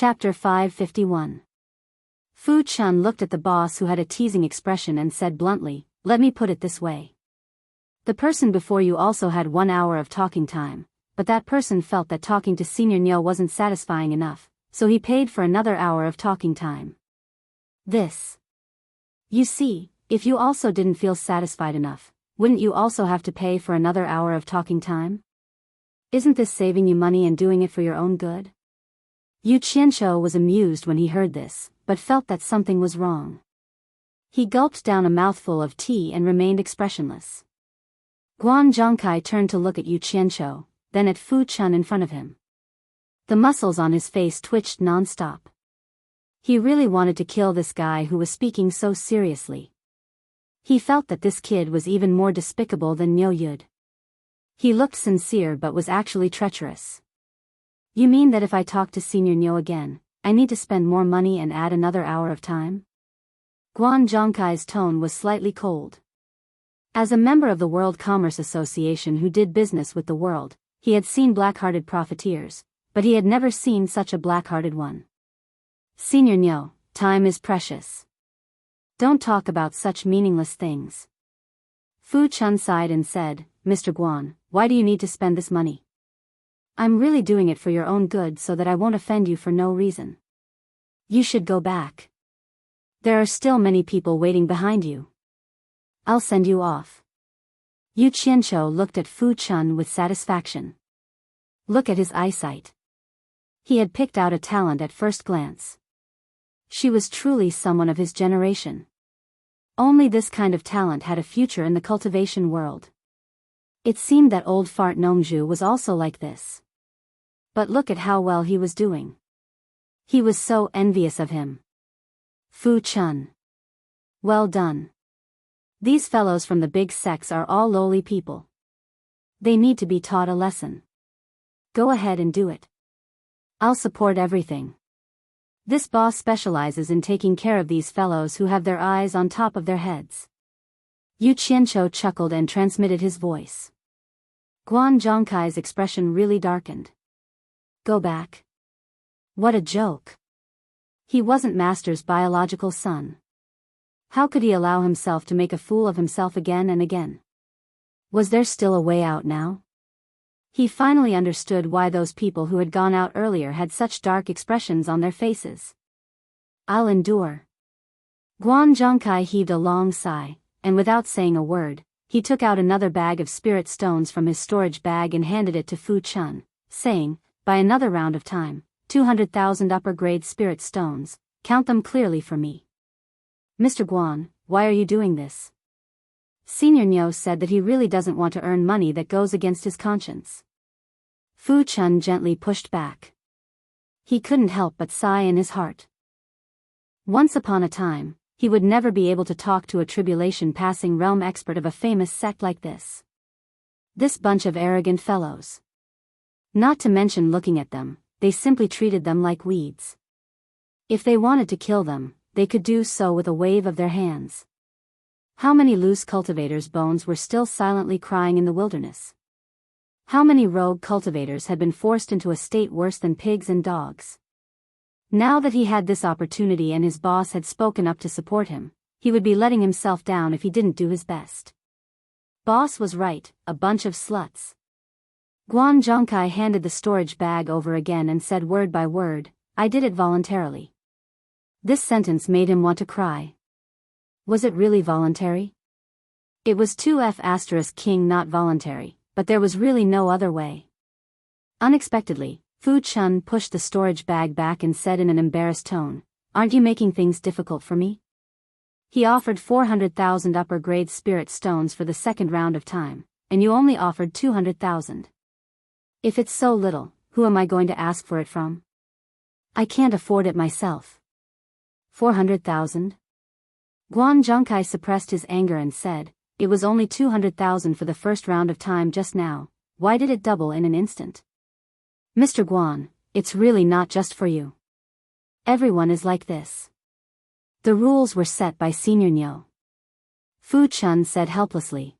Chapter 551. Fu Chun looked at the boss, who had a teasing expression, and said bluntly, "Let me put it this way. The person before you also had 1 hour of talking time, but that person felt that talking to Senior Nyo wasn't satisfying enough, so he paid for another hour of talking time. You see, if you also didn't feel satisfied enough, wouldn't you also have to pay for another hour of talking time? Isn't this saving you money and doing it for your own good?" Yu Qianqiu was amused when he heard this, but felt that something was wrong. He gulped down a mouthful of tea and remained expressionless. Guan Zhongkai turned to look at Yu Qianqiu, then at Fu Chun in front of him. The muscles on his face twitched non-stop. He really wanted to kill this guy who was speaking so seriously. He felt that this kid was even more despicable than Niu Yud. He looked sincere but was actually treacherous. "You mean that if I talk to Senior Nyo again, I need to spend more money and add another hour of time?" Guan Zhongkai's tone was slightly cold. As a member of the World Commerce Association who did business with the world, he had seen black-hearted profiteers, but he had never seen such a black-hearted one. "Senior Nyo, time is precious. Don't talk about such meaningless things." Fu Chun sighed and said, "Mr. Guan, why do you need to spend this money? I'm really doing it for your own good so that I won't offend you for no reason. You should go back. There are still many people waiting behind you. I'll send you off." Yu Qianqiu looked at Fu Chun with satisfaction. Look at his eyesight. He had picked out a talent at first glance. She was truly someone of his generation. Only this kind of talent had a future in the cultivation world. It seemed that old fart Nongzhu was also like this. But look at how well he was doing. He was so envious of him. Fu Chun. Well done. These fellows from the big sects are all lowly people. They need to be taught a lesson. Go ahead and do it. I'll support everything. This boss specializes in taking care of these fellows who have their eyes on top of their heads. Yu Qianqiu chuckled and transmitted his voice. Guan Zhongkai's expression really darkened. Go back? What a joke. He wasn't Master's biological son. How could he allow himself to make a fool of himself again and again? Was there still a way out now? He finally understood why those people who had gone out earlier had such dark expressions on their faces. I'll endure. Guan Zhongkai heaved a long sigh, and without saying a word, he took out another bag of spirit stones from his storage bag and handed it to Fu Chun, saying, "By another round of time, 200,000 upper-grade spirit stones, count them clearly for me." "Mr. Guan, why are you doing this?" Senior Nyo said that he really doesn't want to earn money that goes against his conscience. Fu Chun gently pushed back. He couldn't help but sigh in his heart. Once upon a time, he would never be able to talk to a tribulation-passing realm expert of a famous sect like this. This bunch of arrogant fellows. Not to mention looking at them, they simply treated them like weeds. If they wanted to kill them, they could do so with a wave of their hands. How many loose cultivators' bones were still silently crying in the wilderness? How many rogue cultivators had been forced into a state worse than pigs and dogs? Now that he had this opportunity and his boss had spoken up to support him, he would be letting himself down if he didn't do his best. Boss was right, a bunch of sluts. Guan Zhongkai handed the storage bag over again and said word by word, "I did it voluntarily." This sentence made him want to cry. Was it really voluntary? It was 2F** king not voluntary, but there was really no other way. Unexpectedly, Fu Chun pushed the storage bag back and said in an embarrassed tone, "Aren't you making things difficult for me?" He offered 400,000 upper-grade spirit stones for the second round of time, and you only offered 200,000. If it's so little, who am I going to ask for it from? I can't afford it myself. 400,000? Guan Zhongkai suppressed his anger and said, "It was only 200,000 for the first round of time just now, why did it double in an instant?" "Mr. Guan, it's really not just for you. Everyone is like this. The rules were set by Senior Nyo." Fu Chun said helplessly.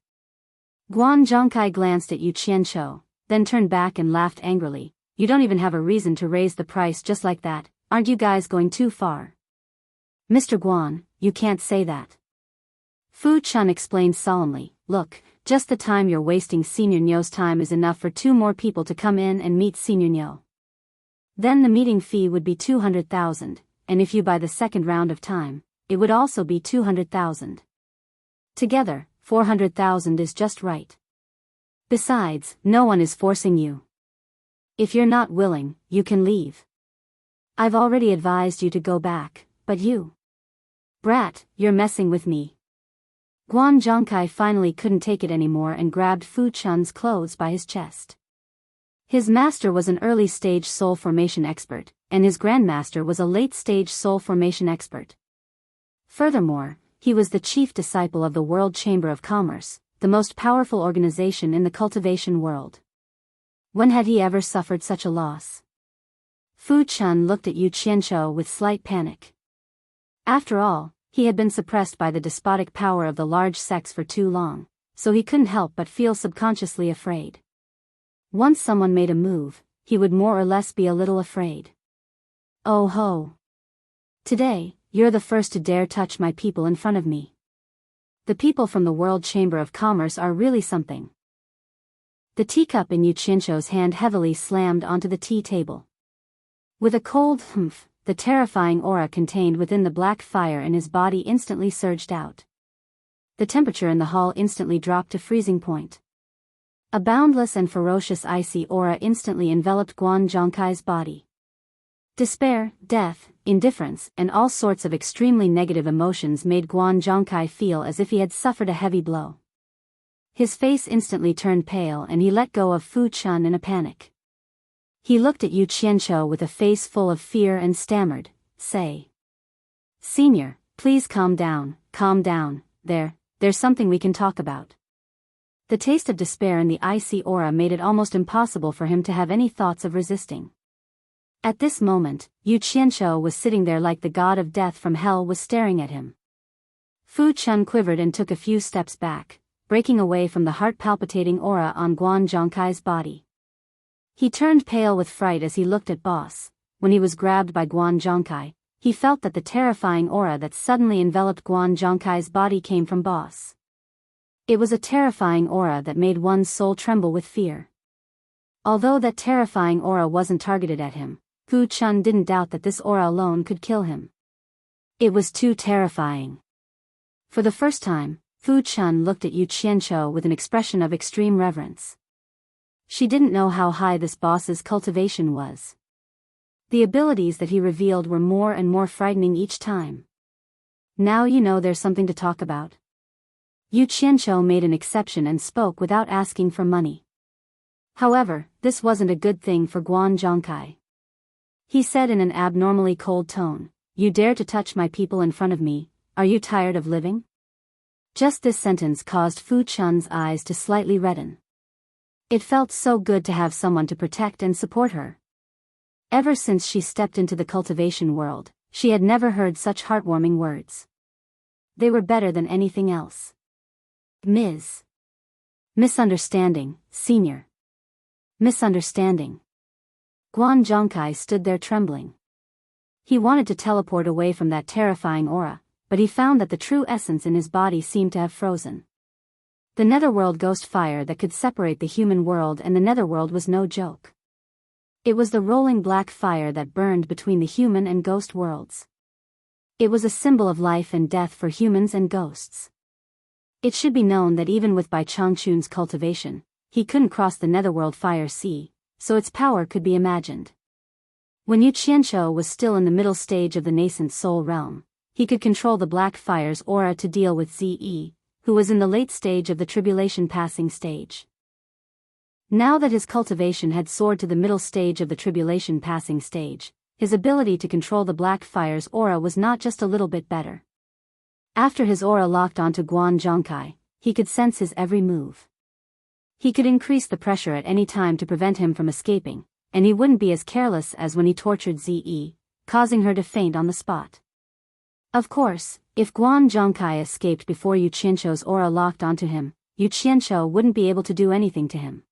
Guan Zhongkai glanced at Yu Qianqiu, then turned back and laughed angrily. "You don't even have a reason to raise the price just like that, Aren't you guys going too far? Mr. Guan, you can't say that. Fu Chun explained solemnly, look, just the time you're wasting Senior Nyo's time is enough for 2 more people to come in and meet Senior Nyo. Then the meeting fee would be 200,000, and if you buy the second round of time, it would also be 200,000. Together, 400,000 is just right. Besides, no one is forcing you. If you're not willing, you can leave. I've already advised you to go back, but you... Brat, you're messing with me. Guan Zhongkai finally couldn't take it anymore and grabbed Fu Chun's clothes by his chest. His master was an early-stage soul formation expert, and his grandmaster was a late-stage soul formation expert. Furthermore, he was the chief disciple of the World Chamber of Commerce, the most powerful organization in the cultivation world. When had he ever suffered such a loss? Fu Chun looked at Yu Qianzhou with slight panic. After all, he had been suppressed by the despotic power of the large sects for too long, so he couldn't help but feel subconsciously afraid. Once someone made a move, he would more or less be a little afraid. Oh ho! Today, you're the first to dare touch my people in front of me. The people from the World Chamber of Commerce are really something. The teacup in Yu Qianzhou's hand heavily slammed onto the tea table. With a cold humph, the terrifying aura contained within the black fire in his body instantly surged out. The temperature in the hall instantly dropped to freezing point. A boundless and ferocious icy aura instantly enveloped Guan Zhongkai's body. Despair, death, indifference, and all sorts of extremely negative emotions made Guan Zhongkai feel as if he had suffered a heavy blow. His face instantly turned pale and he let go of Fu Chun in a panic. He looked at Yu Qianzhou with a face full of fear and stammered, "Say. Senior, please calm down, there's something we can talk about." The taste of despair in the icy aura made it almost impossible for him to have any thoughts of resisting. At this moment, Yu Qianzhou was sitting there like the god of death from hell was staring at him. Fu Chun quivered and took a few steps back, breaking away from the heart-palpitating aura on Guan Zhongkai's body. He turned pale with fright as he looked at Boss. When he was grabbed by Guan Zhongkai, he felt that the terrifying aura that suddenly enveloped Guan Zhongkai's body came from Boss. It was a terrifying aura that made one's soul tremble with fear. Although that terrifying aura wasn't targeted at him, Fu Chun didn't doubt that this aura alone could kill him. It was too terrifying. For the first time, Fu Chun looked at Yu Qianzhou with an expression of extreme reverence. She didn't know how high this boss's cultivation was. The abilities that he revealed were more and more frightening each time. Now you know there's something to talk about. Yu Qianzhou made an exception and spoke without asking for money. However, this wasn't a good thing for Guan Zhongkai. He said in an abnormally cold tone, "You dare to touch my people in front of me, are you tired of living?" Just this sentence caused Fu Chun's eyes to slightly redden. It felt so good to have someone to protect and support her. Ever since she stepped into the cultivation world, she had never heard such heartwarming words. They were better than anything else. Ms. Misunderstanding, Senior. Misunderstanding. Guan Zhongkai stood there trembling. He wanted to teleport away from that terrifying aura, but he found that the true essence in his body seemed to have frozen. The netherworld ghost fire that could separate the human world and the netherworld was no joke. It was the rolling black fire that burned between the human and ghost worlds. It was a symbol of life and death for humans and ghosts. It should be known that even with Bai Changchun's cultivation, he couldn't cross the netherworld fire sea, so its power could be imagined. When Yu Qianzhou was still in the middle stage of the nascent soul realm, he could control the black fire's aura to deal with Ze, who was in the late stage of the tribulation passing stage. Now that his cultivation had soared to the middle stage of the tribulation passing stage, his ability to control the black fire's aura was not just a little bit better. After his aura locked onto Guan Zhongkai, he could sense his every move. He could increase the pressure at any time to prevent him from escaping, and he wouldn't be as careless as when he tortured Ze, causing her to faint on the spot. Of course, if Guan Zhongkai escaped before Yu Qianzhou's aura locked onto him, Yu Qianzhou wouldn't be able to do anything to him.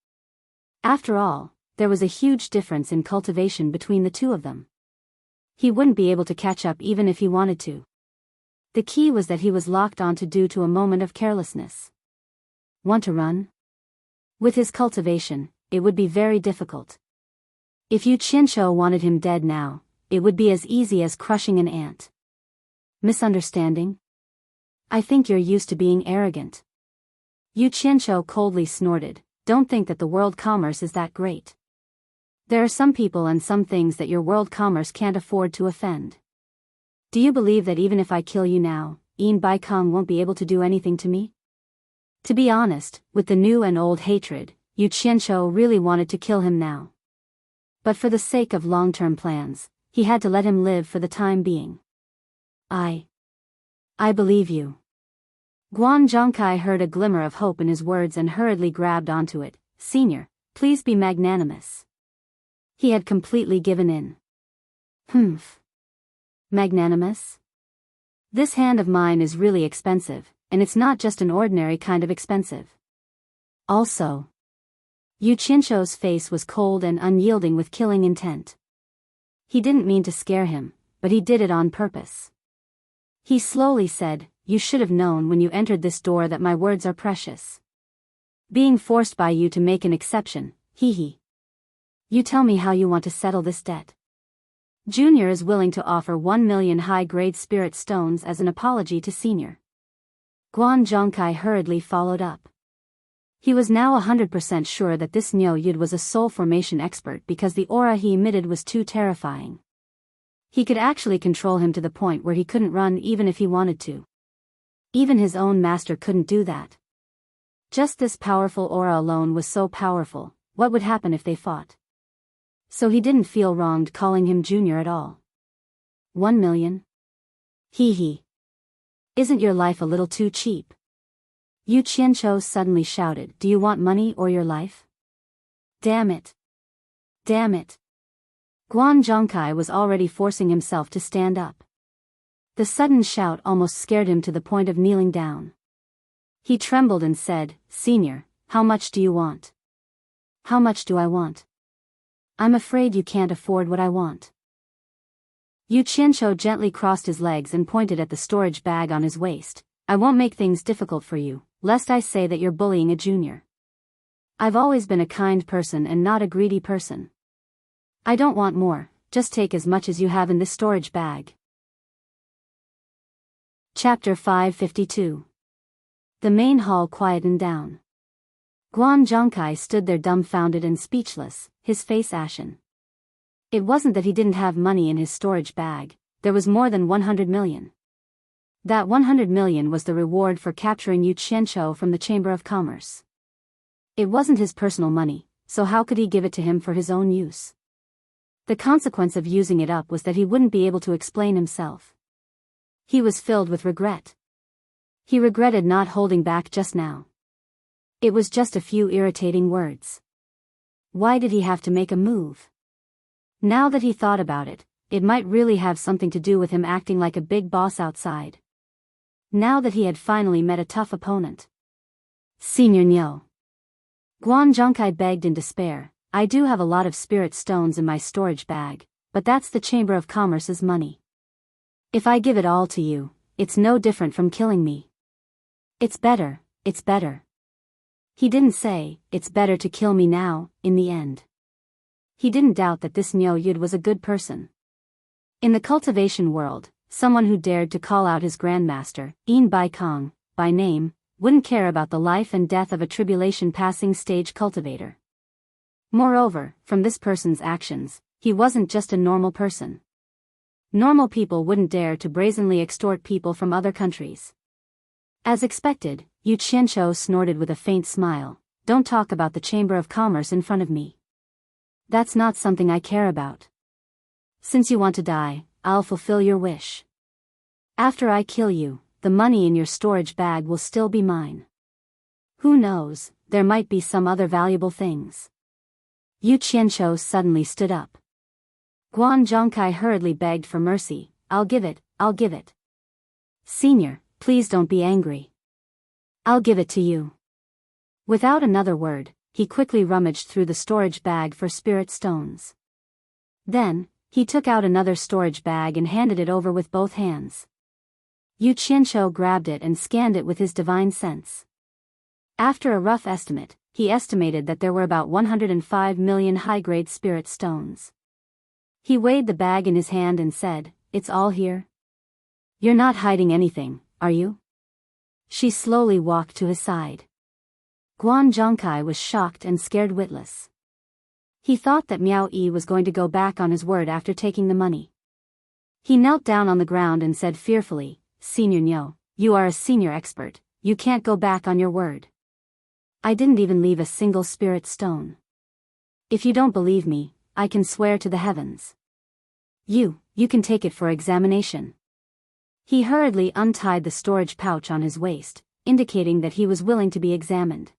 After all, there was a huge difference in cultivation between the two of them. He wouldn't be able to catch up even if he wanted to. The key was that he was locked onto due to a moment of carelessness. Want to run? With his cultivation, it would be very difficult. If Yu Qianzhou wanted him dead now, it would be as easy as crushing an ant. Misunderstanding? I think you're used to being arrogant. Yu Qianzhou coldly snorted, don't think that the world commerce is that great. There are some people and some things that your world commerce can't afford to offend. Do you believe that even if I kill you now, Yin Baikong won't be able to do anything to me? To be honest, with the new and old hatred, Yu Qianzhou really wanted to kill him now. But for the sake of long-term plans, he had to let him live for the time being. I believe you. Guan Zhongkai heard a glimmer of hope in his words and hurriedly grabbed onto it. Senior, please be magnanimous. He had completely given in. Humph. Magnanimous? This hand of mine is really expensive, and it's not just an ordinary kind of expensive. Also, Yu Qianzhou's face was cold and unyielding with killing intent. He didn't mean to scare him, but he did it on purpose. He slowly said, you should have known when you entered this door that my words are precious. Being forced by you to make an exception, hee. You tell me how you want to settle this debt. Junior is willing to offer 1 million high-grade spirit stones as an apology to Senior. Guan Zhongkai hurriedly followed up. He was now 100% sure that this Niu Yud was a soul formation expert because the aura he emitted was too terrifying. He could actually control him to the point where he couldn't run even if he wanted to. Even his own master couldn't do that. Just this powerful aura alone was so powerful, what would happen if they fought? So he didn't feel wronged calling him Junior at all. 1 million? Hee. Isn't your life a little too cheap? Yu Qianzhou suddenly shouted, do you want money or your life? Damn it. Damn it. Guan Zhongkai was already forcing himself to stand up. The sudden shout almost scared him to the point of kneeling down. He trembled and said, Senior, how much do you want? How much do I want? I'm afraid you can't afford what I want. Yu Qianzhou gently crossed his legs and pointed at the storage bag on his waist. I won't make things difficult for you, lest I say that you're bullying a junior. I've always been a kind person and not a greedy person. I don't want more, just take as much as you have in this storage bag. Chapter 552. The main hall quietened down. Guan Zhongkai stood there dumbfounded and speechless, his face ashen. It wasn't that he didn't have money in his storage bag, there was more than 100 million. That 100 million was the reward for capturing Yu Qianzhou from the Chamber of Commerce. It wasn't his personal money, so how could he give it to him for his own use? The consequence of using it up was that he wouldn't be able to explain himself. He was filled with regret. He regretted not holding back just now. It was just a few irritating words. Why did he have to make a move? Now that he thought about it, it might really have something to do with him acting like a big boss outside. Now that he had finally met a tough opponent. Senior Niu. Guan Zhongkai begged in despair, I do have a lot of spirit stones in my storage bag, but that's the Chamber of Commerce's money. If I give it all to you, it's no different from killing me. It's better. He didn't say, it's better to kill me now, in the end. He didn't doubt that this Niu Yud was a good person. In the cultivation world, someone who dared to call out his grandmaster, Yin Baikong, by name, wouldn't care about the life and death of a tribulation-passing stage cultivator. Moreover, from this person's actions, he wasn't just a normal person. Normal people wouldn't dare to brazenly extort people from other countries. As expected, Yu Qianzhou snorted with a faint smile, don't talk about the Chamber of Commerce in front of me. That's not something I care about. Since you want to die, I'll fulfill your wish. After I kill you, the money in your storage bag will still be mine. Who knows, there might be some other valuable things. Yu Qianzhou suddenly stood up. Guan Zhongkai hurriedly begged for mercy, I'll give it. Senior, please don't be angry. I'll give it to you. Without another word, he quickly rummaged through the storage bag for spirit stones. Then, He took out another storage bag and handed it over with both hands. Yu Qianqiu grabbed it and scanned it with his divine sense. After a rough estimate, he estimated that there were about 105 million high-grade spirit stones. He weighed the bag in his hand and said, "It's all here? You're not hiding anything, are you?" She slowly walked to his side. Guan Zhongkai was shocked and scared witless. He thought that Miao Yi was going to go back on his word after taking the money. He knelt down on the ground and said fearfully, "Senior Niu, you are a senior expert, you can't go back on your word. I didn't even leave a single spirit stone. If you don't believe me, I can swear to the heavens. You can take it for examination." He hurriedly untied the storage pouch on his waist, indicating that he was willing to be examined.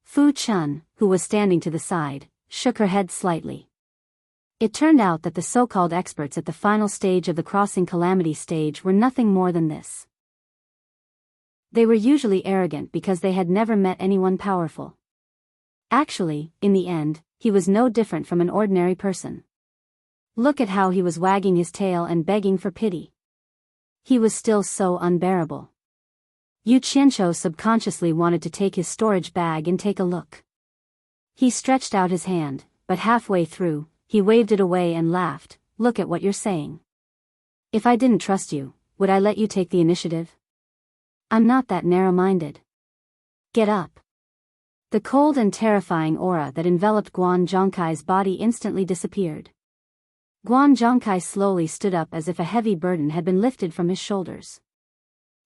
Fu Chun, who was standing to the side, shook her head slightly. It turned out that the so-called experts at the final stage of the crossing calamity stage were nothing more than this. They were usually arrogant because they had never met anyone powerful. Actually, in the end, he was no different from an ordinary person. Look at how he was wagging his tail and begging for pity. He was still so unbearable. Yu Qianqiu subconsciously wanted to take his storage bag and take a look. He stretched out his hand, but halfway through, he waved it away and laughed. "Look at what you're saying. If I didn't trust you, would I let you take the initiative? I'm not that narrow-minded. Get up." The cold and terrifying aura that enveloped Guan Zhongkai's body instantly disappeared. Guan Zhongkai slowly stood up as if a heavy burden had been lifted from his shoulders.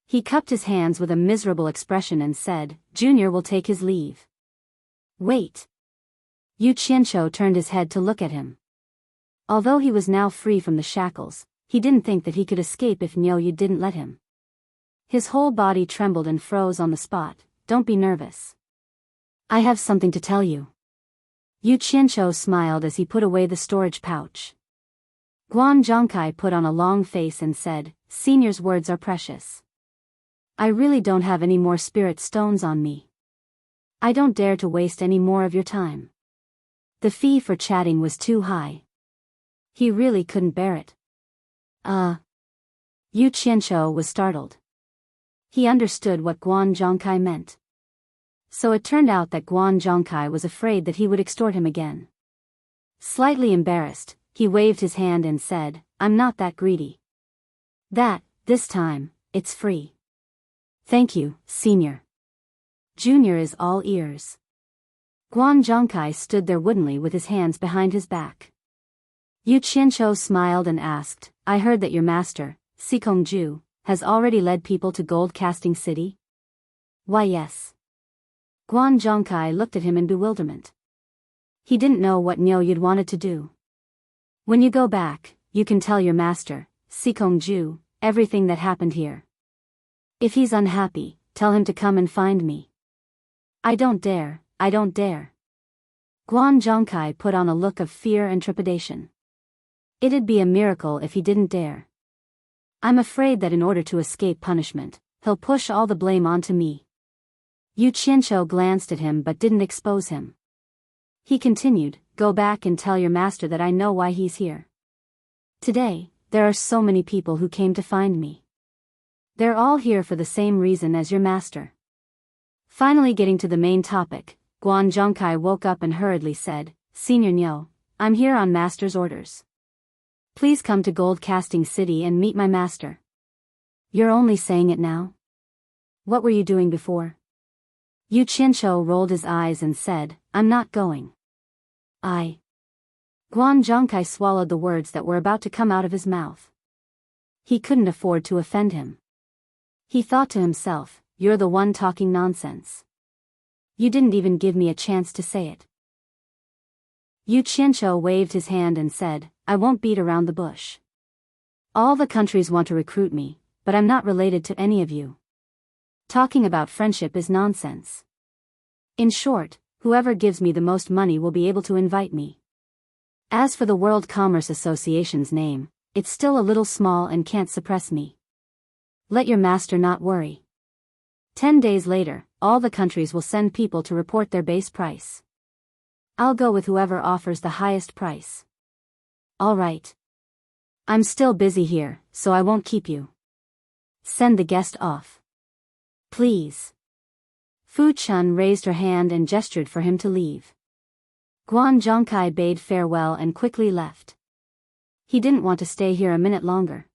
He cupped his hands with a miserable expression and said, "Junior will take his leave." "Wait." Yu Qianqiu turned his head to look at him. Although he was now free from the shackles, he didn't think that he could escape if Niu Yu didn't let him. His whole body trembled and froze on the spot. "Don't be nervous. I have something to tell you." Yu Qianqiu smiled as he put away the storage pouch. Guan Zhongkai put on a long face and said, "Senior's words are precious. I really don't have any more spirit stones on me. I don't dare to waste any more of your time." The fee for chatting was too high. He really couldn't bear it. Yu Qianqiu was startled. He understood what Guan Zhongkai meant. So it turned out that Guan Zhongkai was afraid that he would extort him again. Slightly embarrassed, he waved his hand and said, "I'm not that greedy. This time, it's free. Thank you, Senior. Junior is all ears." Guan Zhongkai stood there woodenly with his hands behind his back. Yu Qianqiu smiled and asked, "I heard that your master, Sikongju, has already led people to Gold Casting City?" "Why, yes." Guan Zhongkai looked at him in bewilderment. He didn't know what Niu Yu wanted to do. "When you go back, you can tell your master, Sikongju, everything that happened here. If he's unhappy, tell him to come and find me." I don't dare. Guan Zhongkai put on a look of fear and trepidation. It'd be a miracle if he didn't dare. "I'm afraid that in order to escape punishment, he'll push all the blame onto me." Yu Qianqiu glanced at him but didn't expose him. He continued, "Go back and tell your master that I know why he's here. Today, there are so many people who came to find me. They're all here for the same reason as your master." Finally getting to the main topic, Guan Zhongkai woke up and hurriedly said, "Senior Niu, I'm here on master's orders. Please come to Gold Casting City and meet my master." "You're only saying it now? What were you doing before?" Yu Qianqiu rolled his eyes and said, "I'm not going." Guan Zhongkai swallowed the words that were about to come out of his mouth. He couldn't afford to offend him. He thought to himself, "You're the one talking nonsense. You didn't even give me a chance to say it." Yu Qianqiu waved his hand and said, "I won't beat around the bush. All the countries want to recruit me, but I'm not related to any of you. Talking about friendship is nonsense. In short, whoever gives me the most money will be able to invite me. As for the World Commerce Association's name, it's still a little small and can't suppress me. Let your master not worry. 10 days later, all the countries will send people to report their base price. I'll go with whoever offers the highest price." All right. I'm still busy here, so I won't keep you. Send the guest off. Please. Fu Chun raised her hand and gestured for him to leave. Guan Zhongkai bade farewell and quickly left. He didn't want to stay here a minute longer.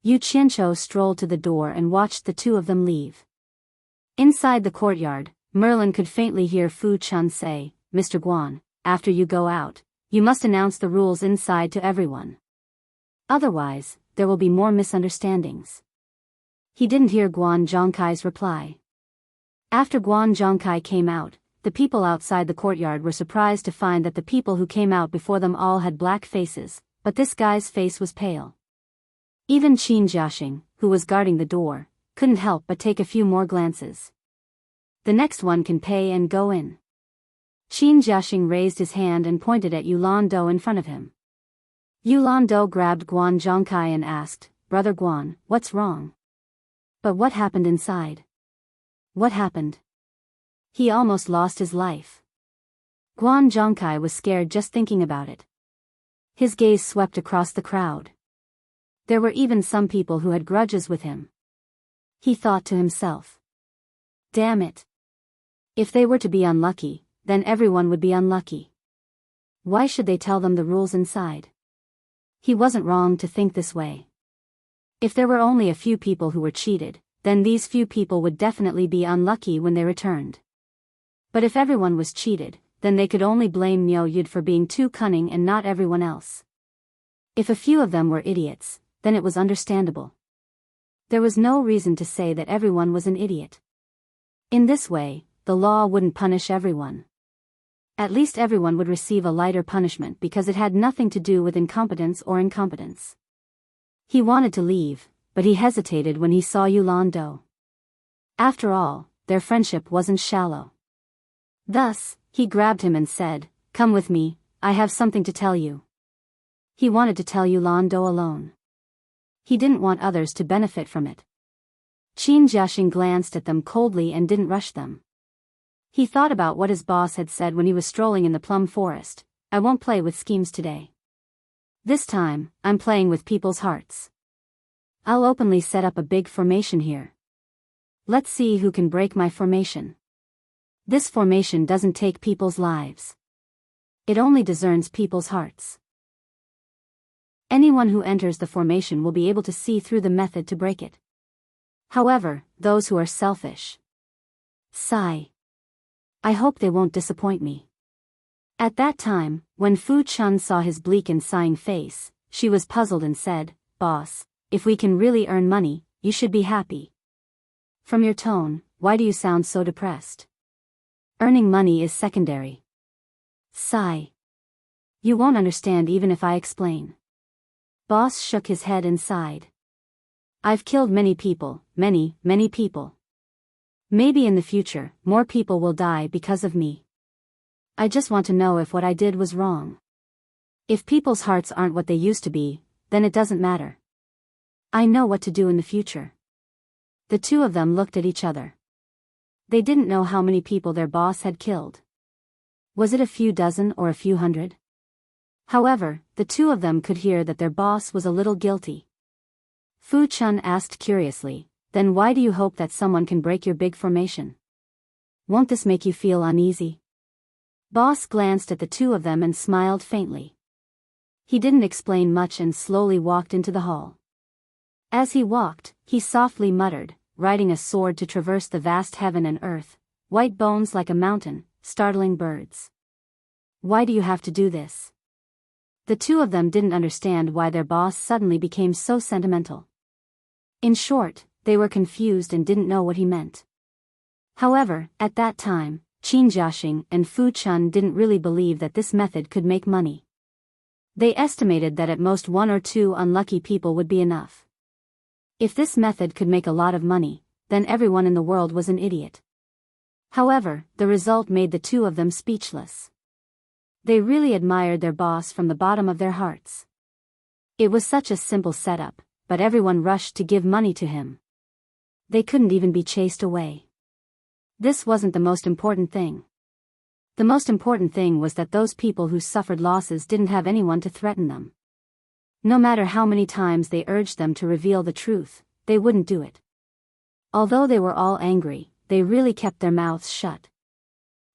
Yu Qianqiu strolled to the door and watched the two of them leave. Inside the courtyard, Merlin could faintly hear Fu Chun say, "Mr. Guan, after you go out, you must announce the rules inside to everyone. Otherwise, there will be more misunderstandings." He didn't hear Guan Zhongkai's reply. After Guan Zhongkai came out, the people outside the courtyard were surprised to find that the people who came out before them all had black faces, but this guy's face was pale. Even Qin Jiaxing, who was guarding the door, couldn't help but take a few more glances. "The next one can pay and go in." Qin Jiaxing raised his hand and pointed at Yulan Do in front of him. Yulan Do grabbed Guan Zhongkai and asked, "Brother Guan, what's wrong?" "But what happened inside?" "What happened?" "He almost lost his life." Guan Zhongkai was scared just thinking about it. His gaze swept across the crowd. There were even some people who had grudges with him. He thought to himself, "Damn it. If they were to be unlucky, then everyone would be unlucky. Why should they tell them the rules inside?" He wasn't wrong to think this way. If there were only a few people who were cheated, then these few people would definitely be unlucky when they returned. But if everyone was cheated, then they could only blame Miao Yud for being too cunning and not everyone else. If a few of them were idiots, then it was understandable. There was no reason to say that everyone was an idiot. In this way, the law wouldn't punish everyone. At least everyone would receive a lighter punishment because it had nothing to do with incompetence or incompetence. He wanted to leave, but he hesitated when he saw Yulan Do. After all, their friendship wasn't shallow. Thus, he grabbed him and said, "Come with me, I have something to tell you." He wanted to tell Yulan Do alone. He didn't want others to benefit from it. Qin Jiaxing glanced at them coldly and didn't rush them. He thought about what his boss had said when he was strolling in the plum forest, "I won't play with schemes today. This time, I'm playing with people's hearts. I'll openly set up a big formation here. Let's see who can break my formation. This formation doesn't take people's lives. It only discerns people's hearts. Anyone who enters the formation will be able to see through the method to break it. However, those who are selfish. Sigh. I hope they won't disappoint me." At that time, when Fu Chun saw his bleak and sighing face, she was puzzled and said, "Boss, if we can really earn money, you should be happy. From your tone, why do you sound so depressed? Earning money is secondary." Sigh. "You won't understand even if I explain." Boss shook his head and sighed. "I've killed many people, many people. Maybe in the future, more people will die because of me. I just want to know if what I did was wrong. If people's hearts aren't what they used to be, then it doesn't matter. I know what to do in the future." The two of them looked at each other. They didn't know how many people their boss had killed. Was it a few dozen or a few hundred? However, the two of them could hear that their boss was a little guilty. Fu Chun asked curiously, "Then why do you hope that someone can break your big formation? Won't this make you feel uneasy?" Boss glanced at the two of them and smiled faintly. He didn't explain much and slowly walked into the hall. As he walked, he softly muttered, "Riding a sword to traverse the vast heaven and earth, white bones like a mountain, startling birds. Why do you have to do this?" The two of them didn't understand why their boss suddenly became so sentimental. In short, they were confused and didn't know what he meant. However, at that time, Qin Jiaxing and Fu Chun didn't really believe that this method could make money. They estimated that at most 1 or 2 unlucky people would be enough. If this method could make a lot of money, then everyone in the world was an idiot. However, the result made the two of them speechless. They really admired their boss from the bottom of their hearts. It was such a simple setup, but everyone rushed to give money to him. They couldn't even be chased away. This wasn't the most important thing. The most important thing was that those people who suffered losses didn't have anyone to threaten them. No matter how many times they urged them to reveal the truth, they wouldn't do it. Although they were all angry, they really kept their mouths shut.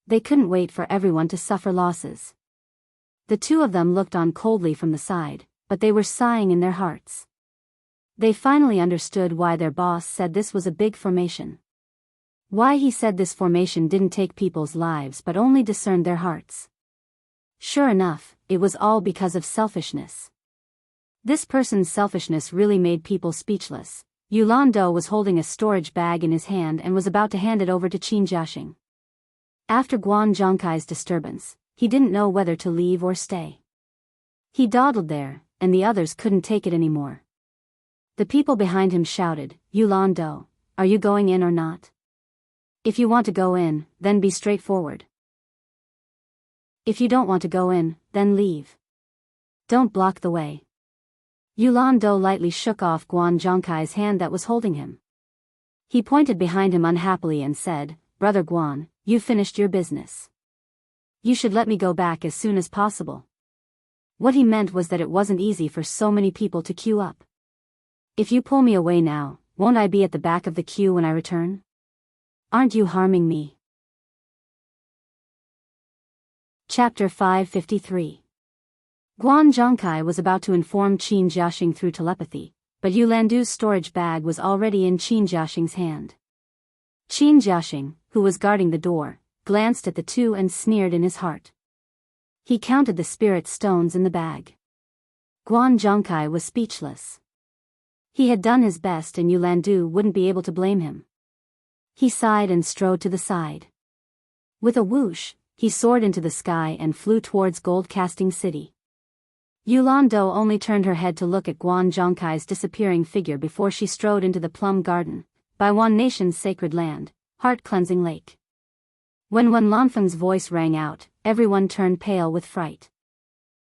They couldn't wait for everyone to suffer losses. The two of them looked on coldly from the side, but they were sighing in their hearts. They finally understood why their boss said this was a big formation. Why he said this formation didn't take people's lives but only discerned their hearts. Sure enough, it was all because of selfishness. This person's selfishness really made people speechless. Yulan Do was holding a storage bag in his hand and was about to hand it over to Qin Jiaxing. After Guan Zhongkai's disturbance, he didn't know whether to leave or stay. He dawdled there, and the others couldn't take it anymore. The people behind him shouted, "Yulan Do, are you going in or not? If you want to go in, then be straightforward. If you don't want to go in, then leave. Don't block the way." Yulan Do lightly shook off Guan Zhongkai's hand that was holding him. He pointed behind him unhappily and said, "Brother Guan, you finished your business. You should let me go back as soon as possible." What he meant was that it wasn't easy for so many people to queue up. "If you pull me away now, won't I be at the back of the queue when I return? Aren't you harming me?" Chapter 553. Guan Zhongkai was about to inform Qin Jiaxing through telepathy, but Yulandu's storage bag was already in Qin Jiaxing's hand. Qin Jiaxing, who was guarding the door, glanced at the two and sneered in his heart. He counted the spirit stones in the bag. Guan Zhongkai was speechless. He had done his best and Yulandu wouldn't be able to blame him. He sighed and strode to the side. With a whoosh, he soared into the sky and flew towards Gold Casting City. Yulan Do only turned her head to look at Guan Zhongkai's disappearing figure before she strode into the plum garden, by Wan Nation's sacred land, heart-cleansing lake. When Wen Lanfeng's voice rang out, everyone turned pale with fright.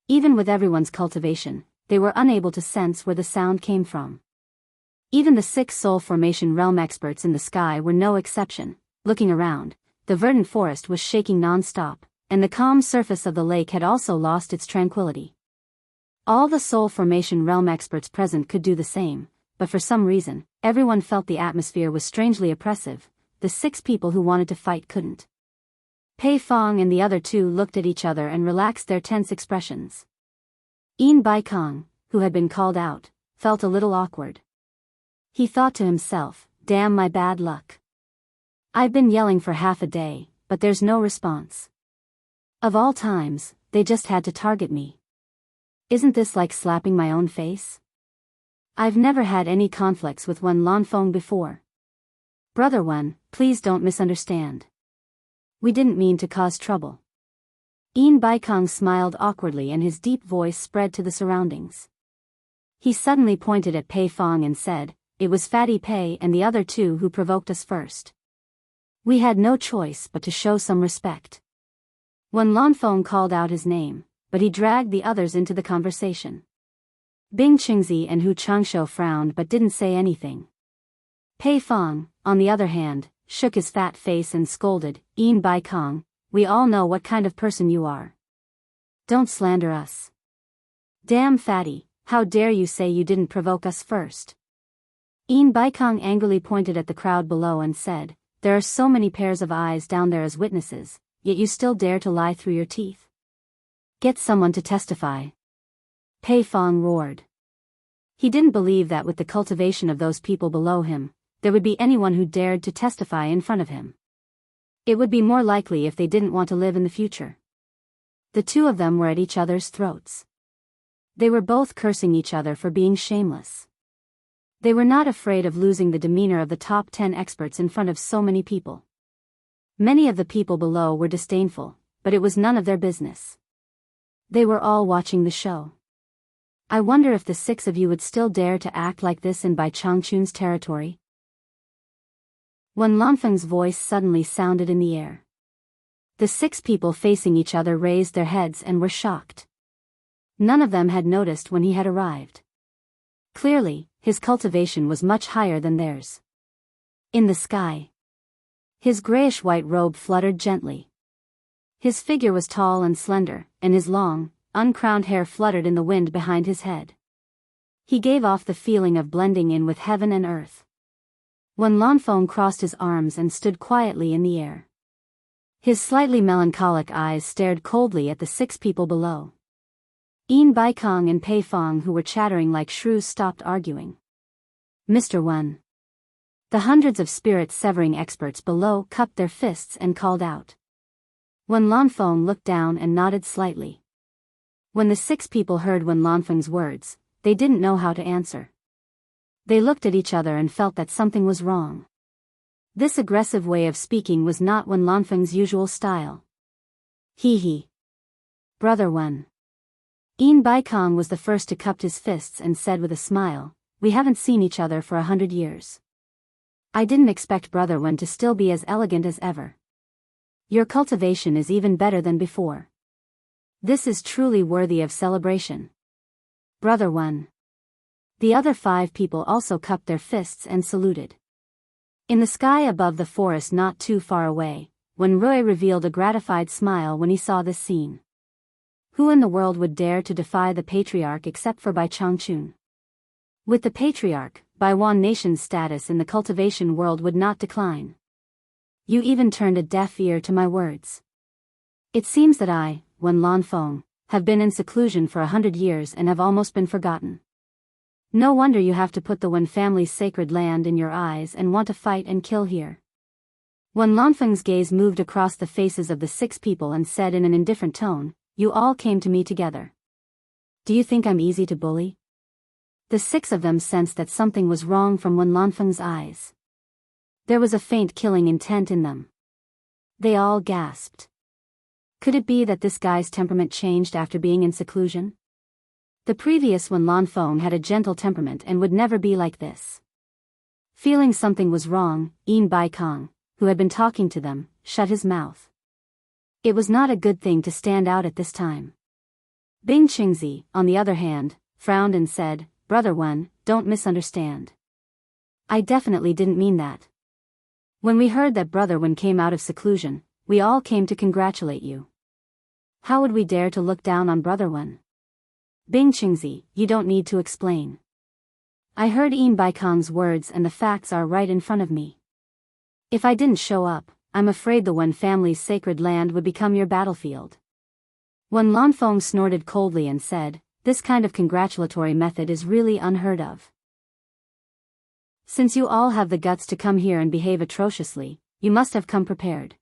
Even with everyone's cultivation, they were unable to sense where the sound came from. Even the 6 soul formation realm experts in the sky were no exception. Looking around, the verdant forest was shaking non-stop, and the calm surface of the lake had also lost its tranquility. All the soul formation realm experts present could do the same, but for some reason, everyone felt the atmosphere was strangely oppressive. The 6 people who wanted to fight couldn't. Pei Fong and the other 2 looked at each other and relaxed their tense expressions. Yin Baikong, who had been called out, felt a little awkward. He thought to himself, "Damn my bad luck. I've been yelling for half a day, but there's no response. Of all times, they just had to target me. Isn't this like slapping my own face? I've never had any conflicts with Wen Lanfeng before. Brother Wen, please don't misunderstand. We didn't mean to cause trouble." Yin Baikong smiled awkwardly and his deep voice spread to the surroundings. He suddenly pointed at Pei Fong and said, "It was Fatty Pei and the other 2 who provoked us first. We had no choice but to show some respect." Wen Lanfeng called out his name, but he dragged the others into the conversation. Bing Qingzi and Hu Changshou frowned but didn't say anything. Pei Fong, on the other hand, shook his fat face and scolded, "Yin Baikong, we all know what kind of person you are. Don't slander us. Damn Fatty, how dare you say you didn't provoke us first?" Yin Baikong angrily pointed at the crowd below and said, "There are so many pairs of eyes down there as witnesses, yet you still dare to lie through your teeth. Get someone to testify." Pei Fong roared. He didn't believe that with the cultivation of those people below him, there would be anyone who dared to testify in front of him. It would be more likely if they didn't want to live in the future. The 2 of them were at each other's throats. They were both cursing each other for being shameless. They were not afraid of losing the demeanor of the top 10 experts in front of so many people. Many of the people below were disdainful, but it was none of their business. They were all watching the show. "I wonder if the 6 of you would still dare to act like this in Bai Changchun's territory?" Wen Lanfeng's voice suddenly sounded in the air. The 6 people facing each other raised their heads and were shocked. None of them had noticed when he had arrived. Clearly, his cultivation was much higher than theirs. In the sky, his grayish-white robe fluttered gently. His figure was tall and slender, and his long, uncrowned hair fluttered in the wind behind his head. He gave off the feeling of blending in with heaven and earth. Wen Lanfeng crossed his arms and stood quietly in the air. His slightly melancholic eyes stared coldly at the 6 people below. Yin Baikong and Pei Fong, who were chattering like shrews, stopped arguing. Mr. Wen. The hundreds of spirit-severing experts below cupped their fists and called out. Wen Lanfeng looked down and nodded slightly. When the 6 people heard Wen Lanfeng's words, they didn't know how to answer. They looked at each other and felt that something was wrong. This aggressive way of speaking was not Wen Lanfeng's usual style. He. Brother Wen. Yin Baikong was the first to cup his fists and said with a smile, "We haven't seen each other for 100 years. I didn't expect Brother Wen to still be as elegant as ever. Your cultivation is even better than before. This is truly worthy of celebration. Brother Wen." The other 5 people also cupped their fists and saluted. In the sky above the forest not too far away, Wen Rui revealed a gratified smile when he saw this scene. Who in the world would dare to defy the patriarch except for Bai Changchun? With the patriarch, Baiwan nation's status in the cultivation world would not decline. You even turned a deaf ear to my words. It seems that I, Wen Lanfeng, have been in seclusion for 100 years and have almost been forgotten. No wonder you have to put the Wen family's sacred land in your eyes and want to fight and kill here. Wen Lanfeng's gaze moved across the faces of the 6 people and said in an indifferent tone, "You all came to me together. Do you think I'm easy to bully?" The 6 of them sensed that something was wrong from Wen Lanfeng's eyes. There was a faint killing intent in them. They all gasped. Could it be that this guy's temperament changed after being in seclusion? The previous Wen Lanfeng had a gentle temperament and would never be like this. Feeling something was wrong, Yin Baikong, who had been talking to them, shut his mouth. It was not a good thing to stand out at this time. Bing Qingzi, on the other hand, frowned and said, "Brother Wen, don't misunderstand. I definitely didn't mean that. When we heard that Brother Wen came out of seclusion, we all came to congratulate you. How would we dare to look down on Brother Wen?" Bing Qingzi, you don't need to explain. I heard Yin Baikong's words and the facts are right in front of me. If I didn't show up, I'm afraid the Wen family's sacred land would become your battlefield. Wen Lanfeng snorted coldly and said, "This kind of congratulatory method is really unheard of. Since you all have the guts to come here and behave atrociously, you must have come prepared.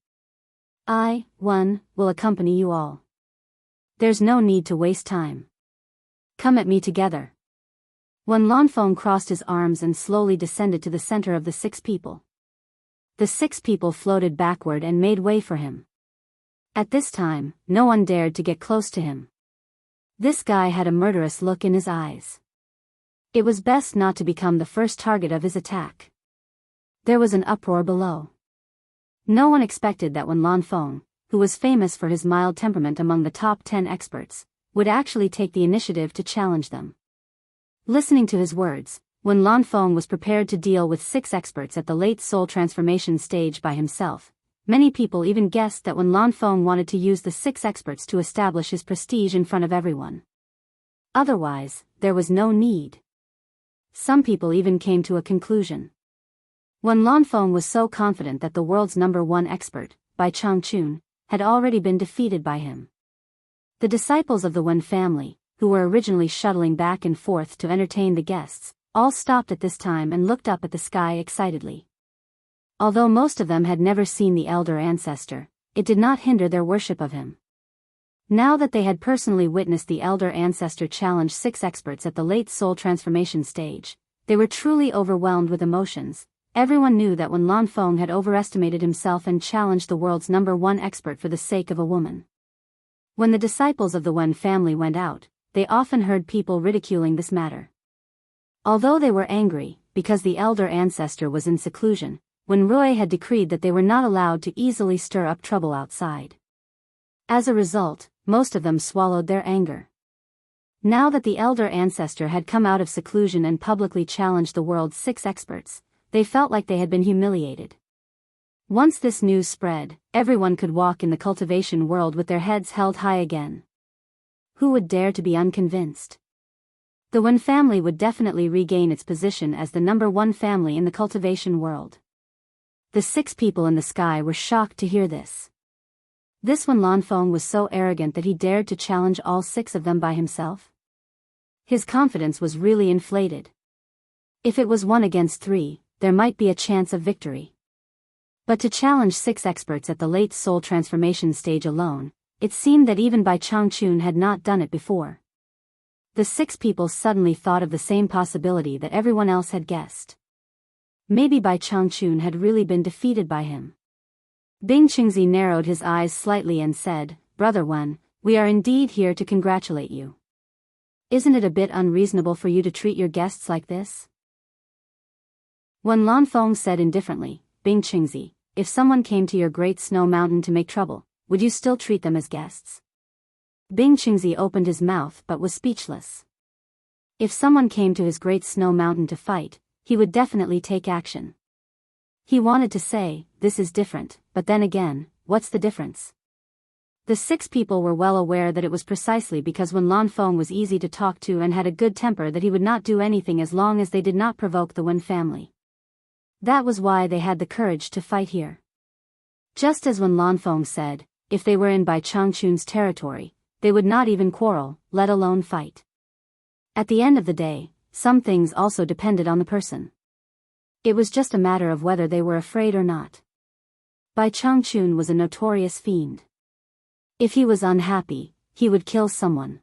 I, Wen, will accompany you all. There's no need to waste time. Come at me together." Wen Lanfeng crossed his arms and slowly descended to the center of the 6 people. The 6 people floated backward and made way for him. At this time, no one dared to get close to him. This guy had a murderous look in his eyes. It was best not to become the first target of his attack. There was an uproar below. No one expected that Wen Lanfeng, who was famous for his mild temperament among the top 10 experts, would actually take the initiative to challenge them. Listening to his words, Wen Lanfeng was prepared to deal with 6 experts at the late soul transformation stage by himself. Many people even guessed that Wen Lanfeng wanted to use the 6 experts to establish his prestige in front of everyone. Otherwise, there was no need. Some people even came to a conclusion. Wen Lanfeng was so confident that the world's #1 expert, Bai Changchun, had already been defeated by him. The disciples of the Wen family, who were originally shuttling back and forth to entertain the guests, all stopped at this time and looked up at the sky excitedly. Although most of them had never seen the elder ancestor, it did not hinder their worship of him. Now that they had personally witnessed the elder ancestor challenge 6 experts at the late soul transformation stage, they were truly overwhelmed with emotions. Everyone knew that Wen Lanfeng had overestimated himself and challenged the world's #1 expert for the sake of a woman. When the disciples of the Wen family went out, they often heard people ridiculing this matter. Although they were angry, because the elder ancestor was in seclusion, Wen Rui had decreed that they were not allowed to easily stir up trouble outside. As a result, most of them swallowed their anger. Now that the elder ancestor had come out of seclusion and publicly challenged the world's 6 experts, they felt like they had been humiliated. Once this news spread, everyone could walk in the cultivation world with their heads held high again. Who would dare to be unconvinced? The Wen family would definitely regain its position as the number one family in the cultivation world. The 6 people in the sky were shocked to hear this. This Wen Lanfeng was so arrogant that he dared to challenge all 6 of them by himself. His confidence was really inflated. If it was 1 against 3, there might be a chance of victory. But to challenge 6 experts at the late soul transformation stage alone, it seemed that even Bai Changchun had not done it before. The 6 people suddenly thought of the same possibility that everyone else had guessed. Maybe Bai Changchun had really been defeated by him. Bing Qingzi narrowed his eyes slightly and said, "Brother Wen, we are indeed here to congratulate you. Isn't it a bit unreasonable for you to treat your guests like this?" Wen Lanfeng said indifferently, "Bing Qingzi, if someone came to your great snow mountain to make trouble, would you still treat them as guests?" Bing Qingzi opened his mouth but was speechless. If someone came to his great snow mountain to fight, he would definitely take action. He wanted to say, "This is different," but then again, what's the difference? The 6 people were well aware that it was precisely because Wen Lanfeng was easy to talk to and had a good temper that he would not do anything as long as they did not provoke the Wen family. That was why they had the courage to fight here. Just as Wen Lanfeng said, if they were in Bai Changchun's territory, they would not even quarrel, let alone fight. At the end of the day, some things also depended on the person. It was just a matter of whether they were afraid or not. Bai Changchun was a notorious fiend. If he was unhappy, he would kill someone.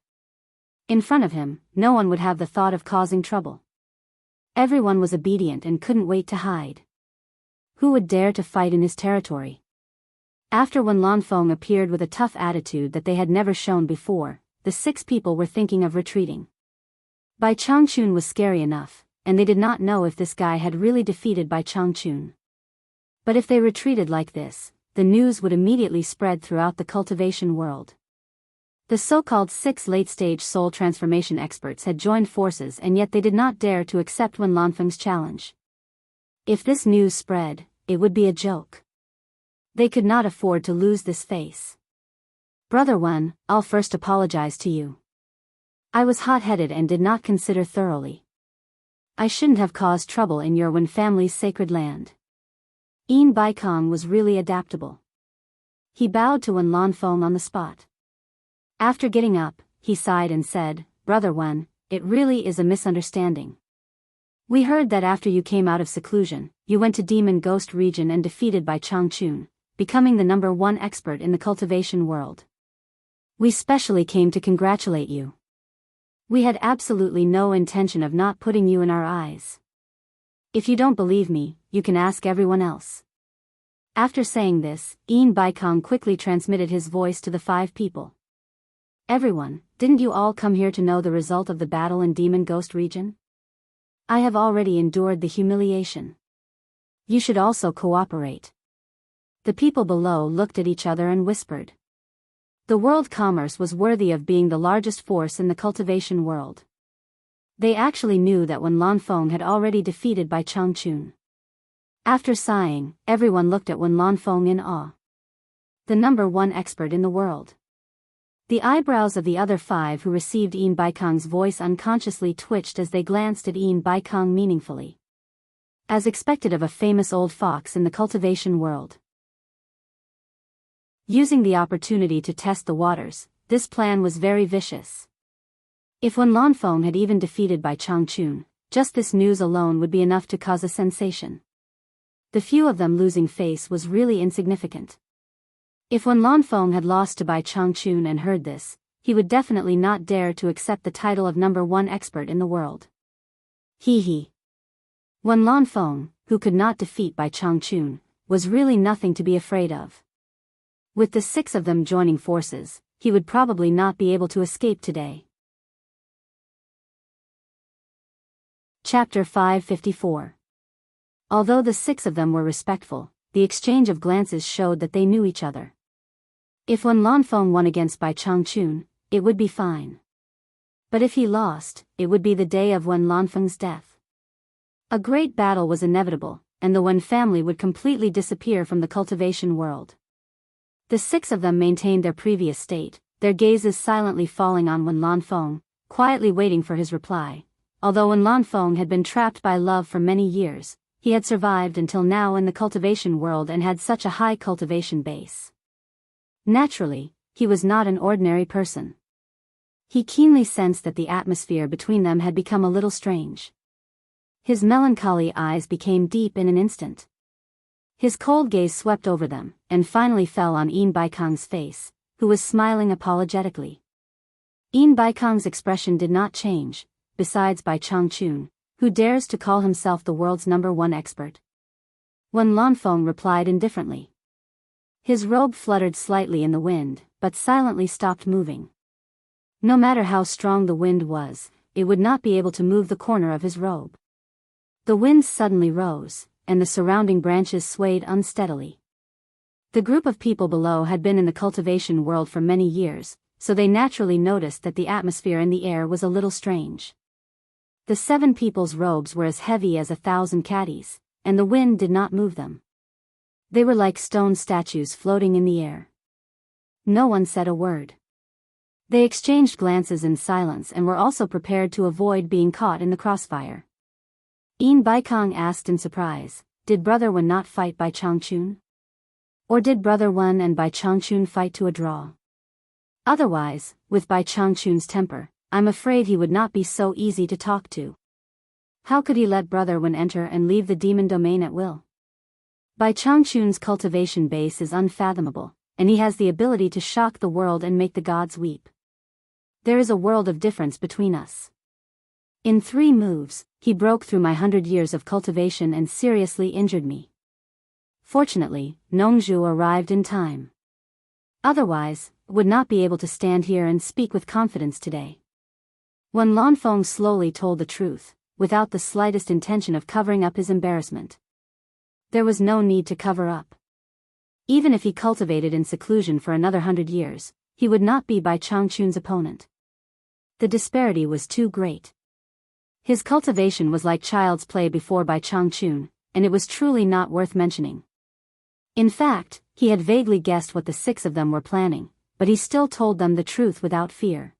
In front of him, no one would have the thought of causing trouble. Everyone was obedient and couldn't wait to hide. Who would dare to fight in his territory? After Wen Lanfeng appeared with a tough attitude that they had never shown before, the 6 people were thinking of retreating. Bai Changchun was scary enough, and they did not know if this guy had really defeated Bai Changchun. But if they retreated like this, the news would immediately spread throughout the cultivation world. The so-called 6 late-stage soul transformation experts had joined forces, and yet they did not dare to accept Wen Lanfeng's challenge. If this news spread, it would be a joke. They could not afford to lose this face. "Brother Wen, I'll first apologize to you. I was hot-headed and did not consider thoroughly. I shouldn't have caused trouble in your Wen family's sacred land." Yin Baikong was really adaptable. He bowed to Wen Lanfeng on the spot. After getting up, he sighed and said, "Brother Wen, it really is a misunderstanding. We heard that after you came out of seclusion, you went to Demon Ghost region and defeated Bai Changchun, becoming the number 1 expert in the cultivation world. We specially came to congratulate you. We had absolutely no intention of not putting you in our eyes. If you don't believe me, you can ask everyone else." After saying this, Yin Baikong quickly transmitted his voice to the 5 people. "Everyone, didn't you all come here to know the result of the battle in Demon Ghost region? I have already endured the humiliation. You should also cooperate." The people below looked at each other and whispered. The world commerce was worthy of being the largest force in the cultivation world. They actually knew that Wen Lanfeng had already defeated Bai Changchun. After sighing, everyone looked at Wen Lanfeng in awe. The number 1 expert in the world. The eyebrows of the other 5 who received Yin Baikong's voice unconsciously twitched as they glanced at Yin Baikong meaningfully. As expected of a famous old fox in the cultivation world. Using the opportunity to test the waters, this plan was very vicious. If Wen Lanfeng had even defeated Bai Changchun, just this news alone would be enough to cause a sensation. The few of them losing face was really insignificant. If Wen Lanfeng had lost to Bai Changchun and heard this, he would definitely not dare to accept the title of number 1 expert in the world. He. Wen Lanfeng, who could not defeat Bai Changchun, was really nothing to be afraid of. With the 6 of them joining forces, he would probably not be able to escape today. Chapter 554. Although the 6 of them were respectful, the exchange of glances showed that they knew each other. If Wen Lanfeng won against Bai Changchun, it would be fine. But if he lost, it would be the day of Wen Lanfeng's death. A great battle was inevitable, and the Wen family would completely disappear from the cultivation world. The 6 of them maintained their previous state, their gazes silently falling on Wen Lanfeng, quietly waiting for his reply. Although Wen Lanfeng had been trapped by love for many years, he had survived until now in the cultivation world and had such a high cultivation base. Naturally, he was not an ordinary person. He keenly sensed that the atmosphere between them had become a little strange. His melancholy eyes became deep in an instant. His cold gaze swept over them, and finally fell on Yin Baikong's face, who was smiling apologetically. Yin Baikong's expression did not change, besides Bai Changchun, who dares to call himself the world's #1 expert. Wen Lanfeng replied indifferently. His robe fluttered slightly in the wind, but silently stopped moving. No matter how strong the wind was, it would not be able to move the corner of his robe. The wind suddenly rose, and the surrounding branches swayed unsteadily. The group of people below had been in the cultivation world for many years, so they naturally noticed that the atmosphere in the air was a little strange. The 7 people's robes were as heavy as 1,000 caddies, and the wind did not move them. They were like stone statues floating in the air. No one said a word. They exchanged glances in silence and were also prepared to avoid being caught in the crossfire. Yin Baikong asked in surprise, "Did Brother Wen not fight Bai Changchun? Or did Brother Wen and Bai Changchun fight to a draw? Otherwise, with Bai Changchun's temper, I'm afraid he would not be so easy to talk to. How could he let Brother Wen enter and leave the demon domain at will? Bai Changchun's cultivation base is unfathomable, and he has the ability to shock the world and make the gods weep. There is a world of difference between us. In 3 moves, he broke through my 100 years of cultivation and seriously injured me. Fortunately, Nongzhu arrived in time. Otherwise, would not be able to stand here and speak with confidence today." Wen Lanfeng slowly told the truth, without the slightest intention of covering up his embarrassment. There was no need to cover up. Even if he cultivated in seclusion for another 100 years, he would not be Bai Changchun's opponent. The disparity was too great. His cultivation was like child's play before Bai Changchun, and it was truly not worth mentioning. In fact, he had vaguely guessed what the 6 of them were planning, but he still told them the truth without fear.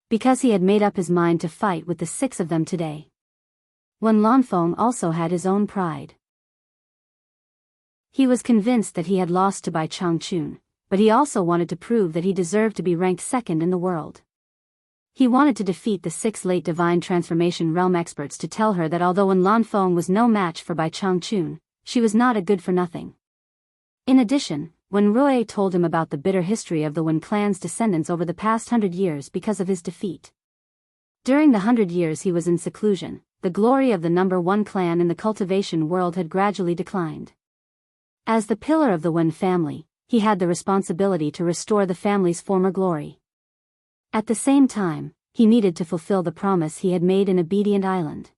Because he had made up his mind to fight with the 6 of them today. Wen Lanfeng also had his own pride. He was convinced that he had lost to Bai Changchun, but he also wanted to prove that he deserved to be ranked 2nd in the world. He wanted to defeat the 6 late divine transformation realm experts to tell her that although Wen Lanfeng was no match for Bai Changchun, she was not a good-for-nothing. In addition, when Rui told him about the bitter history of the Wen clan's descendants over the past 100 years because of his defeat. During the 100 years he was in seclusion, the glory of the #1 clan in the cultivation world had gradually declined. As the pillar of the Wen family, he had the responsibility to restore the family's former glory. At the same time, he needed to fulfill the promise he had made in Obedient Island.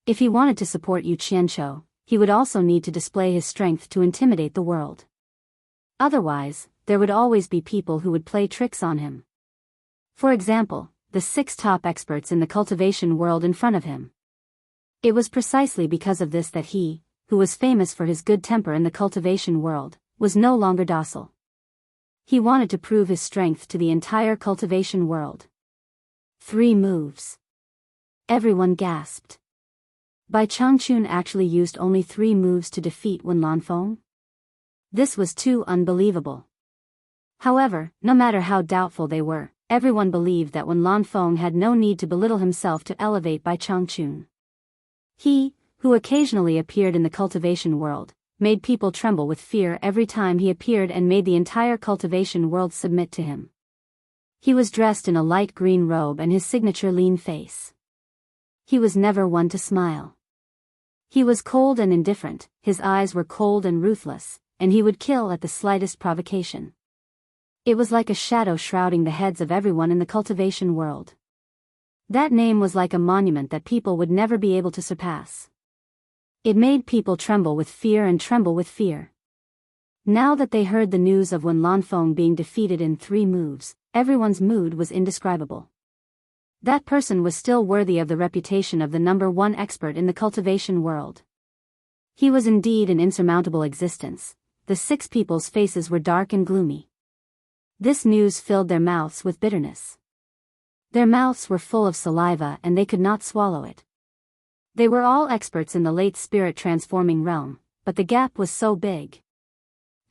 If he wanted to support Yu Qianqiu, he would also need to display his strength to intimidate the world. Otherwise, there would always be people who would play tricks on him. For example, the 6 top experts in the cultivation world in front of him. It was precisely because of this that he, who was famous for his good temper in the cultivation world, was no longer docile. He wanted to prove his strength to the entire cultivation world. 3 moves. Everyone gasped. Bai Changchun actually used only 3 moves to defeat Wen Lanfeng? This was too unbelievable. However, no matter how doubtful they were, everyone believed that Wen Lanfeng had no need to belittle himself to elevate Bai Changchun. He, who occasionally appeared in the cultivation world, made people tremble with fear every time he appeared and made the entire cultivation world submit to him. He was dressed in a light green robe and his signature lean face. He was never one to smile. He was cold and indifferent, his eyes were cold and ruthless, and he would kill at the slightest provocation. It was like a shadow shrouding the heads of everyone in the cultivation world. That name was like a monument that people would never be able to surpass. It made people tremble with fear and tremble with fear. Now that they heard the news of Wen Lanfeng being defeated in 3 moves, everyone's mood was indescribable. That person was still worthy of the reputation of the #1 expert in the cultivation world. He was indeed an insurmountable existence. The 6 people's faces were dark and gloomy. This news filled their mouths with bitterness. Their mouths were full of saliva and they could not swallow it. They were all experts in the late spirit transforming realm, but the gap was so big.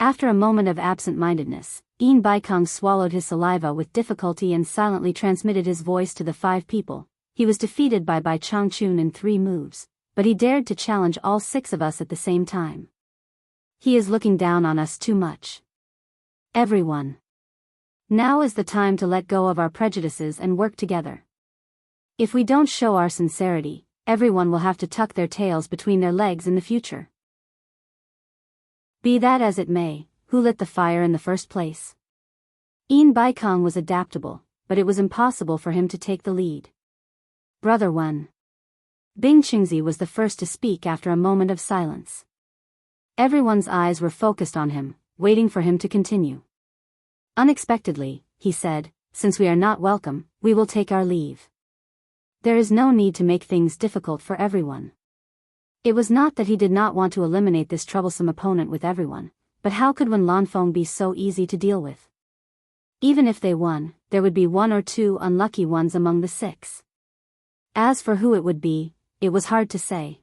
After a moment of absent-mindedness, Yin Baikong swallowed his saliva with difficulty and silently transmitted his voice to the 5 people. He was defeated by Bai Changchun in 3 moves, but he dared to challenge all 6 of us at the same time. He is looking down on us too much. Everyone. Now is the time to let go of our prejudices and work together. If we don't show our sincerity, everyone will have to tuck their tails between their legs in the future. Be that as it may, who lit the fire in the first place? Yin Baikong was adaptable, but it was impossible for him to take the lead. Brother Wen. Bing Qingzi was the first to speak after a moment of silence. Everyone's eyes were focused on him, waiting for him to continue. Unexpectedly, he said, since we are not welcome, we will take our leave. There is no need to make things difficult for everyone. It was not that he did not want to eliminate this troublesome opponent with everyone, but how could Wen Lanfeng be so easy to deal with? Even if they won, there would be 1 or 2 unlucky ones among the 6. As for who it would be, it was hard to say.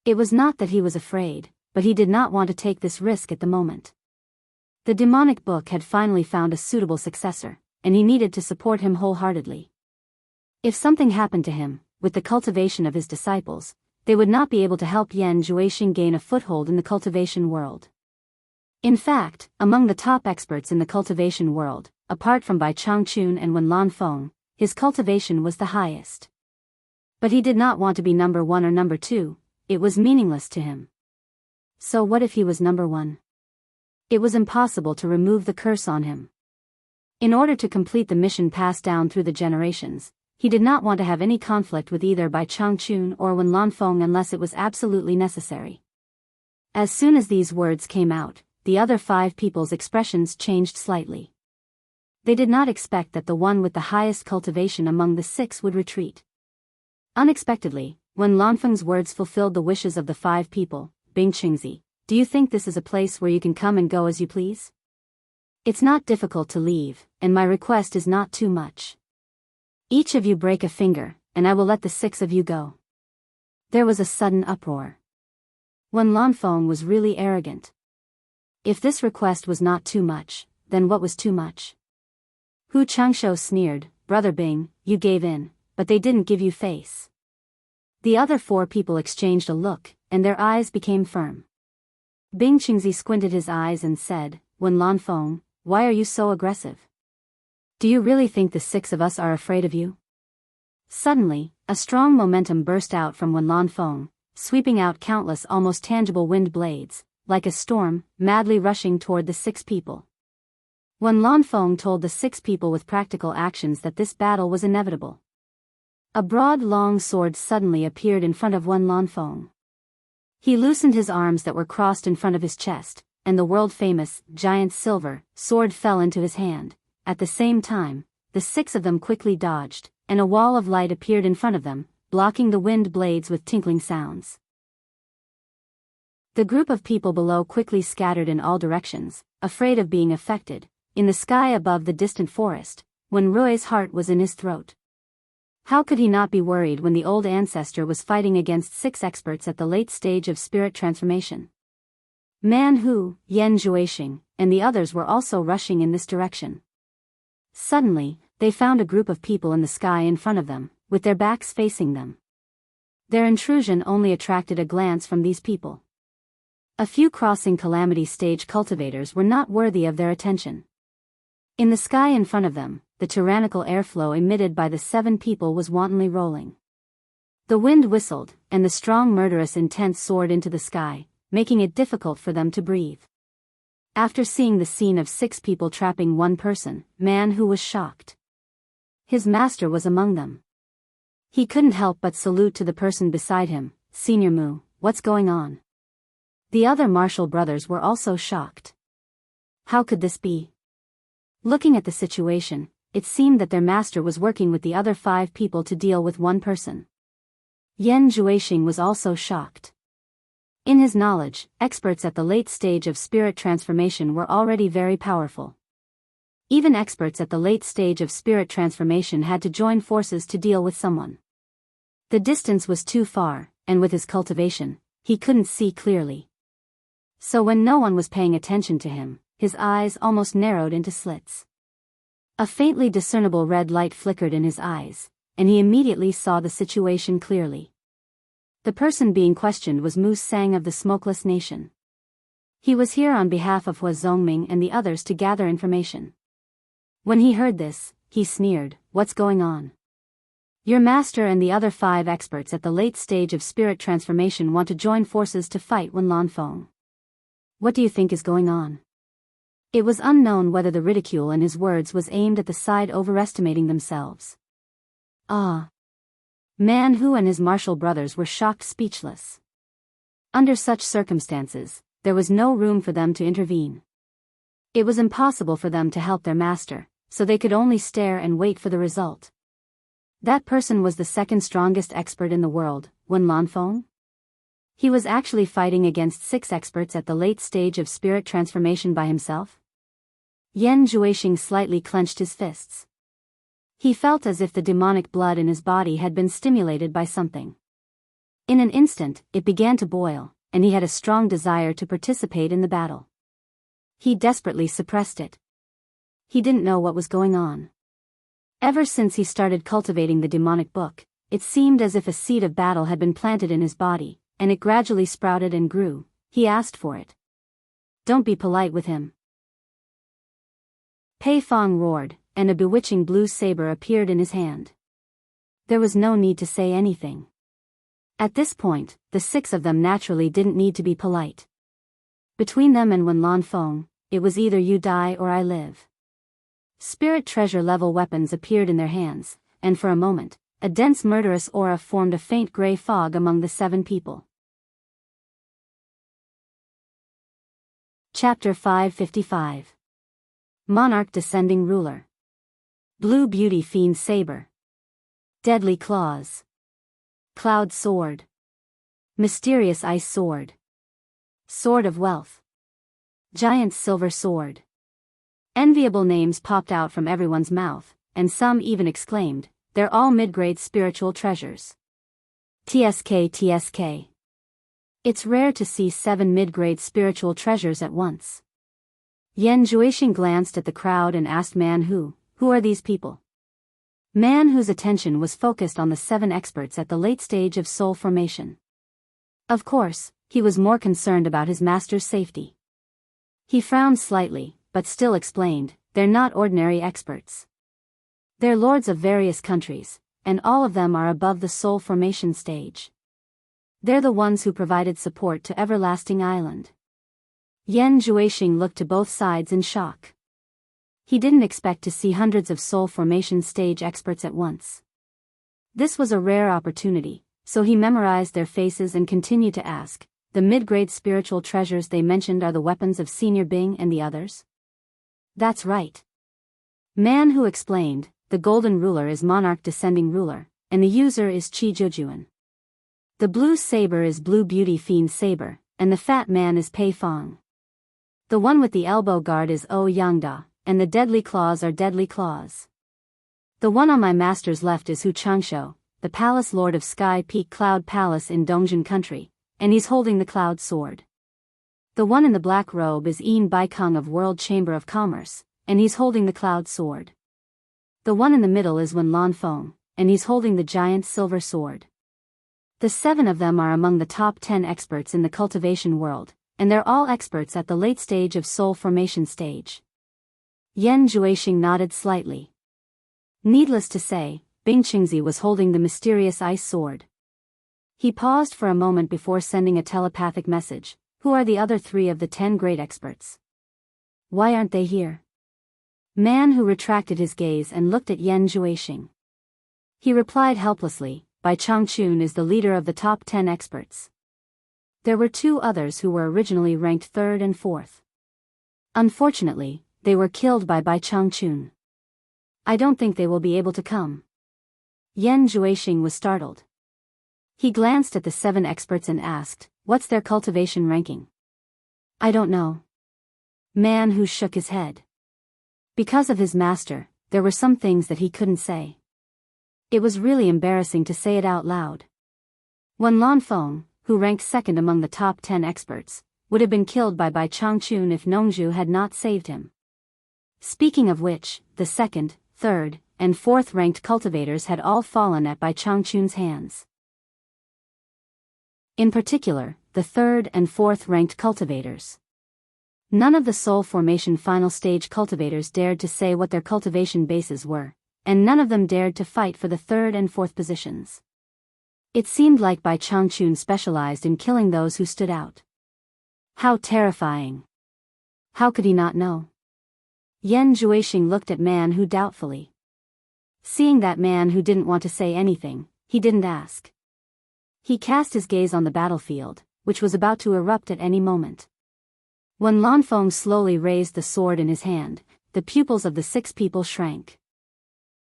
It was not that he was afraid, but he did not want to take this risk at the moment. The demonic book had finally found a suitable successor, and he needed to support him wholeheartedly. If something happened to him, with the cultivation of his disciples, they would not be able to help Yan Juexing gain a foothold in the cultivation world. In fact, among the top experts in the cultivation world, apart from Bai Changchun and Wen Lanfeng, his cultivation was the highest. But he did not want to be number 1 or number 2, it was meaningless to him. So what if he was number 1? It was impossible to remove the curse on him. In order to complete the mission passed down through the generations, he did not want to have any conflict with either Bai Changchun or Wen Lanfeng unless it was absolutely necessary. As soon as these words came out, the other 5 people's expressions changed slightly. They did not expect that the one with the highest cultivation among the 6 would retreat. Unexpectedly, Wen Lanfeng's words fulfilled the wishes of the 5 people. Bing Qingzi, do you think this is a place where you can come and go as you please? It's not difficult to leave, and my request is not too much. Each of you break a finger, and I will let the 6 of you go. There was a sudden uproar. Wen Lanfeng was really arrogant. If this request was not too much, then what was too much? Hu Changshou sneered, Brother Bing, you gave in, but they didn't give you face. The other 4 people exchanged a look, and their eyes became firm. Bing Qingzi squinted his eyes and said, Wen Lanfeng, why are you so aggressive? Do you really think the 6 of us are afraid of you? Suddenly, a strong momentum burst out from Wen Lanfeng, sweeping out countless almost tangible wind blades, like a storm, madly rushing toward the 6 people. Wen Lanfeng told the 6 people with practical actions that this battle was inevitable. A broad long sword suddenly appeared in front of Wen Lanfeng. He loosened his arms that were crossed in front of his chest, and the world-famous, giant silver, sword fell into his hand. At the same time, the 6 of them quickly dodged, and a wall of light appeared in front of them, blocking the wind blades with tinkling sounds. The group of people below quickly scattered in all directions, afraid of being affected. In the sky above the distant forest, Wen Rui's heart was in his throat. How could he not be worried when the old ancestor was fighting against 6 experts at the late stage of spirit transformation? Man Hu, Yan Juexing, and the others were also rushing in this direction. Suddenly, they found a group of people in the sky in front of them, with their backs facing them. Their intrusion only attracted a glance from these people. A few crossing calamity stage cultivators were not worthy of their attention. In the sky in front of them, the tyrannical airflow emitted by the 7 people was wantonly rolling. The wind whistled, and the strong murderous intent soared into the sky, making it difficult for them to breathe. After seeing the scene of 6 people trapping 1 person, Man Hu was shocked. His master was among them. He couldn't help but salute to the person beside him, Senior Mu, what's going on? The other martial brothers were also shocked. How could this be? Looking at the situation, it seemed that their master was working with the other 5 people to deal with 1 person. Yan Juexing was also shocked. In his knowledge, experts at the late stage of spirit transformation were already very powerful. Even experts at the late stage of spirit transformation had to join forces to deal with someone. The distance was too far, and with his cultivation, he couldn't see clearly. So when no one was paying attention to him, his eyes almost narrowed into slits. A faintly discernible red light flickered in his eyes, and he immediately saw the situation clearly. The person being questioned was Mu Sang of the Smokeless Nation. He was here on behalf of Hua Zongming and the others to gather information. When he heard this, he sneered, "What's going on? Your master and the other 5 experts at the late stage of spirit transformation want to join forces to fight Wen Lanfeng. What do you think is going on?" It was unknown whether the ridicule in his words was aimed at the side overestimating themselves. Man Hu and his martial brothers were shocked speechless. Under such circumstances, there was no room for them to intervene. It was impossible for them to help their master, so they could only stare and wait for the result. That person was the second strongest expert in the world, Wen Lanfeng. He was actually fighting against 6 experts at the late stage of spirit transformation by himself. Yan Juexing slightly clenched his fists. He felt as if the demonic blood in his body had been stimulated by something. In an instant, it began to boil, and he had a strong desire to participate in the battle. He desperately suppressed it. He didn't know what was going on. Ever since he started cultivating the demonic book, it seemed as if a seed of battle had been planted in his body, and it gradually sprouted and grew. He asked for it. "Don't be polite with him." Pei Fong roared, and a bewitching blue saber appeared in his hand. There was no need to say anything. At this point, the 6 of them naturally didn't need to be polite. Between them and Wen Lanfeng, it was either you die or I live. Spirit treasure level weapons appeared in their hands, and for a moment, a dense murderous aura formed a faint gray fog among the 7 people. Chapter 555. Monarch Descending Ruler. Blue Beauty Fiend Saber. Deadly Claws. Cloud Sword. Mysterious Ice Sword. Sword of Wealth. Giant Silver Sword. Enviable names popped out from everyone's mouth, and some even exclaimed, "They're all mid-grade spiritual treasures." TSK. It's rare to see 7 mid-grade spiritual treasures at once. Yan Juexing glanced at the crowd and asked Man Hu, "Who are these people?" Man Hu's attention was focused on the 7 experts at the late stage of soul formation. Of course, he was more concerned about his master's safety. He frowned slightly, but still explained, "They're not ordinary experts. They're lords of various countries, and all of them are above the soul formation stage. They're the ones who provided support to Everlasting Island." Yan Juexing looked to both sides in shock. He didn't expect to see hundreds of soul formation stage experts at once. This was a rare opportunity, so he memorized their faces and continued to ask, "The mid-grade spiritual treasures they mentioned are the weapons of Senior Bing and the others?" "That's right." Man Hu explained, "The Golden Ruler is Monarch Descending Ruler, and the user is Qi Zhujuan. The blue saber is Blue Beauty Fiend Saber, and the fat man is Pei Fong. The one with the elbow guard is O Yangda, and the deadly claws are Deadly Claws. The one on my master's left is Hu Changshou, the Palace Lord of Sky Peak Cloud Palace in Dongjin Country, and he's holding the Cloud Sword. The one in the black robe is Yin Baikong of World Chamber of Commerce, and he's holding the Cloud Sword. The one in the middle is Wen Lanfeng, and he's holding the giant silver sword. The 7 of them are among the top 10 experts in the cultivation world, and they're all experts at the late stage of soul formation stage." Yan Juexing nodded slightly. Needless to say, Bing Qingzi was holding the mysterious ice sword. He paused for a moment before sending a telepathic message, "Who are the other 3 of the 10 great experts? Why aren't they here?" Man Hu retracted his gaze and looked at Yan Juexing. He replied helplessly, "Bai Changchun is the leader of the top 10 experts. There were 2 others who were originally ranked 3rd and 4th. Unfortunately, they were killed by Bai Changchun. I don't think they will be able to come." Yan Juexing was startled. He glanced at the 7 experts and asked, What's their cultivation ranking? I don't know. Man Hu shook his head. Because of his master, there were some things that he couldn't say. It was really embarrassing to say it out loud. Wen Lanfeng, who ranked second among the top 10 experts, would have been killed by Bai Changchun if Nongzhu had not saved him. Speaking of which, the second, third, and fourth ranked cultivators had all fallen at Bai Changchun's hands. In particular, the third and fourth ranked cultivators. None of the soul formation final stage cultivators dared to say what their cultivation bases were, and none of them dared to fight for the third and fourth positions. It seemed like Bai Changchun specialized in killing those who stood out. How terrifying! How could he not know? Yan Zhuixing looked at Man Hu doubtfully. Seeing that Man Hu didn't want to say anything, he didn't ask. He cast his gaze on the battlefield, which was about to erupt at any moment. When Lanfeng slowly raised the sword in his hand, the pupils of the 6 people shrank.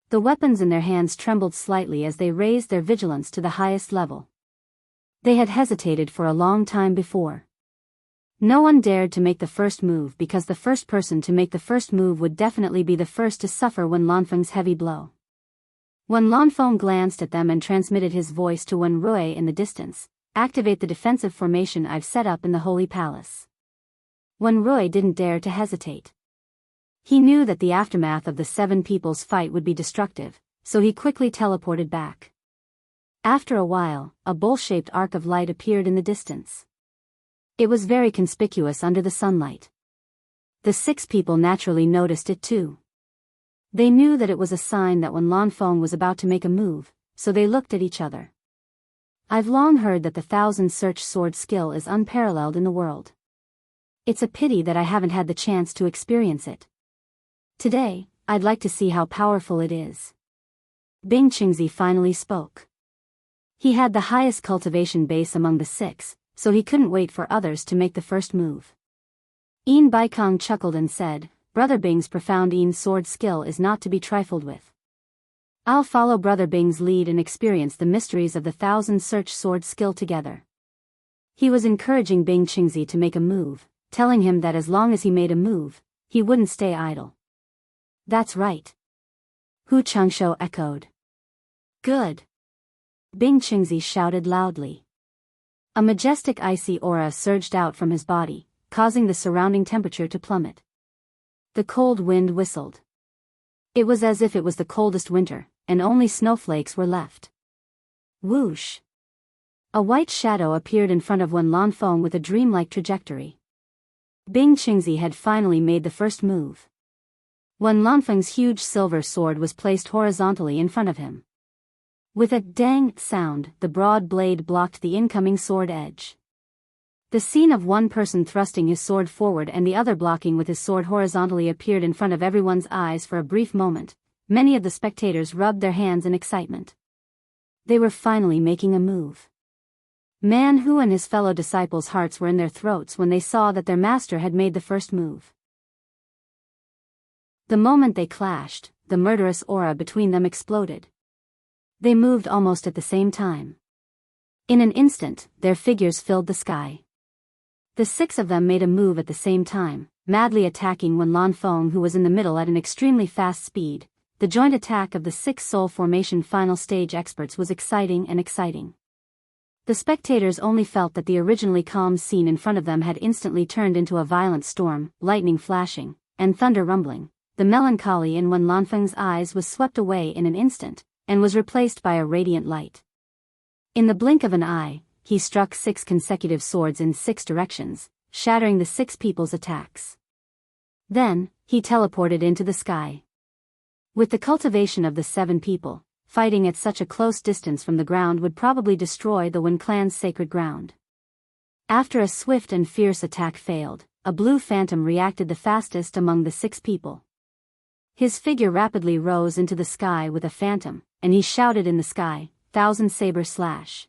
The weapons in their hands trembled slightly as they raised their vigilance to the highest level. They had hesitated for a long time before. No one dared to make the first move because the first person to make the first move would definitely be the first to suffer Wen Lanfeng's heavy blow. When Lanfeng glanced at them and transmitted his voice to Wen Rui in the distance, "Activate the defensive formation I've set up in the Holy Palace." Wen Rui didn't dare to hesitate. He knew that the aftermath of the 7 people's fight would be destructive, so he quickly teleported back. After a while, a bowl-shaped arc of light appeared in the distance. It was very conspicuous under the sunlight. The 6 people naturally noticed it too. They knew that it was a sign that Wen Lanfeng was about to make a move, so they looked at each other. I've long heard that the 1000 search sword skill is unparalleled in the world. It's a pity that I haven't had the chance to experience it. Today, I'd like to see how powerful it is. Bing Qingzi finally spoke. He had the highest cultivation base among the 6, so he couldn't wait for others to make the first move. Yin Baikong chuckled and said, "Brother Bing's profound Yin sword skill is not to be trifled with. I'll follow Brother Bing's lead and experience the mysteries of the 1000 search sword skill together." He was encouraging Bing Qingzi to make a move, telling him that as long as he made a move, he wouldn't stay idle. "That's right." Hu Changshou echoed. "Good." Bing Qingzi shouted loudly. A majestic icy aura surged out from his body, causing the surrounding temperature to plummet. The cold wind whistled. It was as if it was the coldest winter, and only snowflakes were left. Whoosh! A white shadow appeared in front of Wen Lanfeng with a dreamlike trajectory. Bing Qingzi had finally made the first move. Wen Lanfeng's huge silver sword was placed horizontally in front of him. With a dang sound, the broad blade blocked the incoming sword edge. The scene of one person thrusting his sword forward and the other blocking with his sword horizontally appeared in front of everyone's eyes for a brief moment. Many of the spectators rubbed their hands in excitement. They were finally making a move. Man Hu and his fellow disciples' hearts were in their throats when they saw that their master had made the first move. The moment they clashed, the murderous aura between them exploded. They moved almost at the same time. In an instant, their figures filled the sky. The 6 of them made a move at the same time, madly attacking Wen Lanfeng, who was in the middle at an extremely fast speed. The joint attack of the 6 soul formation final stage experts was exciting. The spectators only felt that the originally calm scene in front of them had instantly turned into a violent storm, lightning flashing, and thunder rumbling. The melancholy in Wen Lanfeng's eyes was swept away in an instant, and was replaced by a radiant light. In the blink of an eye, he struck 6 consecutive swords in 6 directions, shattering the 6 people's attacks. Then, he teleported into the sky. With the cultivation of the 7 people, fighting at such a close distance from the ground would probably destroy the Wen clan's sacred ground. After a swift and fierce attack failed, a blue phantom reacted the fastest among the 6 people. His figure rapidly rose into the sky with a phantom, and he shouted in the sky, "1000 saber slash."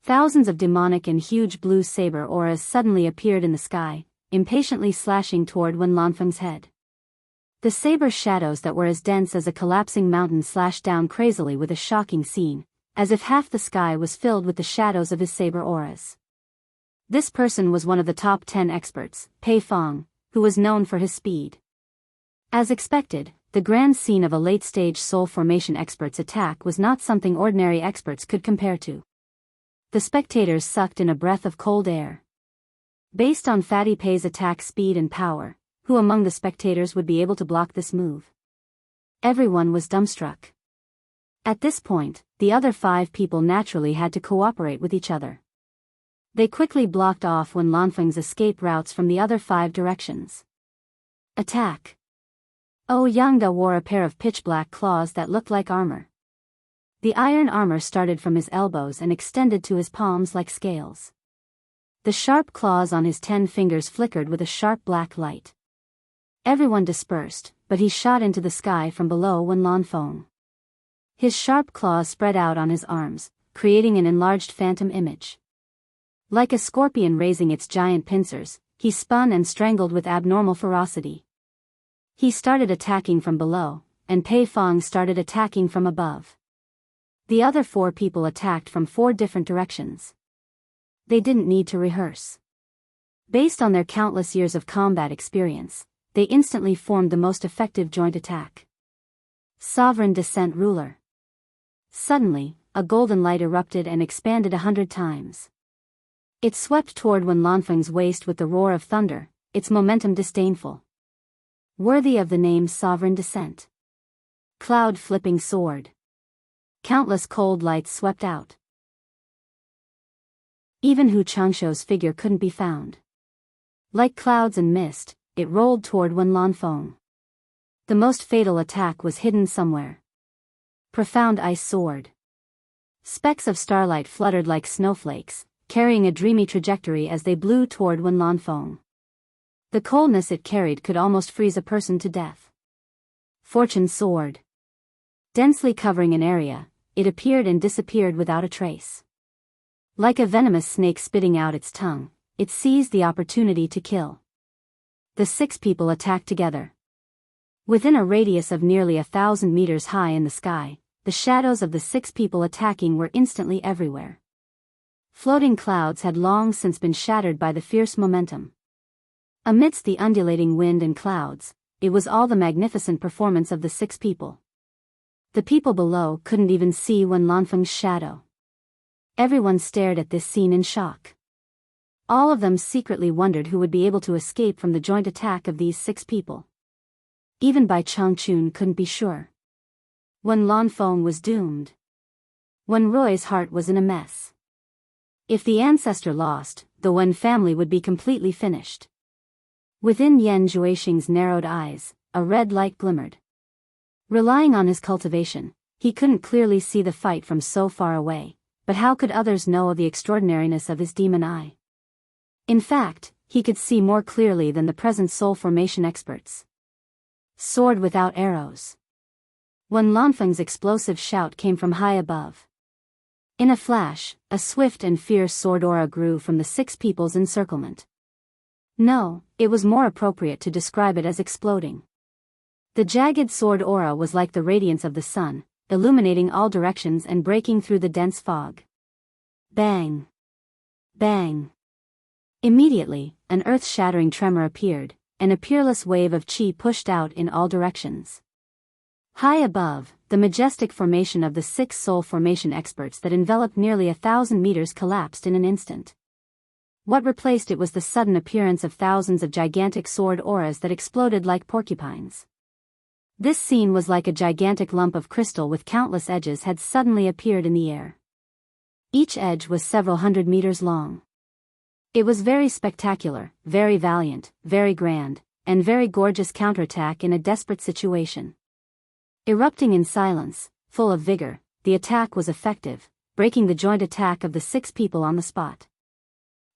Thousands of demonic and huge blue saber auras suddenly appeared in the sky, impatiently slashing toward Wen Lanfeng's head. The saber shadows that were as dense as a collapsing mountain slashed down crazily with a shocking scene, as if half the sky was filled with the shadows of his saber auras. This person was one of the top 10 experts, Pei Fong, who was known for his speed. As expected, the grand scene of a late-stage soul formation expert's attack was not something ordinary experts could compare to. The spectators sucked in a breath of cold air. Based on Fatty Pei's attack speed and power, who among the spectators would be able to block this move? Everyone was dumbstruck. At this point, the other 5 people naturally had to cooperate with each other. They quickly blocked off Wen Lanfeng's escape routes from the other 5 directions. Attack! Yang wore a pair of pitch-black claws that looked like armor. The iron armor started from his elbows and extended to his palms like scales. The sharp claws on his 10 fingers flickered with a sharp black light. Everyone dispersed, but he shot into the sky from below Wen Lanfeng. His sharp claws spread out on his arms, creating an enlarged phantom image. Like a scorpion raising its giant pincers, he spun and strangled with abnormal ferocity. He started attacking from below, and Pei Fong started attacking from above. The other 4 people attacked from 4 different directions. They didn't need to rehearse. Based on their countless years of combat experience, they instantly formed the most effective joint attack. Sovereign Descent Ruler. Suddenly, a golden light erupted and expanded 100 times. It swept toward Wen Lanfeng's waist with the roar of thunder, its momentum disdainful. Worthy of the name Sovereign Descent. Cloud-flipping sword. Countless cold lights swept out. Even Hu Changshuo's figure couldn't be found. Like clouds and mist, it rolled toward Wen Lanfeng. The most fatal attack was hidden somewhere. Profound Ice Sword. Specks of starlight fluttered like snowflakes, carrying a dreamy trajectory as they blew toward Wen Lanfeng. The coldness it carried could almost freeze a person to death. Fortune Sword. Densely covering an area, it appeared and disappeared without a trace. Like a venomous snake spitting out its tongue, it seized the opportunity to kill. The 6 people attacked together. Within a radius of nearly 1,000 meters high in the sky, the shadows of the 6 people attacking were instantly everywhere. Floating clouds had long since been shattered by the fierce momentum. Amidst the undulating wind and clouds, it was all the magnificent performance of the 6 people. The people below couldn't even see Wen Lanfeng's shadow. Everyone stared at this scene in shock. All of them secretly wondered who would be able to escape from the joint attack of these 6 people. Even Bai Changchun couldn't be sure. Wen Lanfeng was doomed. Wen Rui's heart was in a mess. If the ancestor lost, the Wen family would be completely finished. Within Yan Zhuixing's narrowed eyes, a red light glimmered. Relying on his cultivation, he couldn't clearly see the fight from so far away, but how could others know of the extraordinariness of his demon eye? In fact, he could see more clearly than the present soul formation experts. Sword without arrows. Wen Lanfeng's explosive shout came from high above. In a flash, a swift and fierce sword aura grew from the 6 people's encirclement. No, it was more appropriate to describe it as exploding. The jagged sword aura was like the radiance of the sun, illuminating all directions and breaking through the dense fog. Bang! Bang! Immediately, an earth-shattering tremor appeared, and a peerless wave of chi pushed out in all directions. High above, the majestic formation of the 6 soul formation experts that enveloped nearly 1,000 meters collapsed in an instant. What replaced it was the sudden appearance of thousands of gigantic sword auras that exploded like porcupines. This scene was like a gigantic lump of crystal with countless edges had suddenly appeared in the air. Each edge was several hundred meters long. It was very spectacular, very valiant, very grand, and very gorgeous counterattack in a desperate situation. Erupting in silence, full of vigor, the attack was effective, breaking the joint attack of the 6 people on the spot.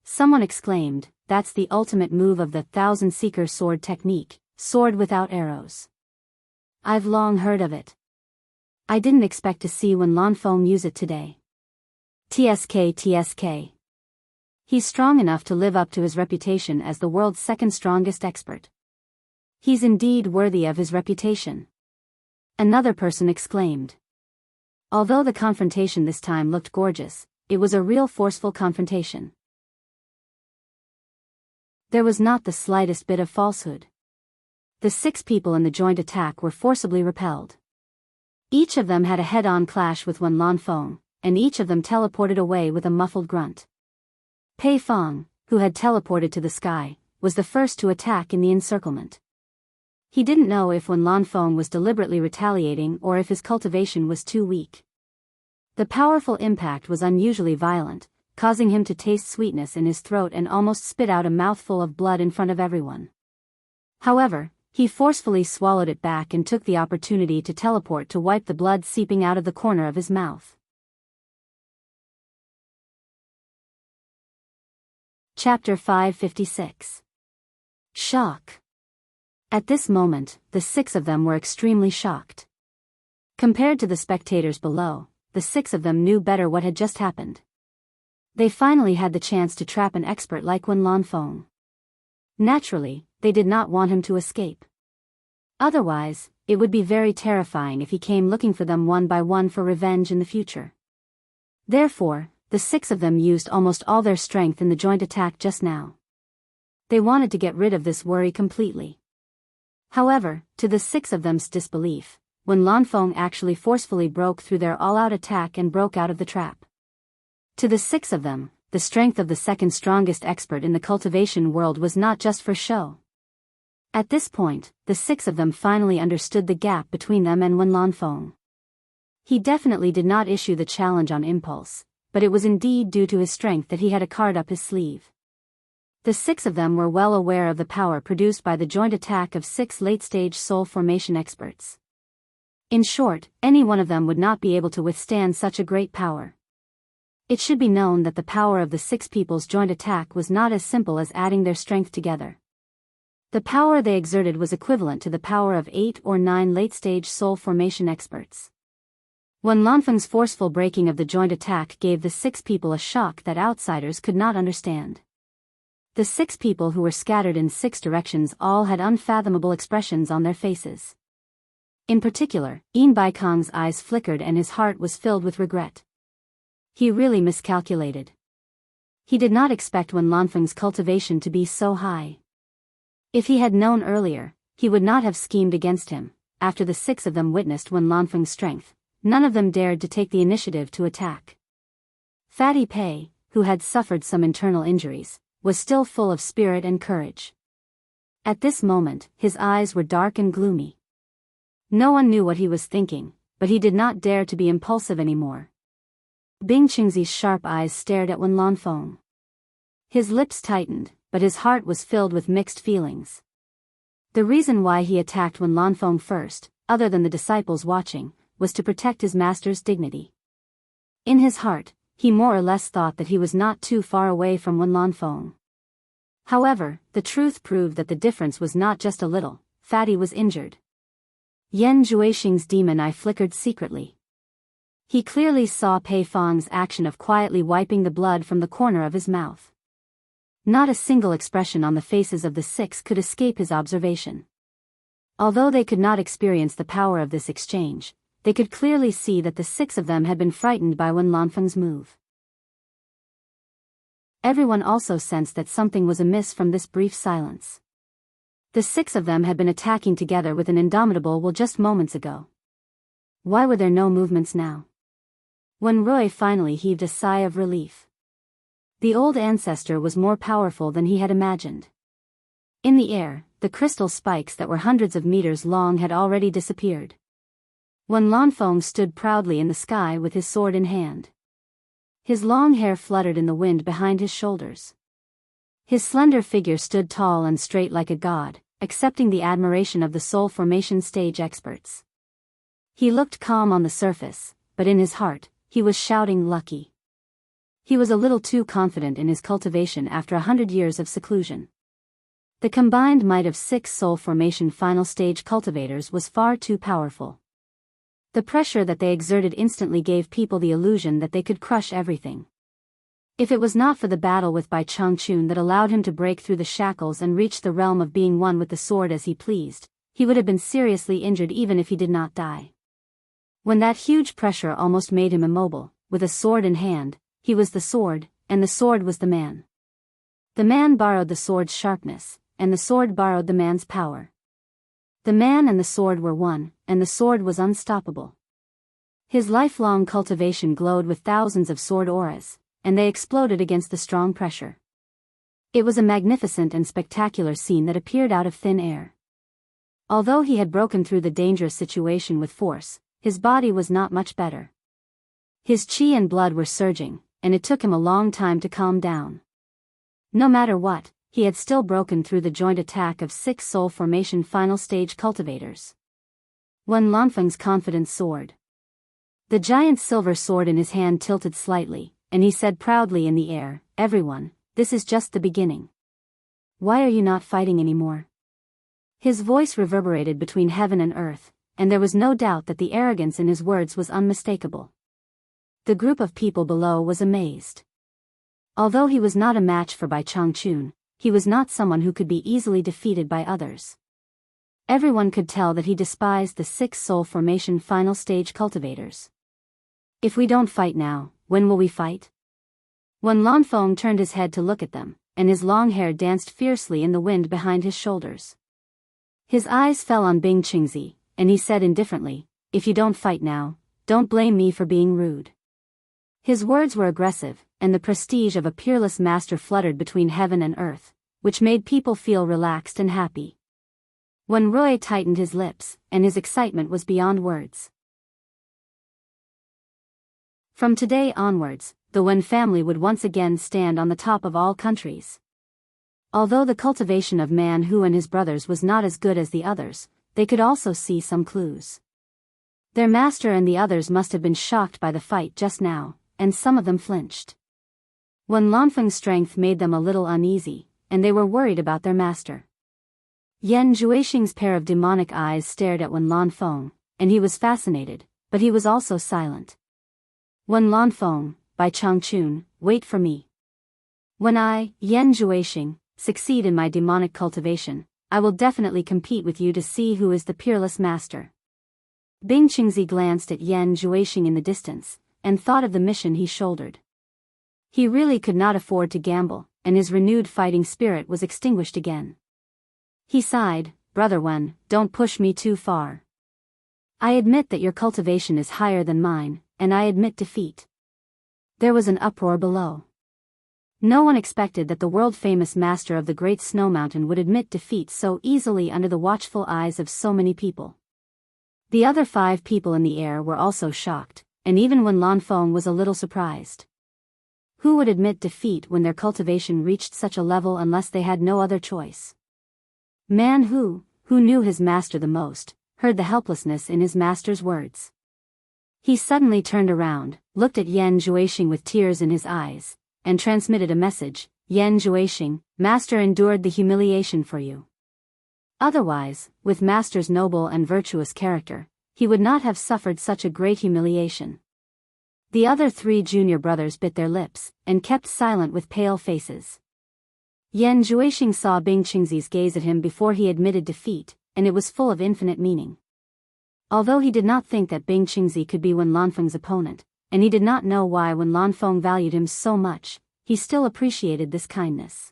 Someone exclaimed, "That's the ultimate move of the Thousand Seeker sword technique, sword without arrows. I've long heard of it. I didn't expect to see Wen Lanfeng use it today. TSK. He's strong enough to live up to his reputation as the world's 2nd strongest expert. He's indeed worthy of his reputation." Another person exclaimed. Although the confrontation this time looked gorgeous, it was a real forceful confrontation. There was not the slightest bit of falsehood. The 6 people in the joint attack were forcibly repelled. Each of them had a head-on clash with Wen Lanfeng, and each of them teleported away with a muffled grunt. Pei Fong, who had teleported to the sky, was the first to attack in the encirclement. He didn't know if Wen Lanfeng was deliberately retaliating or if his cultivation was too weak. The powerful impact was unusually violent, causing him to taste sweetness in his throat and almost spit out a mouthful of blood in front of everyone. However, he forcefully swallowed it back and took the opportunity to teleport to wipe the blood seeping out of the corner of his mouth. Chapter 556. Shock. At this moment, the 6 of them were extremely shocked. Compared to the spectators below, the 6 of them knew better what had just happened. They finally had the chance to trap an expert like Wen Lanfeng. Naturally, they did not want him to escape. Otherwise, it would be very terrifying if he came looking for them one by one for revenge in the future. Therefore, the 6 of them used almost all their strength in the joint attack just now. They wanted to get rid of this worry completely. However, to the 6 of them's disbelief, Wen Lanfeng actually forcefully broke through their all-out attack and broke out of the trap. To the 6 of them, the strength of the second strongest expert in the cultivation world was not just for show. At this point, the 6 of them finally understood the gap between them and Wen Lanfeng. He definitely did not issue the challenge on impulse, but it was indeed due to his strength that he had a card up his sleeve. The 6 of them were well aware of the power produced by the joint attack of 6 late-stage soul formation experts. In short, any one of them would not be able to withstand such a great power. It should be known that the power of the 6 people's joint attack was not as simple as adding their strength together. The power they exerted was equivalent to the power of 8 or 9 late-stage soul formation experts. Wen Lanfeng's forceful breaking of the joint attack gave the 6 people a shock that outsiders could not understand. The 6 people who were scattered in 6 directions all had unfathomable expressions on their faces. In particular, Yin Baikong's eyes flickered and his heart was filled with regret. He really miscalculated. He did not expect Wen Lanfeng's cultivation to be so high. If he had known earlier, he would not have schemed against him. After the 6 of them witnessed Wen Lanfeng's strength, none of them dared to take the initiative to attack. Fatty Pei, who had suffered some internal injuries, was still full of spirit and courage. At this moment, his eyes were dark and gloomy. No one knew what he was thinking, but he did not dare to be impulsive anymore. Bing Qingzi's sharp eyes stared at Wen Lanfeng. His lips tightened, but his heart was filled with mixed feelings. The reason why he attacked Wen Lanfeng first, other than the disciples watching, was to protect his master's dignity. In his heart, he more or less thought that he was not too far away from Wen Lanfeng. However, the truth proved that the difference was not just a little. Fatty was injured. Yan Juixing's demon eye flickered secretly. He clearly saw Pei Fong's action of quietly wiping the blood from the corner of his mouth. Not a single expression on the faces of the 6 could escape his observation. Although they could not experience the power of this exchange, they could clearly see that the 6 of them had been frightened by Wen Lanfeng's move. Everyone also sensed that something was amiss from this brief silence. The 6 of them had been attacking together with an indomitable will just moments ago. Why were there no movements now? Wen Rui finally heaved a sigh of relief. The old ancestor was more powerful than he had imagined. In the air, the crystal spikes that were hundreds of meters long had already disappeared. Wen Lanfeng stood proudly in the sky with his sword in hand. His long hair fluttered in the wind behind his shoulders. His slender figure stood tall and straight like a god, accepting the admiration of the soul formation stage experts. He looked calm on the surface, but in his heart, he was shouting lucky. He was a little too confident in his cultivation after 100 years of seclusion. The combined might of 6 soul formation final stage cultivators was far too powerful. The pressure that they exerted instantly gave people the illusion that they could crush everything. If it was not for the battle with Bai Changchun that allowed him to break through the shackles and reach the realm of being one with the sword as he pleased, he would have been seriously injured even if he did not die. When that huge pressure almost made him immobile, with a sword in hand, he was the sword, and the sword was the man. The man borrowed the sword's sharpness, and the sword borrowed the man's power. The man and the sword were one, and the sword was unstoppable. His lifelong cultivation glowed with thousands of sword auras, and they exploded against the strong pressure. It was a magnificent and spectacular scene that appeared out of thin air. Although he had broken through the dangerous situation with force, his body was not much better. His chi and blood were surging, and it took him a long time to calm down. No matter what, he had still broken through the joint attack of 6 soul formation final stage cultivators. Wen Lanfeng's confidence soared. The giant silver sword in his hand tilted slightly, and he said proudly in the air, "Everyone, this is just the beginning. Why are you not fighting anymore?" His voice reverberated between heaven and earth, and there was no doubt that the arrogance in his words was unmistakable. The group of people below was amazed. Although he was not a match for Bai Changchun, he was not someone who could be easily defeated by others. Everyone could tell that he despised the 6 soul formation final stage cultivators. "If we don't fight now, when will we fight?" When Lanfeng turned his head to look at them, and his long hair danced fiercely in the wind behind his shoulders. His eyes fell on Bing Qingzi, and he said indifferently, "If you don't fight now, don't blame me for being rude." His words were aggressive, and the prestige of a peerless master fluttered between heaven and earth, which made people feel relaxed and happy. Wen Rui tightened his lips, and his excitement was beyond words. From today onwards, the Wen family would once again stand on the top of all countries. Although the cultivation of Man Hu and his brothers was not as good as the others, they could also see some clues. Their master and the others must have been shocked by the fight just now, and some of them flinched. Wen Lanfeng's strength made them a little uneasy, and they were worried about their master. Yan Juixing's pair of demonic eyes stared at Wen Lanfeng, and he was fascinated, but he was also silent. "Wen Lanfeng, Bai Changchun, wait for me. When I, Yan Juixing, succeed in my demonic cultivation, I will definitely compete with you to see who is the peerless master." Bing Qingzi glanced at Yan Juixing in the distance, and thought of the mission he shouldered. He really could not afford to gamble, and his renewed fighting spirit was extinguished again. He sighed, "Brother Wen, don't push me too far. I admit that your cultivation is higher than mine, and I admit defeat." There was an uproar below. No one expected that the world-famous master of the Great Snow Mountain would admit defeat so easily under the watchful eyes of so many people. The other 5 people in the air were also shocked, and even Wen Lanfeng was a little surprised. Who would admit defeat when their cultivation reached such a level unless they had no other choice? Man Hu, who knew his master the most, heard the helplessness in his master's words. He suddenly turned around, looked at Yan Juixing with tears in his eyes, and transmitted a message, "Yan Juixing, master endured the humiliation for you. Otherwise, with master's noble and virtuous character, he would not have suffered such a great humiliation." The other 3 junior brothers bit their lips, and kept silent with pale faces. Yan Juixing saw Bing Qingzi's gaze at him before he admitted defeat, and it was full of infinite meaning. Although he did not think that Bing Qingzi could be Wen Lanfeng's opponent, and he did not know why Wen Lanfeng valued him so much, he still appreciated this kindness.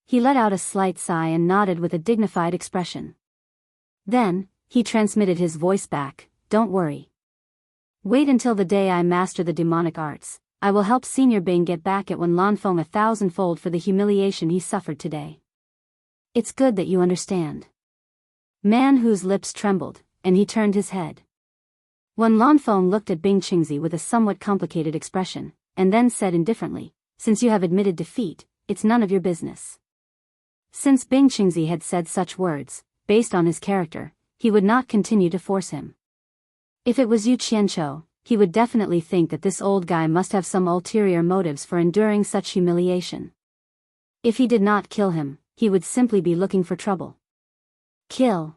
He let out a slight sigh and nodded with a dignified expression. Then, he transmitted his voice back, "Don't worry. Wait until the day I master the demonic arts. I will help Senior Bing get back at Wen Lanfeng 1,000-fold for the humiliation he suffered today. It's good that you understand." Man Hu's lips trembled, and he turned his head. Wen Lanfeng looked at Bing Qingzi with a somewhat complicated expression, and then said indifferently, "Since you have admitted defeat, it's none of your business." Since Bing Qingzi had said such words, based on his character, he would not continue to force him. If it was Yu Qianqiu, he would definitely think that this old guy must have some ulterior motives for enduring such humiliation. If he did not kill him, he would simply be looking for trouble. Kill.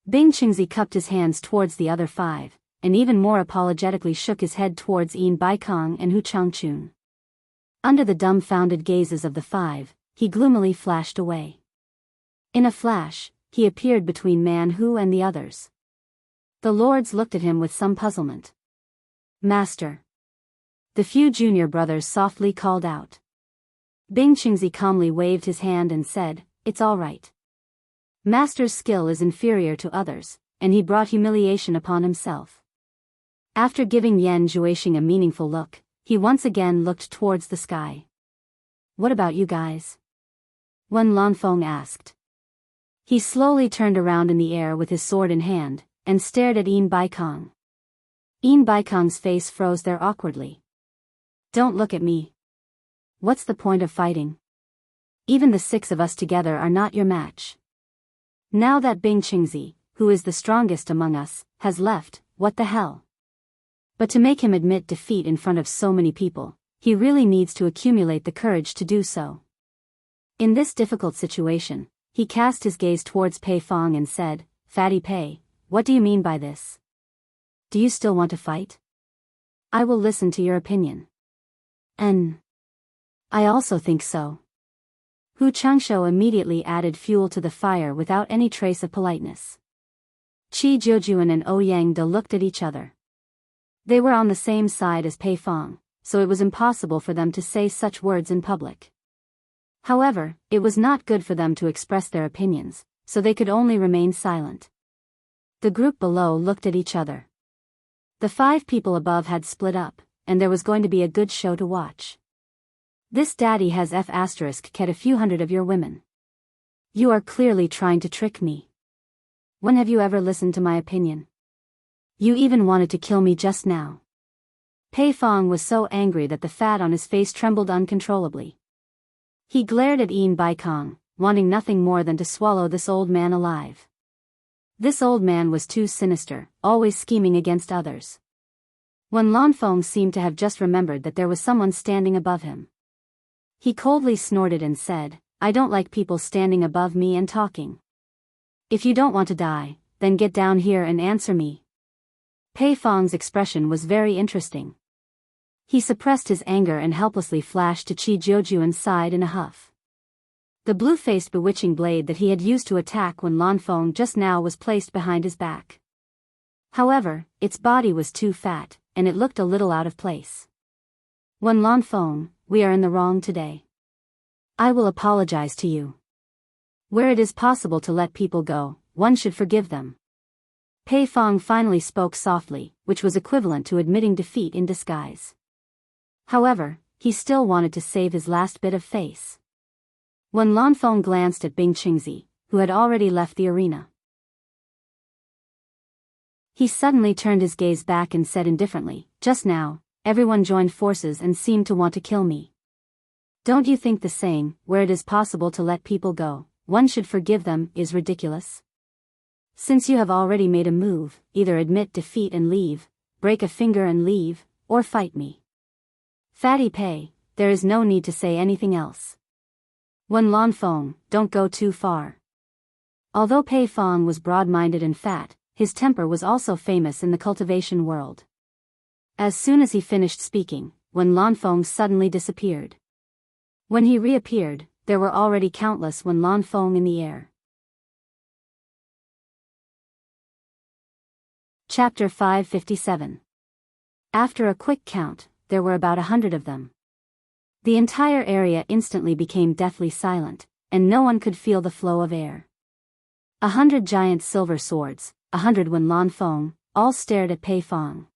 Bing Qingzi cupped his hands towards the other 5, and even more apologetically shook his head towards Yin Baikong and Hu Changchun. Under the dumbfounded gazes of the 5, he gloomily flashed away. In a flash, he appeared between Man Hu and the others. The lords looked at him with some puzzlement. "Master." The few junior brothers softly called out. Bing Qingzi calmly waved his hand and said, "It's all right. Master's skill is inferior to others, and he brought humiliation upon himself." After giving Yan Zhuixing a meaningful look, he once again looked towards the sky. "What about you guys?" Wen Lanfeng asked. He slowly turned around in the air with his sword in hand, and stared at Yin Baikong. Yin Baikong's face froze there awkwardly. "Don't look at me. What's the point of fighting? Even the 6 of us together are not your match. Now that Bing Qingzi, who is the strongest among us, has left, what the hell?" But to make him admit defeat in front of so many people, he really needs to accumulate the courage to do so. In this difficult situation, he cast his gaze towards Pei Fong and said, "Fatty Pei, what do you mean by this? Do you still want to fight? I will listen to your opinion." I also think so." Hu Changshou immediately added fuel to the fire without any trace of politeness. Qi Jiujuan and Ouyang De looked at each other. They were on the same side as Pei Fong, so it was impossible for them to say such words in public. However, it was not good for them to express their opinions, so they could only remain silent. The group below looked at each other. The 5 people above had split up, and there was going to be a good show to watch. "This daddy has ket a few hundred of your women. You are clearly trying to trick me. When have you ever listened to my opinion? You even wanted to kill me just now." Pei Fong was so angry that the fat on his face trembled uncontrollably. He glared at Yin Baikong, wanting nothing more than to swallow this old man alive. This old man was too sinister, always scheming against others. When Lanfeng seemed to have just remembered that there was someone standing above him. He coldly snorted and said, "I don't like people standing above me and talking. If you don't want to die, then get down here and answer me." Pei Fong's expression was very interesting. He suppressed his anger and helplessly flashed to Qi Jiujuan's side in a huff. The blue-faced bewitching blade that he had used to attack when Lanfeng just now was placed behind his back. However, its body was too fat, and it looked a little out of place. "Wen Lanfeng, we are in the wrong today. I will apologize to you. Where it is possible to let people go, one should forgive them." Pei Fong finally spoke softly, which was equivalent to admitting defeat in disguise. However, he still wanted to save his last bit of face. When Lanfeng glanced at Bing Qingzi, who had already left the arena, he suddenly turned his gaze back and said indifferently, "Just now, everyone joined forces and seemed to want to kill me. Don't you think the saying, where it is possible to let people go, one should forgive them, is ridiculous? Since you have already made a move, either admit defeat and leave, break a finger and leave, or fight me. Fatty Pei, there is no need to say anything else. Wen Lanfeng, don't go too far." Although Pei Fong was broad-minded and fat, his temper was also famous in the cultivation world. As soon as he finished speaking, Wen Lanfeng suddenly disappeared. When he reappeared, there were already countless Wen Lanfeng in the air. Chapter 557. After a quick count, there were about 100 of them. The entire area instantly became deathly silent, and no one could feel the flow of air. 100 giant silver swords, 100 Wen Lanfeng, all stared at Pei Fong.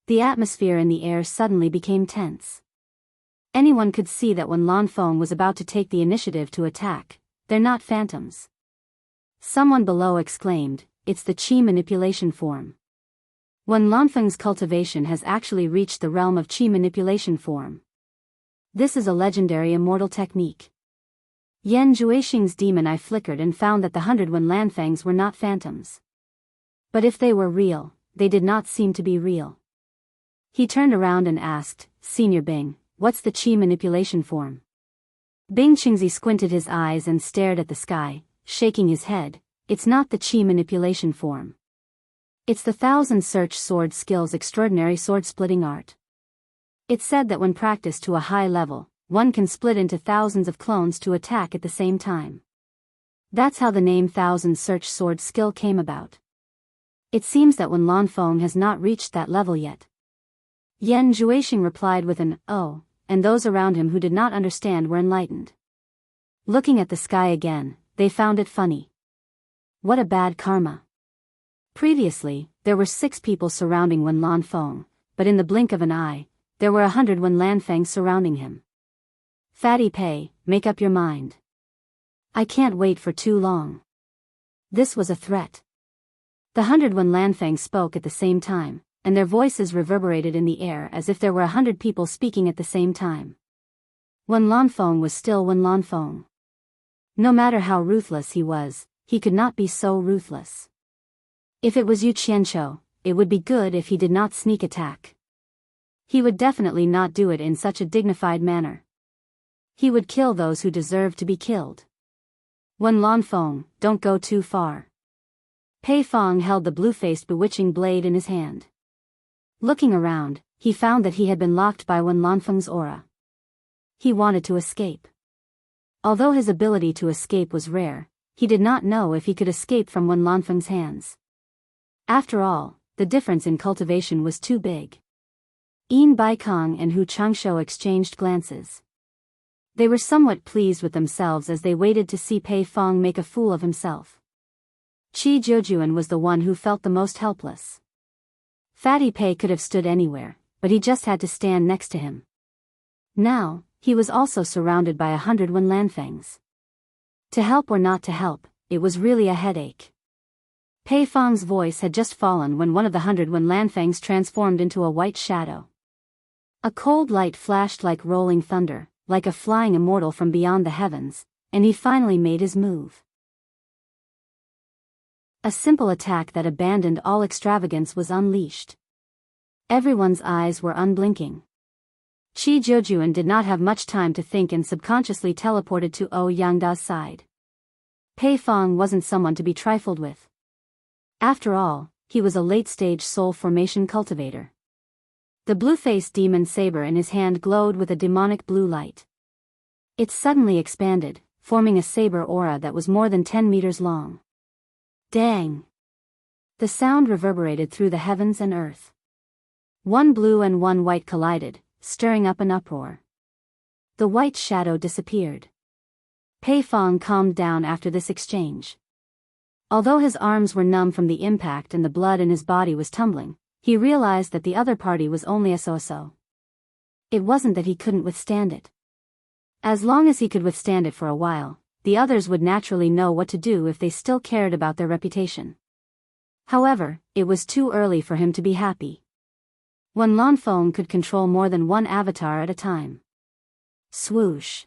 The atmosphere in the air suddenly became tense. Anyone could see that Wen Lanfeng was about to take the initiative to attack. "They're not phantoms." Someone below exclaimed, "It's the Qi manipulation form." Wen Lanfeng's cultivation has actually reached the realm of Qi manipulation form. This is a legendary immortal technique. Yan Zhuixing's demon eye flickered and found that the 100 Wen Lanfengs were not phantoms. But if they were real, they did not seem to be real. He turned around and asked, "Senior Bing, what's the Qi manipulation form?" Bing Qingzi squinted his eyes and stared at the sky, shaking his head. "It's not the Qi manipulation form. It's the 1,000 search sword skills extraordinary sword-splitting art. It's said that when practiced to a high level, one can split into thousands of clones to attack at the same time. That's how the name 1,000 search sword skill came about. It seems that Wen Lanfeng has not reached that level yet." Yan Zhuixing replied with an, "Oh, and those around him who did not understand were enlightened. Looking at the sky again, they found it funny. What a bad karma. Previously, there were 6 people surrounding Wen Lanfeng, but in the blink of an eye, there were 100 Wen Lanfengs surrounding him. Fatty Pei, make up your mind. I can't wait for too long. This was a threat. The 100 Wen Lanfeng spoke at the same time, and their voices reverberated in the air as if there were 100 people speaking at the same time. Wen Lanfeng was still Wen Lanfeng. No matter how ruthless he was, he could not be so ruthless. If it was Yu Qianqiu, it would be good if he did not sneak attack. He would definitely not do it in such a dignified manner. He would kill those who deserved to be killed. Wen Lanfeng, don't go too far. Pei Fong held the blue-faced bewitching blade in his hand. Looking around, he found that he had been locked by Wen Lanfeng's aura. He wanted to escape. Although his ability to escape was rare, he did not know if he could escape from Wen Lanfeng's hands. After all, the difference in cultivation was too big. Yin Baikong and Hu Changshou exchanged glances. They were somewhat pleased with themselves as they waited to see Pei Fong make a fool of himself. Qi Zhoujuan was the one who felt the most helpless. Fatty Pei could have stood anywhere, but he just had to stand next to him. Now, he was also surrounded by 100 Wen Lanfengs. To help or not to help, it was really a headache. Pei Fong's voice had just fallen when one of the 100 Wen Lanfengs transformed into a white shadow. A cold light flashed like rolling thunder, like a flying immortal from beyond the heavens, and he finally made his move. A simple attack that abandoned all extravagance was unleashed. Everyone's eyes were unblinking. Qi Zhoujuan did not have much time to think and subconsciously teleported to Ouyangda's side. Pei Fong wasn't someone to be trifled with. After all, he was a late-stage soul formation cultivator. The blue-faced demon saber in his hand glowed with a demonic blue light. It suddenly expanded, forming a saber aura that was more than 10 meters long. Dang! The sound reverberated through the heavens and earth. One blue and one white collided, stirring up an uproar. The white shadow disappeared. Pei Fong calmed down after this exchange. Although his arms were numb from the impact and the blood in his body was tumbling, he realized that the other party was only a so-so. It wasn't that he couldn't withstand it. As long as he could withstand it for a while, the others would naturally know what to do if they still cared about their reputation. However, it was too early for him to be happy. Wen Lanfeng could control more than one avatar at a time. Swoosh!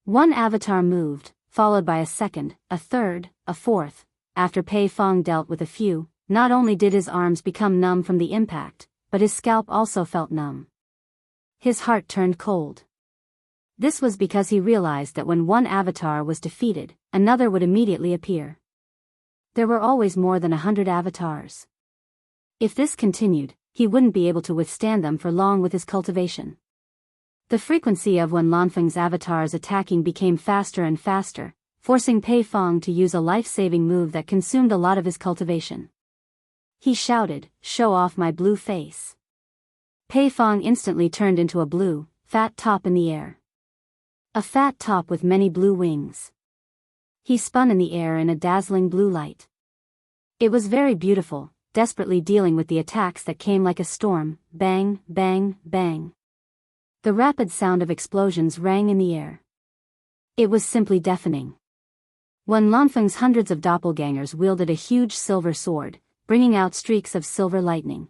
One avatar moved, followed by a second, a third, a fourth. After Pei Fong dealt with a few, not only did his arms become numb from the impact, but his scalp also felt numb. His heart turned cold. This was because he realized that when one avatar was defeated, another would immediately appear. There were always more than 100 avatars. If this continued, he wouldn't be able to withstand them for long with his cultivation. The frequency of Wen Lanfeng's avatars attacking became faster and faster, forcing Pei Fong to use a life-saving move that consumed a lot of his cultivation. He shouted, "Show off my blue face." Pei Fong instantly turned into a blue, fat top in the air. A fat top with many blue wings. He spun in the air in a dazzling blue light. It was very beautiful, desperately dealing with the attacks that came like a storm, bang, bang, bang. The rapid sound of explosions rang in the air. It was simply deafening. Wen Lanfeng's hundreds of doppelgangers wielded a huge silver sword, bringing out streaks of silver lightning.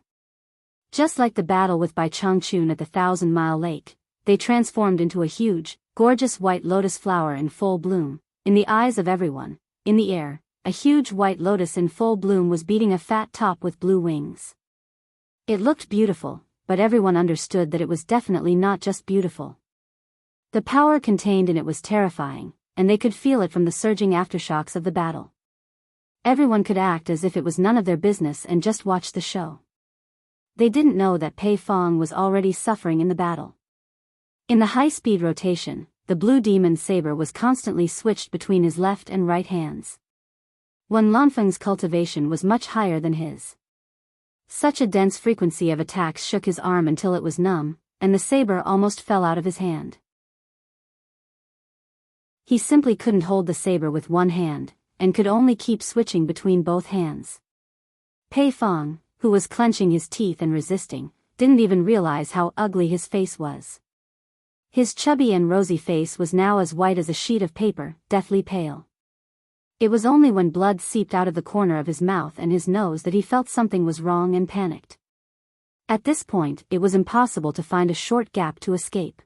Just like the battle with Bai Changchun at the 1,000-mile lake, they transformed into a huge, gorgeous white lotus flower in full bloom. In the eyes of everyone, in the air, a huge white lotus in full bloom was beating a fat top with blue wings. It looked beautiful, but everyone understood that it was definitely not just beautiful. The power contained in it was terrifying, and they could feel it from the surging aftershocks of the battle. Everyone could act as if it was none of their business and just watch the show. They didn't know that Pei Fong was already suffering in the battle. In the high-speed rotation, the blue demon saber was constantly switched between his left and right hands. Wen Lanfeng's cultivation was much higher than his. Such a dense frequency of attacks shook his arm until it was numb, and the saber almost fell out of his hand. He simply couldn't hold the saber with one hand, and could only keep switching between both hands. Pei Fong, who was clenching his teeth and resisting, didn't even realize how ugly his face was. His chubby and rosy face was now as white as a sheet of paper, deathly pale. It was only when blood seeped out of the corner of his mouth and his nose that he felt something was wrong and panicked. At this point, it was impossible to find a short gap to escape.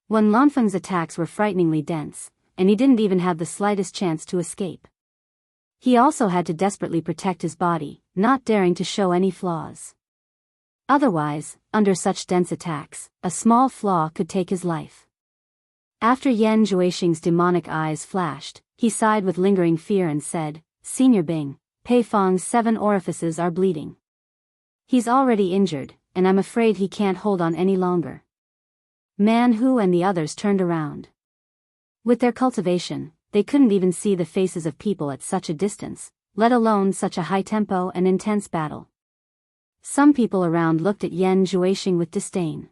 Wen Lanfeng's attacks were frighteningly dense, and he didn't even have the slightest chance to escape. He also had to desperately protect his body, not daring to show any flaws. Otherwise, under such dense attacks, a small flaw could take his life. After Yan Zhuixing's demonic eyes flashed, he sighed with lingering fear and said, "Senior Bing, Pei Fong's 7 orifices are bleeding. He's already injured, and I'm afraid he can't hold on any longer." Man Hu and the others turned around. With their cultivation, they couldn't even see the faces of people at such a distance, let alone such a high-tempo and intense battle. Some people around looked at Yan Zhuixing with disdain.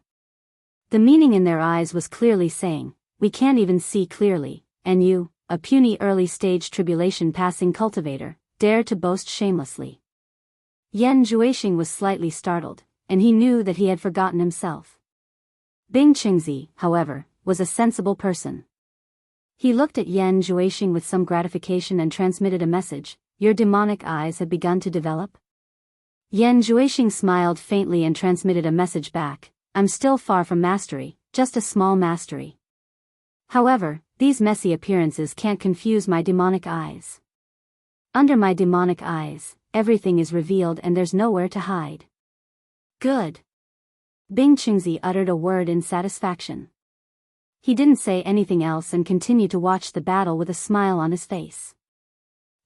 The meaning in their eyes was clearly saying, "We can't even see clearly, and you, a puny early-stage tribulation-passing cultivator, dare to boast shamelessly." Yan Zhuixing was slightly startled, and he knew that he had forgotten himself. Bing Qingzi, however, was a sensible person. He looked at Yan Zhuixing with some gratification and transmitted a message, "Your demonic eyes have begun to develop?" Yan Zhuixing smiled faintly and transmitted a message back, "I'm still far from mastery, just a small mastery. However, these messy appearances can't confuse my demonic eyes. Under my demonic eyes, everything is revealed and there's nowhere to hide." "Good." Bing Qingzi uttered a word in satisfaction. He didn't say anything else and continued to watch the battle with a smile on his face.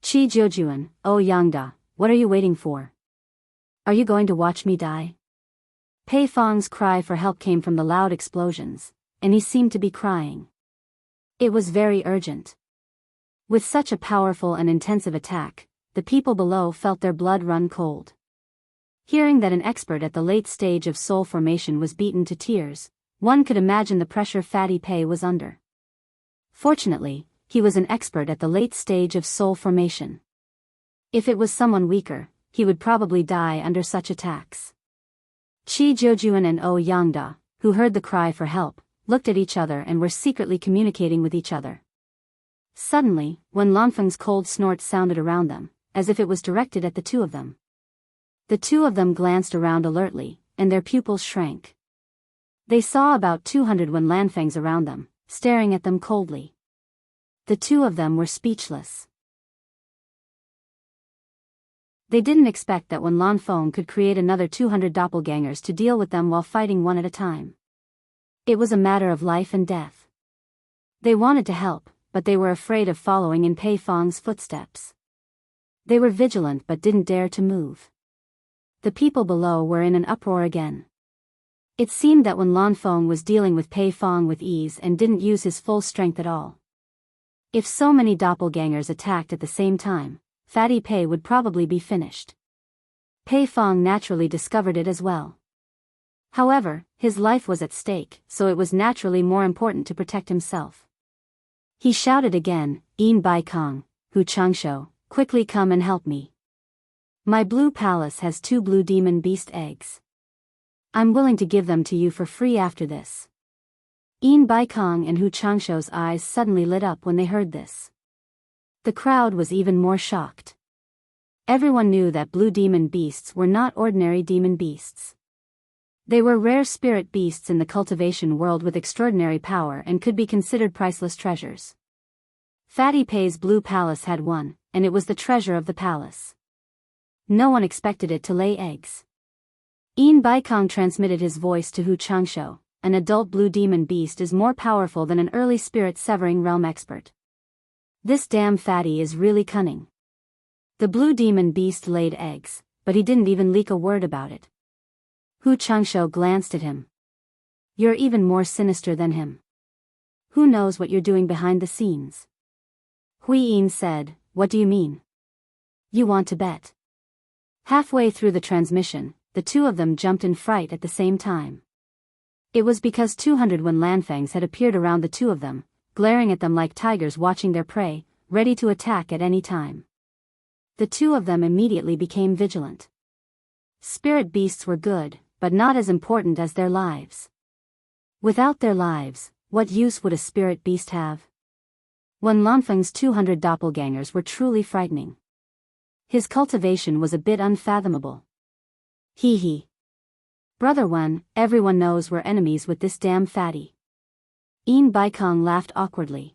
"Qi Jiujuan, oh Yangda, what are you waiting for? Are you going to watch me die?" Pei Fong's cry for help came from the loud explosions, and he seemed to be crying. It was very urgent. With such a powerful and intensive attack, the people below felt their blood run cold. Hearing that an expert at the late stage of soul formation was beaten to tears, one could imagine the pressure Fatty Pei was under. Fortunately, he was an expert at the late stage of soul formation. If it was someone weaker, he would probably die under such attacks. Qi Jiujuan and O Yangda, who heard the cry for help, looked at each other and were secretly communicating with each other. Suddenly, Wen Lanfeng's cold snort sounded around them, as if it was directed at the two of them. The two of them glanced around alertly, and their pupils shrank. They saw about 200 Wen Lanfengs around them, staring at them coldly. The two of them were speechless. They didn't expect that Wen Lanfeng could create another 200 doppelgangers to deal with them while fighting one at a time. It was a matter of life and death. They wanted to help, but they were afraid of following in Pei Fong's footsteps. They were vigilant but didn't dare to move. The people below were in an uproar again. It seemed that Wen Lanfeng was dealing with Pei Fong with ease and didn't use his full strength at all. If so many doppelgangers attacked at the same time, Fatty Pei would probably be finished. Pei Fong naturally discovered it as well. However, his life was at stake, so it was naturally more important to protect himself. He shouted again, "Yin Bai Kong, Hu Changsho, quickly come and help me. My blue palace has 2 blue demon beast eggs. I'm willing to give them to you for free after this." Yin Bai Kong and Hu Changsho's eyes suddenly lit up when they heard this. The crowd was even more shocked. Everyone knew that blue demon beasts were not ordinary demon beasts. They were rare spirit beasts in the cultivation world with extraordinary power and could be considered priceless treasures. Fatty Pei's blue palace had one, and it was the treasure of the palace. No one expected it to lay eggs. Yin Baikong transmitted his voice to Hu Changsho. An adult blue demon beast is more powerful than an early spirit severing realm expert. This damn fatty is really cunning. The blue demon beast laid eggs, but he didn't even leak a word about it. Hu Changsho glanced at him. "You're even more sinister than him. Who knows what you're doing behind the scenes?" Hui Yin said, "What do you mean? You want to bet?" Halfway through the transmission, the two of them jumped in fright at the same time. It was because 200 Wen Lanfangs had appeared around the two of them, glaring at them like tigers watching their prey, ready to attack at any time. The two of them immediately became vigilant. Spirit beasts were good, but not as important as their lives. Without their lives, what use would a spirit beast have? Wen Lanfeng's 200 doppelgangers were truly frightening. His cultivation was a bit unfathomable. Hee hee. Brother Wen, everyone knows we're enemies with this damn fatty. Yin Baikong laughed awkwardly.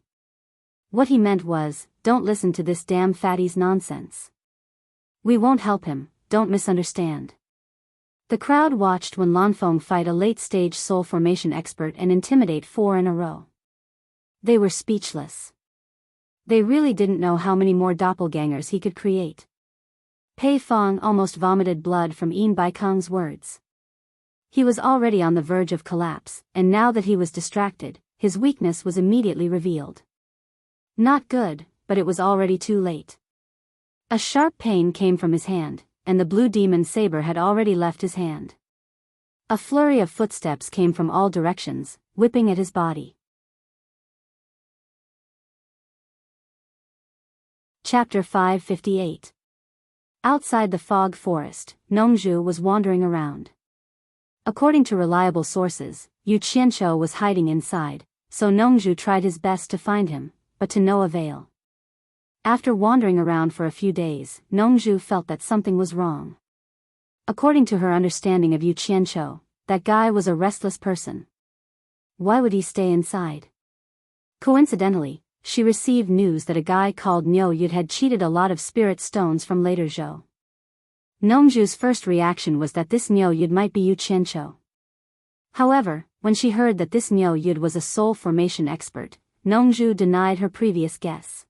What he meant was, don't listen to this damn fatty's nonsense. We won't help him, don't misunderstand. The crowd watched Wen Lanfeng fight a late-stage soul formation expert and intimidate 4 in a row. They were speechless. They really didn't know how many more doppelgangers he could create. Pei Fong almost vomited blood from Yin Baikong's words. He was already on the verge of collapse, and now that he was distracted, his weakness was immediately revealed. Not good, but it was already too late. A sharp pain came from his hand, and the blue demon saber had already left his hand. A flurry of footsteps came from all directions, whipping at his body. Chapter 558. Outside the fog forest, Nongzhu was wandering around. According to reliable sources, Yu Qianqiu was hiding inside, so Nongzhu tried his best to find him, but to no avail. After wandering around for a few days, Nongzhu felt that something was wrong. According to her understanding of Yu Qianqiu, that guy was a restless person. Why would he stay inside? Coincidentally, she received news that a guy called Niu Yud had cheated a lot of spirit stones from later Zhou. Nongzhu's first reaction was that this Niu Yud might be Yu Qianqiu. However, when she heard that this Niu Yud was a soul formation expert, Nongzhu denied her previous guess.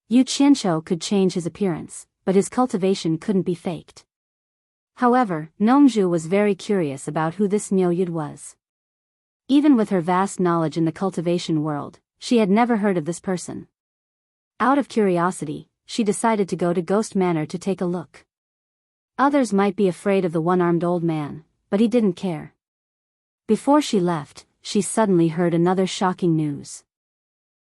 Yu Qianqiu could change his appearance, but his cultivation couldn't be faked. However, Nongzhu was very curious about who this Niu Yud was. Even with her vast knowledge in the cultivation world, she had never heard of this person. Out of curiosity, she decided to go to Ghost Manor to take a look. Others might be afraid of the one-armed old man, but he didn't care. Before she left, she suddenly heard another shocking news.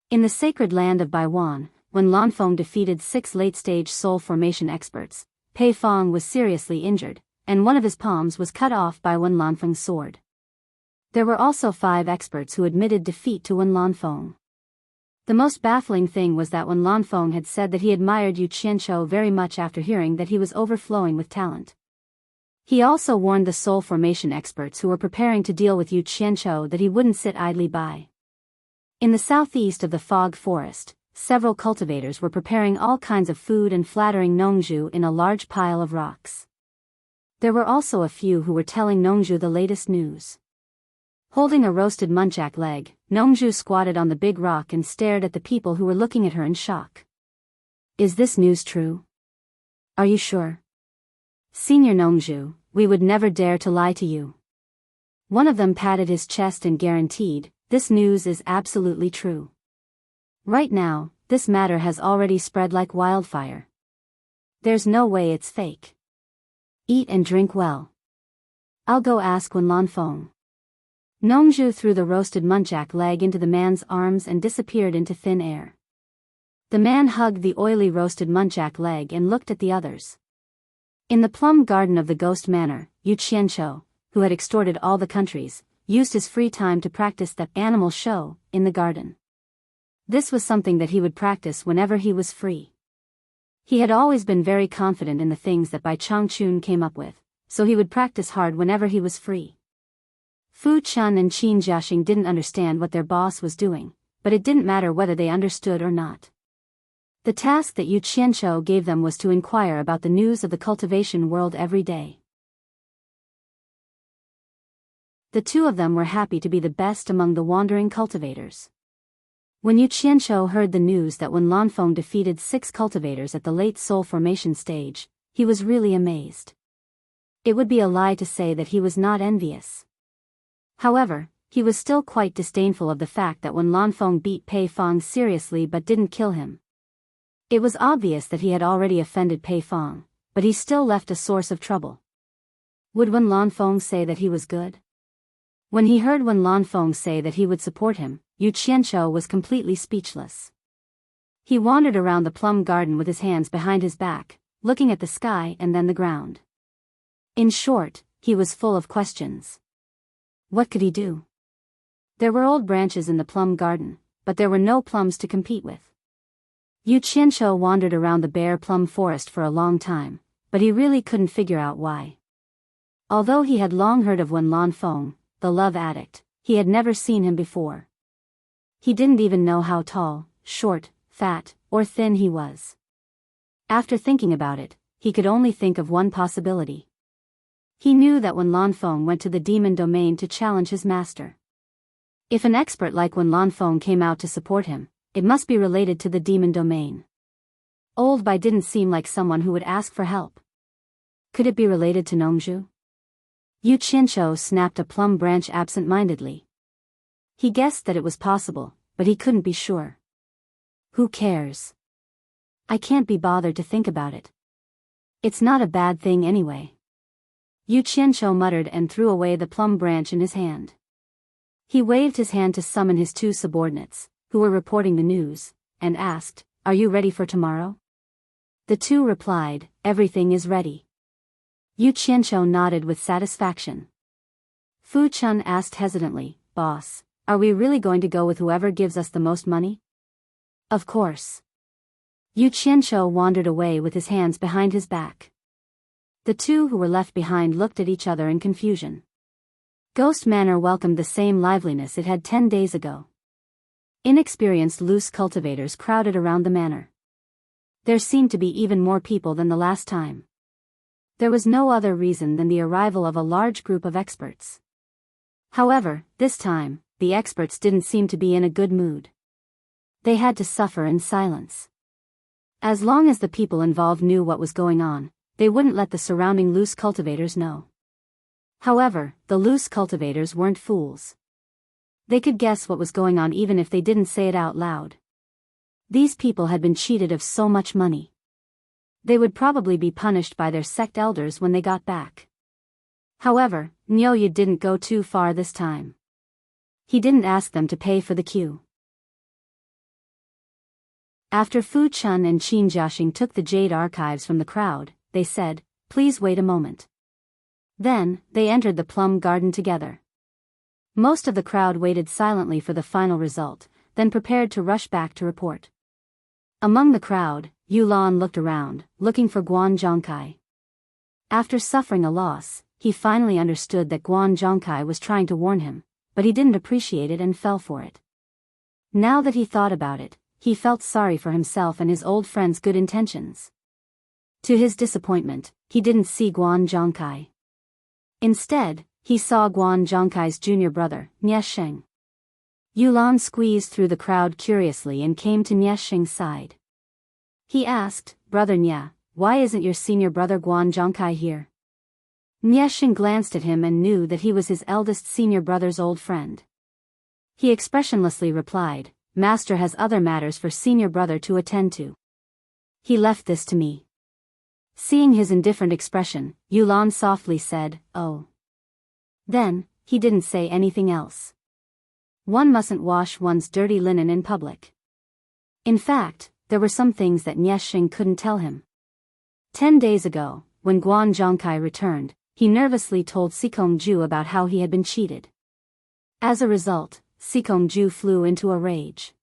In the sacred land of Baiwan, when Lanfeng defeated 6 late-stage soul formation experts, Pei Fong was seriously injured, and one of his palms was cut off by Wen Lanfeng's sword. There were also 5 experts who admitted defeat to Wen Lanfeng. The most baffling thing was that Wen Lanfeng had said that he admired Yu Qianqiu very much after hearing that he was overflowing with talent. He also warned the soul formation experts who were preparing to deal with Yu Qianqiu that he wouldn't sit idly by. In the southeast of the fog forest, several cultivators were preparing all kinds of food and flattering Nongzhu in a large pile of rocks. There were also a few who were telling Nongzhu the latest news. Holding a roasted muntjac leg, Nongzhu squatted on the big rock and stared at the people who were looking at her in shock. Is this news true? Are you sure? Senior Nongzhu, we would never dare to lie to you. One of them patted his chest and guaranteed, this news is absolutely true. Right now, this matter has already spread like wildfire. There's no way it's fake. Eat and drink well. I'll go ask Wen Lanfeng. Nongzhu threw the roasted muntjac leg into the man's arms and disappeared into thin air. The man hugged the oily roasted muntjac leg and looked at the others. In the plum garden of the Ghost Manor, Yu Qianqiu, who had extorted all the countries, used his free time to practice the animal show in the garden. This was something that he would practice whenever he was free. He had always been very confident in the things that Bai Changchun came up with, so he would practice hard whenever he was free. Fu Chun and Qin Jiaxing didn't understand what their boss was doing, but it didn't matter whether they understood or not. The task that Yu Qianqiu gave them was to inquire about the news of the cultivation world every day. The two of them were happy to be the best among the wandering cultivators. When Yu Qianqiu heard the news that Wen Lanfeng defeated 6 cultivators at the late soul formation stage, he was really amazed. It would be a lie to say that he was not envious. However, he was still quite disdainful of the fact that Wen Lanfeng beat Pei Fong seriously but didn't kill him. It was obvious that he had already offended Pei Fong, but he still left a source of trouble. Would Wen Lanfeng say that he was good? When he heard Wen Lanfeng say that he would support him, Yu Qianqiu was completely speechless. He wandered around the plum garden with his hands behind his back, looking at the sky and then the ground. In short, he was full of questions. What could he do? There were old branches in the plum garden, but there were no plums to compete with. Yu Qianqiu wandered around the bare plum forest for a long time, but he really couldn't figure out why. Although he had long heard of Wen Lanfeng, the love addict, he had never seen him before. He didn't even know how tall, short, fat, or thin he was. After thinking about it, he could only think of one possibility. He knew that Wen Lanfeng went to the demon domain to challenge his master. If an expert like Wen Lanfeng came out to support him, it must be related to the demon domain. Old Bai didn't seem like someone who would ask for help. Could it be related to Nongzhu? Yu Qianqiu snapped a plum branch absent-mindedly. He guessed that it was possible, but he couldn't be sure. Who cares? I can't be bothered to think about it. It's not a bad thing anyway. Yu Qianqiu muttered and threw away the plum branch in his hand. He waved his hand to summon his two subordinates, who were reporting the news, and asked, "Are you ready for tomorrow?" The two replied, "Everything is ready." Yu Qianqiu nodded with satisfaction. Fu Chun asked hesitantly, "Boss, are we really going to go with whoever gives us the most money?" "Of course." Yu Qianqiu wandered away with his hands behind his back. The two who were left behind looked at each other in confusion. Ghost Manor welcomed the same liveliness it had 10 days ago. Inexperienced loose cultivators crowded around the manor. There seemed to be even more people than the last time. There was no other reason than the arrival of a large group of experts. However, this time, the experts didn't seem to be in a good mood. They had to suffer in silence. As long as the people involved knew what was going on, they wouldn't let the surrounding loose cultivators know. However, the loose cultivators weren't fools. They could guess what was going on even if they didn't say it out loud. These people had been cheated of so much money. They would probably be punished by their sect elders when they got back. However, Nyoye didn't go too far this time. He didn't ask them to pay for the queue. After Fu Chun and Qin Jiaxing took the jade archives from the crowd, they said, "Please wait a moment." Then, they entered the plum garden together. Most of the crowd waited silently for the final result, then prepared to rush back to report. Among the crowd, Yu Lan looked around, looking for Guan Zhongkai. After suffering a loss, he finally understood that Guan Zhongkai was trying to warn him, but he didn't appreciate it and fell for it. Now that he thought about it, he felt sorry for himself and his old friend's good intentions. To his disappointment, he didn't see Guan Zhongkai. Instead, he saw Guan Zhongkai's junior brother, Niesheng. Yulan squeezed through the crowd curiously and came to Niesheng's side. He asked, "Brother Nya, why isn't your senior brother Guan Zhongkai here?" Niesheng glanced at him and knew that he was his eldest senior brother's old friend. He expressionlessly replied, "Master has other matters for senior brother to attend to. He left this to me." Seeing his indifferent expression, Yulan softly said, "Oh." Then, he didn't say anything else. One mustn't wash one's dirty linen in public. In fact, there were some things that Niesheng couldn't tell him. 10 days ago, when Guan Zhongkai returned, he nervously told Sikongju about how he had been cheated. As a result, Sikongju flew into a rage.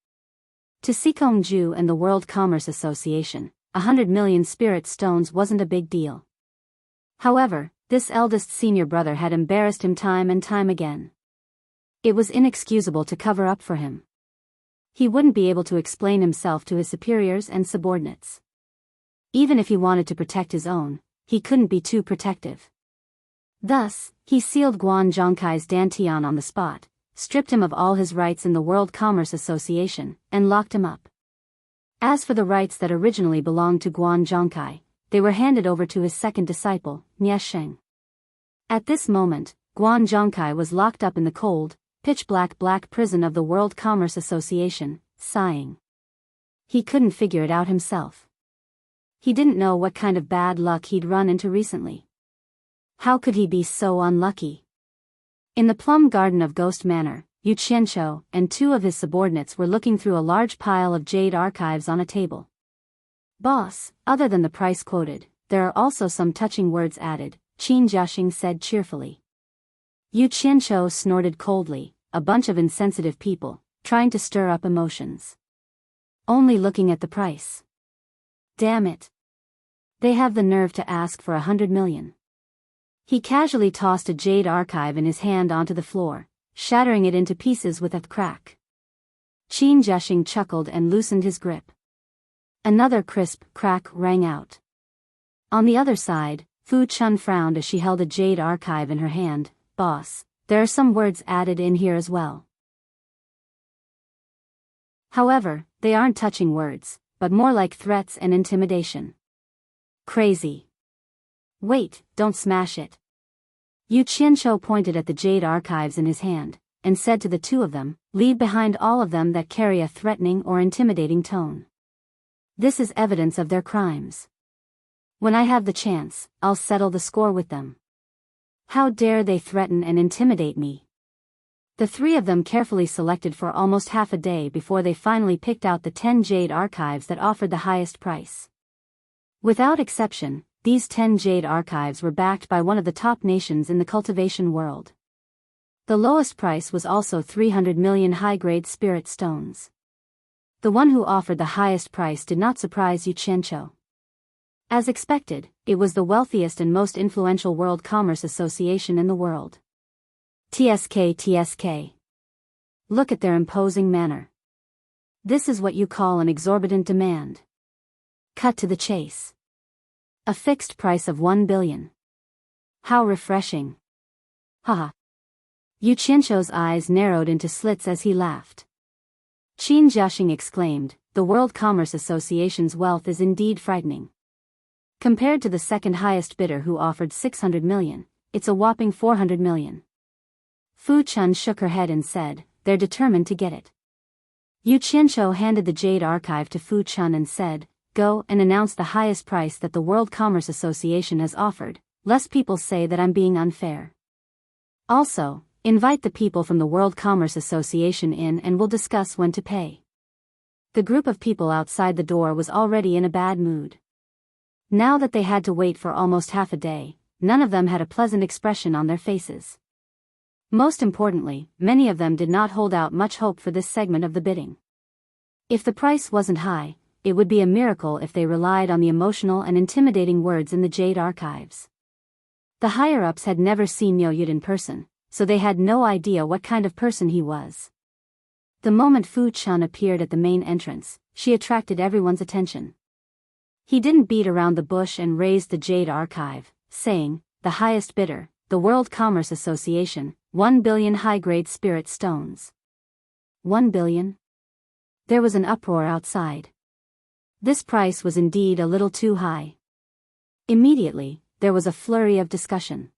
To Sikongju and the World Commerce Association, 100 million spirit stones wasn't a big deal. However, this eldest senior brother had embarrassed him time and time again. It was inexcusable to cover up for him. He wouldn't be able to explain himself to his superiors and subordinates. Even if he wanted to protect his own, he couldn't be too protective. Thus, he sealed Guan Zhongkai's dantian on the spot, stripped him of all his rights in the World Commerce Association, and locked him up. As for the rights that originally belonged to Guan Zhongkai, they were handed over to his second disciple, Niesheng. At this moment, Guan Zhongkai was locked up in the cold, pitch-black prison of the World Commerce Association, sighing. He couldn't figure it out himself. He didn't know what kind of bad luck he'd run into recently. How could he be so unlucky? In the plum garden of Ghost Manor, Yu Qianqiu and two of his subordinates were looking through a large pile of jade archives on a table. "Boss, other than the price quoted, there are also some touching words added," Qin Jiaxing said cheerfully. Yu Qianqiu snorted coldly, a bunch of insensitive people, trying to stir up emotions. Only looking at the price. Damn it. They have the nerve to ask for 100 million. He casually tossed a jade archive in his hand onto the floor, shattering it into pieces with a crack. Qin Jiaxing chuckled and loosened his grip. Another crisp crack rang out. On the other side, Fu Chun frowned as she held a jade archive in her hand. "Boss, there are some words added in here as well. However, they aren't touching words, but more like threats and intimidation." "Crazy. Wait, don't smash it." Yu Qianqiu pointed at the jade archives in his hand, and said to the two of them, "Leave behind all of them that carry a threatening or intimidating tone. This is evidence of their crimes. When I have the chance, I'll settle the score with them. How dare they threaten and intimidate me?" The three of them carefully selected for almost half a day before they finally picked out the 10 jade archives that offered the highest price. Without exception, these 10 jade archives were backed by one of the top nations in the cultivation world. The lowest price was also 300 million high-grade spirit stones. The one who offered the highest price did not surprise Yu Qianqiu. As expected, it was the wealthiest and most influential World Commerce Association in the world. TSK. Look at their imposing manner. This is what you call an exorbitant demand. Cut to the chase. A fixed price of 1 billion. How refreshing. Haha. Yu Qianqiu's eyes narrowed into slits as he laughed. Qin Jiaxing exclaimed, "The World Commerce Association's wealth is indeed frightening. Compared to the second highest bidder who offered 600 million, it's a whopping 400 million. Fu Chun shook her head and said, "They're determined to get it." Yu Qianqiu handed the jade archive to Fu Chun and said, "Go and announce the highest price that the World Commerce Association has offered, lest people say that I'm being unfair. Also, invite the people from the World Commerce Association in and we'll discuss when to pay." The group of people outside the door was already in a bad mood. Now that they had to wait for almost half a day, none of them had a pleasant expression on their faces. Most importantly, many of them did not hold out much hope for this segment of the bidding. If the price wasn't high, it would be a miracle if they relied on the emotional and intimidating words in the jade archives. The higher-ups had never seen Miao Yud in person, so they had no idea what kind of person he was. The moment Fu Chun appeared at the main entrance, she attracted everyone's attention. He didn't beat around the bush and raised the jade archive, saying, "The highest bidder, the World Commerce Association, 1 billion high-grade spirit stones." 1 billion? There was an uproar outside. This price was indeed a little too high. Immediately, there was a flurry of discussion.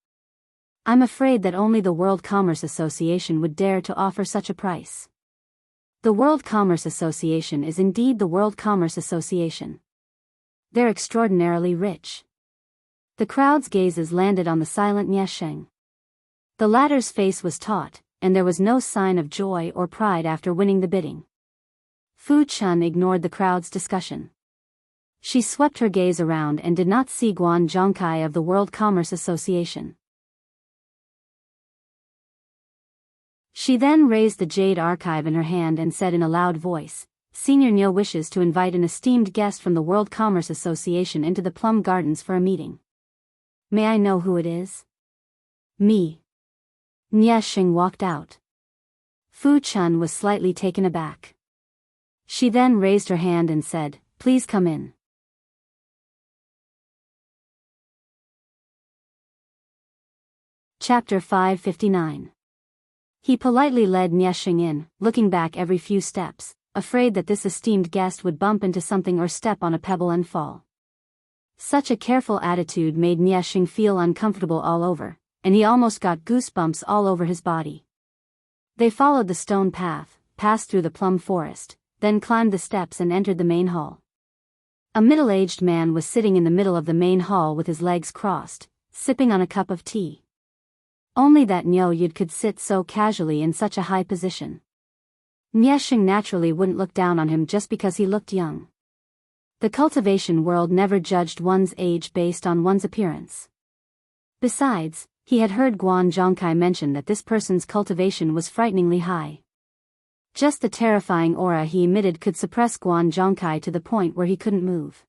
"I'm afraid that only the World Commerce Association would dare to offer such a price. The World Commerce Association is indeed the World Commerce Association. They're extraordinarily rich." The crowd's gazes landed on the silent Niesheng. The latter's face was taut, and there was no sign of joy or pride after winning the bidding. Fu Chun ignored the crowd's discussion. She swept her gaze around and did not see Guan Zhongkai of the World Commerce Association. She then raised the jade archive in her hand and said in a loud voice, "Senior Niu wishes to invite an esteemed guest from the World Commerce Association into the Plum Gardens for a meeting. May I know who it is?" "Me." Niesheng walked out. Fu Chun was slightly taken aback. She then raised her hand and said, "Please come in." Chapter 559. He politely led Niesheng in, looking back every few steps, afraid that this esteemed guest would bump into something or step on a pebble and fall. Such a careful attitude made Niesheng feel uncomfortable all over, and he almost got goosebumps all over his body. They followed the stone path, passed through the plum forest, then climbed the steps and entered the main hall. A middle-aged man was sitting in the middle of the main hall with his legs crossed, sipping on a cup of tea. Only that Niu Yud could sit so casually in such a high position. Niesheng naturally wouldn't look down on him just because he looked young. The cultivation world never judged one's age based on one's appearance. Besides, he had heard Guan Zhongkai mention that this person's cultivation was frighteningly high. Just the terrifying aura he emitted could suppress Guan Zhongkai to the point where he couldn't move.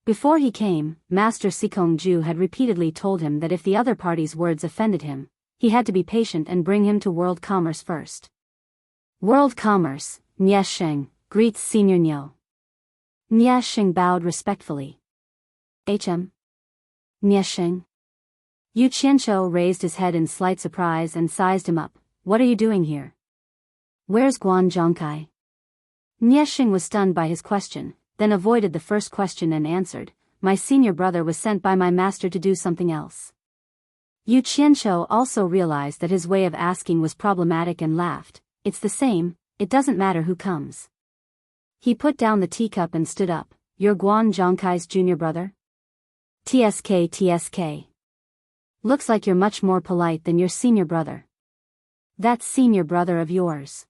Before he came, Master Sikong Ju had repeatedly told him that if the other party's words offended him, he had to be patient and bring him to world commerce first. World commerce, Niesheng, greets Senior Niu. Niesheng bowed respectfully. Niesheng. Yu Qianqiu raised his head in slight surprise and sized him up. What are you doing here? Where's Guan Zhongkai? Niesheng was stunned by his question, then avoided the first question and answered, my senior brother was sent by my master to do something else. Yu Qianqiu also realized that his way of asking was problematic and laughed. It's the same, it doesn't matter who comes. He put down the teacup and stood up. You're Guan Zhongkai's junior brother? TSK. Looks like you're much more polite than your senior brother. That senior brother of yours.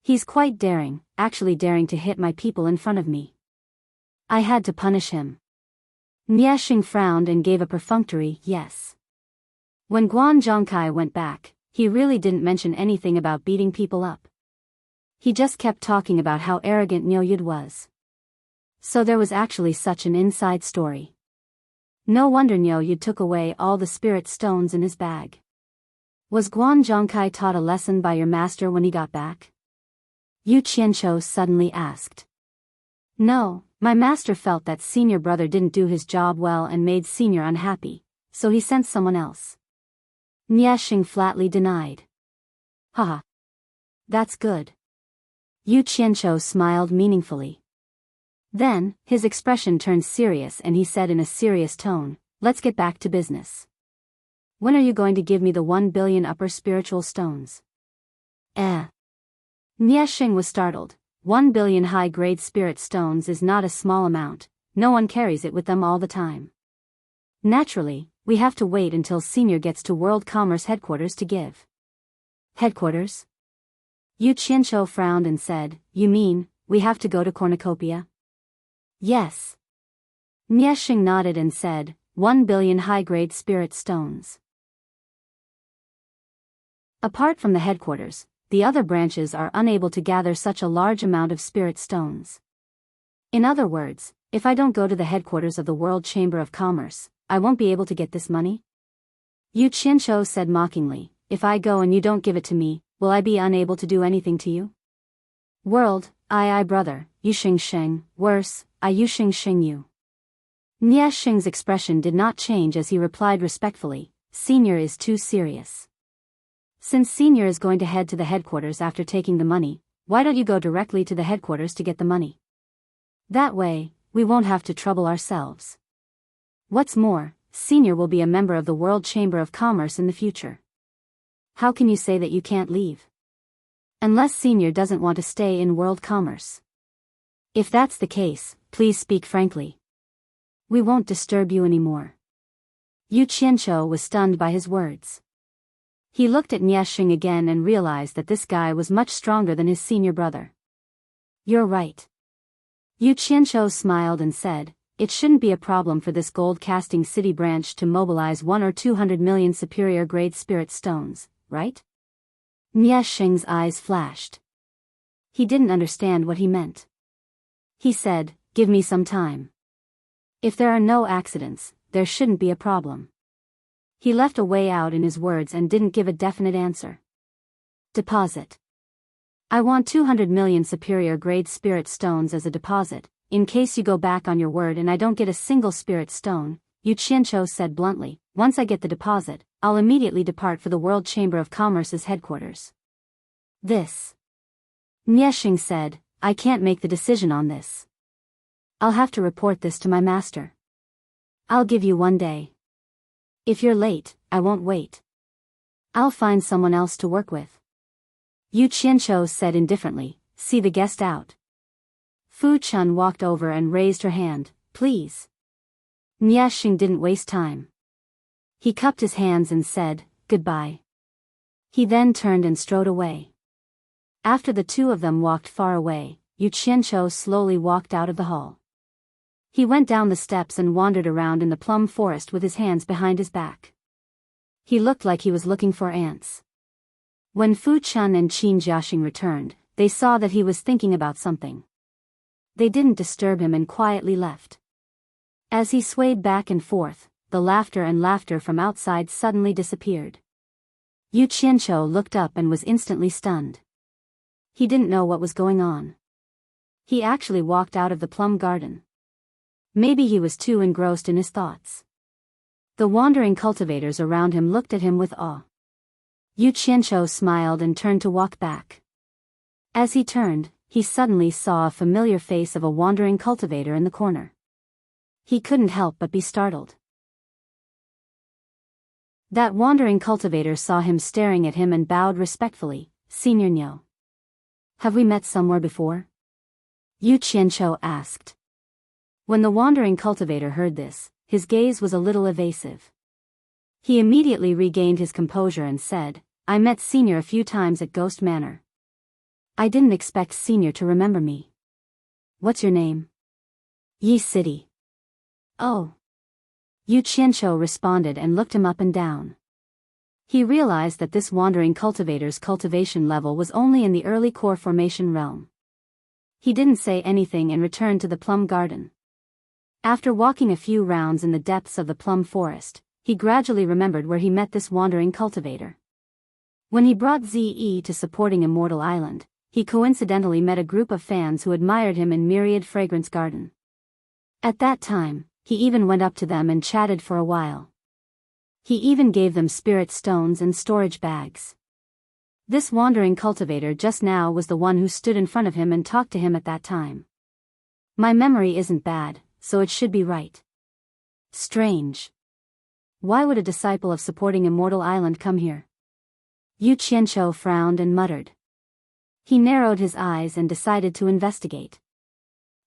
He's quite daring, actually daring to hit my people in front of me. I had to punish him. Niesheng frowned and gave a perfunctory yes. When Guan Zhongkai went back, he really didn't mention anything about beating people up. He just kept talking about how arrogant Niu Yud was. So there was actually such an inside story. No wonder Niu Yud took away all the spirit stones in his bag. Was Guan Zhongkai taught a lesson by your master when he got back? Yu Qianqiu suddenly asked. No, my master felt that senior brother didn't do his job well and made senior unhappy, so he sent someone else. Niesheng flatly denied. Haha. That's good. Yu Qianqiu smiled meaningfully. Then, his expression turned serious and he said in a serious tone, let's get back to business. When are you going to give me the 1 billion upper spiritual stones? Niesheng was startled. 1 billion high-grade spirit stones is not a small amount, no one carries it with them all the time. Naturally, we have to wait until Senior gets to World Commerce Headquarters to give. Headquarters? Yu Qianqiu frowned and said, you mean, we have to go to Cornucopia? Yes. Niesheng nodded and said, 1 billion high-grade spirit stones. Apart from the headquarters, the other branches are unable to gather such a large amount of spirit stones. In other words, if I don't go to the headquarters of the World Chamber of Commerce, I won't be able to get this money? Yu Qianqiu said mockingly, if I go and you don't give it to me, will I be unable to do anything to you? World, I brother, Yu Sheng, worse, I Yu Sheng you. Niesheng's expression did not change as he replied respectfully, Senior is too serious. Since Senior is going to head to the headquarters after taking the money, why don't you go directly to the headquarters to get the money? That way, we won't have to trouble ourselves. What's more, Senior will be a member of the World Chamber of Commerce in the future. How can you say that you can't leave? Unless Senior doesn't want to stay in World Commerce. If that's the case, please speak frankly. We won't disturb you anymore. Yu Qianqiu was stunned by his words. He looked at Niesheng again and realized that this guy was much stronger than his senior brother. You're right. Yu Qianqiu smiled and said, it shouldn't be a problem for this gold-casting city branch to mobilize 1 or 200 million superior-grade spirit stones, right? Niesheng's eyes flashed. He didn't understand what he meant. He said, give me some time. If there are no accidents, there shouldn't be a problem. He left a way out in his words and didn't give a definite answer. Deposit. I want 200 million superior-grade spirit stones as a deposit, in case you go back on your word and I don't get a single spirit stone, Yu Qianqiu said bluntly. Once I get the deposit, I'll immediately depart for the World Chamber of Commerce's headquarters. This. Niesheng said, I can't make the decision on this. I'll have to report this to my master. I'll give you 1 day. If you're late, I won't wait. I'll find someone else to work with. Yu Qianqiu said indifferently, see the guest out. Fu Chun walked over and raised her hand, please. Niesheng didn't waste time. He cupped his hands and said, Goodbye." He then turned and strode away. After the two of them walked far away, Yu Qianqiu slowly walked out of the hall. He went down the steps and wandered around in the plum forest with his hands behind his back. He looked like he was looking for ants. When Fu Chun and Qin Jiaxing returned, they saw that he was thinking about something. They didn't disturb him and quietly left. As he swayed back and forth, the laughter from outside suddenly disappeared. Yu Qianqiu looked up and was instantly stunned. He didn't know what was going on. He actually walked out of the plum garden. Maybe he was too engrossed in his thoughts. The wandering cultivators around him looked at him with awe. Yu Qianqiu smiled and turned to walk back. As he turned, he suddenly saw a familiar face of a wandering cultivator in the corner. He couldn't help but be startled. That wandering cultivator saw him staring at him and bowed respectfully. "Senior Niu. Have we met somewhere before?" Yu Qianqiu asked. When the wandering cultivator heard this, his gaze was a little evasive. He immediately regained his composure and said, "I met Senior a few times at Ghost Manor. I didn't expect Senior to remember me. What's your name?" "Yi City." "Oh." Yu Qianqiu responded and looked him up and down. He realized that this wandering cultivator's cultivation level was only in the early core formation realm. He didn't say anything and returned to the plum garden. After walking a few rounds in the depths of the plum forest, he gradually remembered where he met this wandering cultivator. When he brought Ze to supporting Immortal Island, he coincidentally met a group of fans who admired him in Myriad Fragrance Garden. At that time, he even went up to them and chatted for a while. He even gave them spirit stones and storage bags. This wandering cultivator just now was the one who stood in front of him and talked to him at that time. My memory isn't bad, so it should be right. Strange. Why would a disciple of supporting Immortal Island come here? Yu Qianqiu frowned and muttered. He narrowed his eyes and decided to investigate.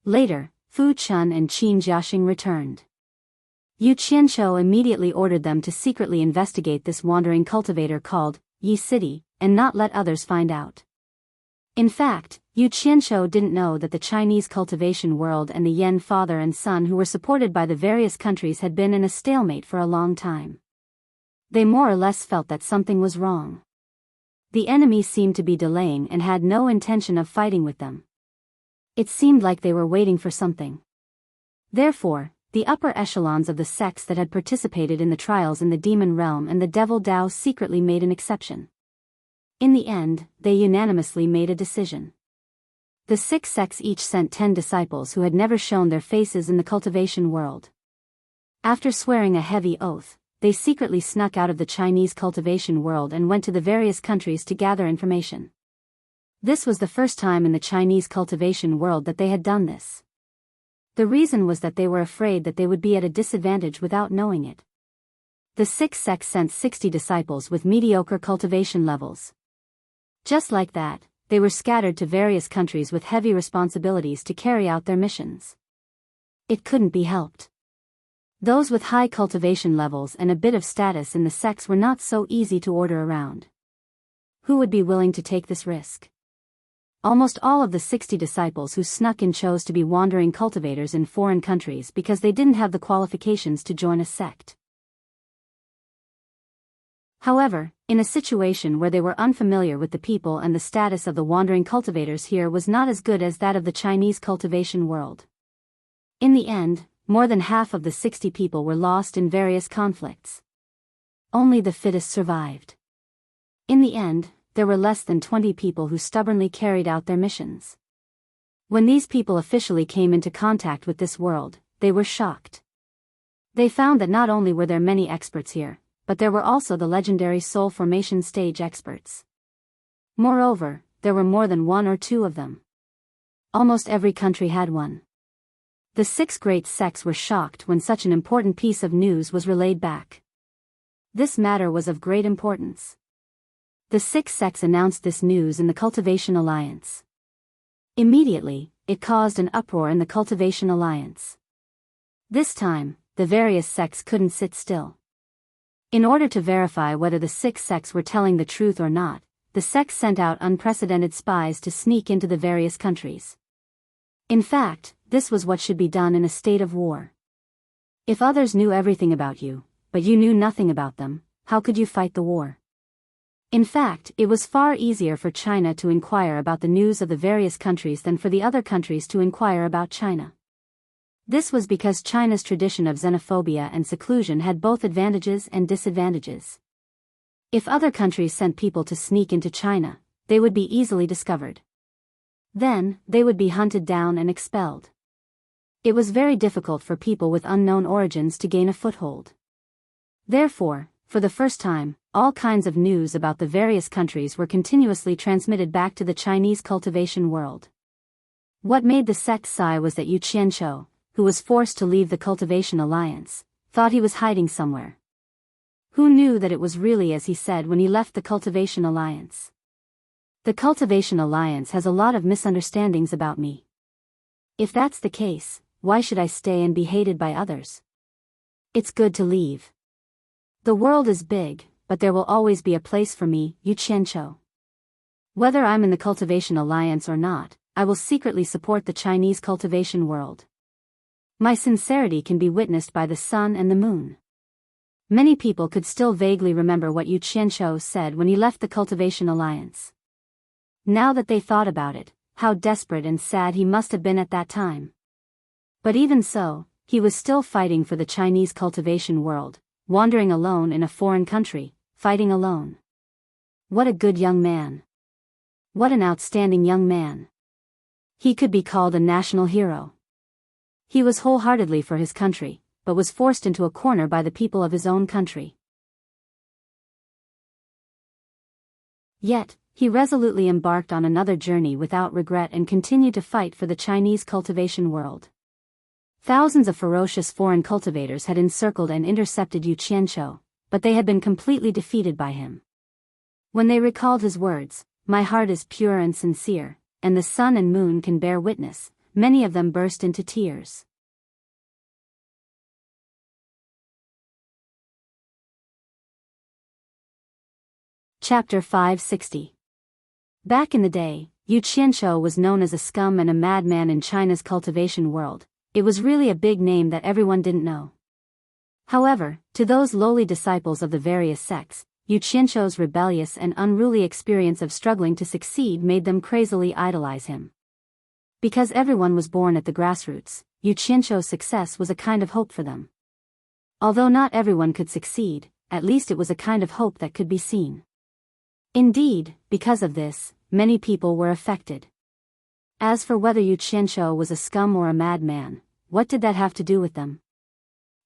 Later, Fu Chun and Qin Jiaxing returned. Yu Qianqiu immediately ordered them to secretly investigate this wandering cultivator called Yi City, and not let others find out. In fact, Yu Qianqiu didn't know that the Chinese cultivation world and the Yan father and son who were supported by the various countries had been in a stalemate for a long time. They more or less felt that something was wrong. The enemy seemed to be delaying and had no intention of fighting with them. It seemed like they were waiting for something. Therefore, the upper echelons of the sects that had participated in the trials in the demon realm and the devil Dao secretly made an exception. In the end, they unanimously made a decision. The 6 sects each sent 10 disciples who had never shown their faces in the cultivation world. After swearing a heavy oath, they secretly snuck out of the Chinese cultivation world and went to the various countries to gather information. This was the first time in the Chinese cultivation world that they had done this. The reason was that they were afraid that they would be at a disadvantage without knowing it. The 6 sects sent 60 disciples with mediocre cultivation levels. Just like that, they were scattered to various countries with heavy responsibilities to carry out their missions. It couldn't be helped. Those with high cultivation levels and a bit of status in the sects were not so easy to order around. Who would be willing to take this risk? Almost all of the 60 disciples who snuck in chose to be wandering cultivators in foreign countries because they didn't have the qualifications to join a sect. However, in a situation where they were unfamiliar with the people and the status of the wandering cultivators here was not as good as that of the Chinese cultivation world. In the end, more than half of the 60 people were lost in various conflicts. Only the fittest survived. In the end, there were less than 20 people who stubbornly carried out their missions. When these people officially came into contact with this world, they were shocked. They found that not only were there many experts here, but there were also the legendary soul formation stage experts. Moreover, there were more than 1 or 2 of them. Almost every country had one. The 6 great sects were shocked when such an important piece of news was relayed back. This matter was of great importance. The 6 sects announced this news in the Cultivation Alliance. Immediately, it caused an uproar in the Cultivation Alliance. This time, the various sects couldn't sit still. In order to verify whether the six sects were telling the truth or not, the sects sent out unprecedented spies to sneak into the various countries. In fact, this was what should be done in a state of war. If others knew everything about you, but you knew nothing about them, how could you fight the war? In fact, it was far easier for China to inquire about the news of the various countries than for the other countries to inquire about China. This was because China's tradition of xenophobia and seclusion had both advantages and disadvantages. If other countries sent people to sneak into China, they would be easily discovered. Then, they would be hunted down and expelled. It was very difficult for people with unknown origins to gain a foothold. Therefore, for the first time, all kinds of news about the various countries were continuously transmitted back to the Chinese cultivation world. What made the sect sigh was that Yu Qianqiu, who was forced to leave the Cultivation Alliance, thought he was hiding somewhere. Who knew that it was really as he said when he left the Cultivation Alliance? The Cultivation Alliance has a lot of misunderstandings about me. If that's the case, why should I stay and be hated by others? It's good to leave. The world is big, but there will always be a place for me, Yu Qianqiu. Whether I'm in the Cultivation Alliance or not, I will secretly support the Chinese cultivation world. My sincerity can be witnessed by the sun and the moon. Many people could still vaguely remember what Yu Qianqiu said when he left the Cultivation Alliance. Now that they thought about it, how desperate and sad he must have been at that time. But even so, he was still fighting for the Chinese cultivation world, wandering alone in a foreign country, fighting alone. What a good young man. What an outstanding young man. He could be called a national hero. He was wholeheartedly for his country, but was forced into a corner by the people of his own country. Yet, he resolutely embarked on another journey without regret and continued to fight for the Chinese cultivation world. Thousands of ferocious foreign cultivators had encircled and intercepted Yu Qianqiu, but they had been completely defeated by him. When they recalled his words, "My heart is pure and sincere, and the sun and moon can bear witness," many of them burst into tears. Chapter 560. Back in the day, Yu Qianqiu was known as a scum and a madman in China's cultivation world. It was really a big name that everyone didn't know. However, to those lowly disciples of the various sects, Yu Qianqiu's rebellious and unruly experience of struggling to succeed made them crazily idolize him. Because everyone was born at the grassroots, Yu Qianqiu's success was a kind of hope for them. Although not everyone could succeed, at least it was a kind of hope that could be seen. Indeed, because of this, many people were affected. As for whether Yu Qianqiu was a scum or a madman, what did that have to do with them?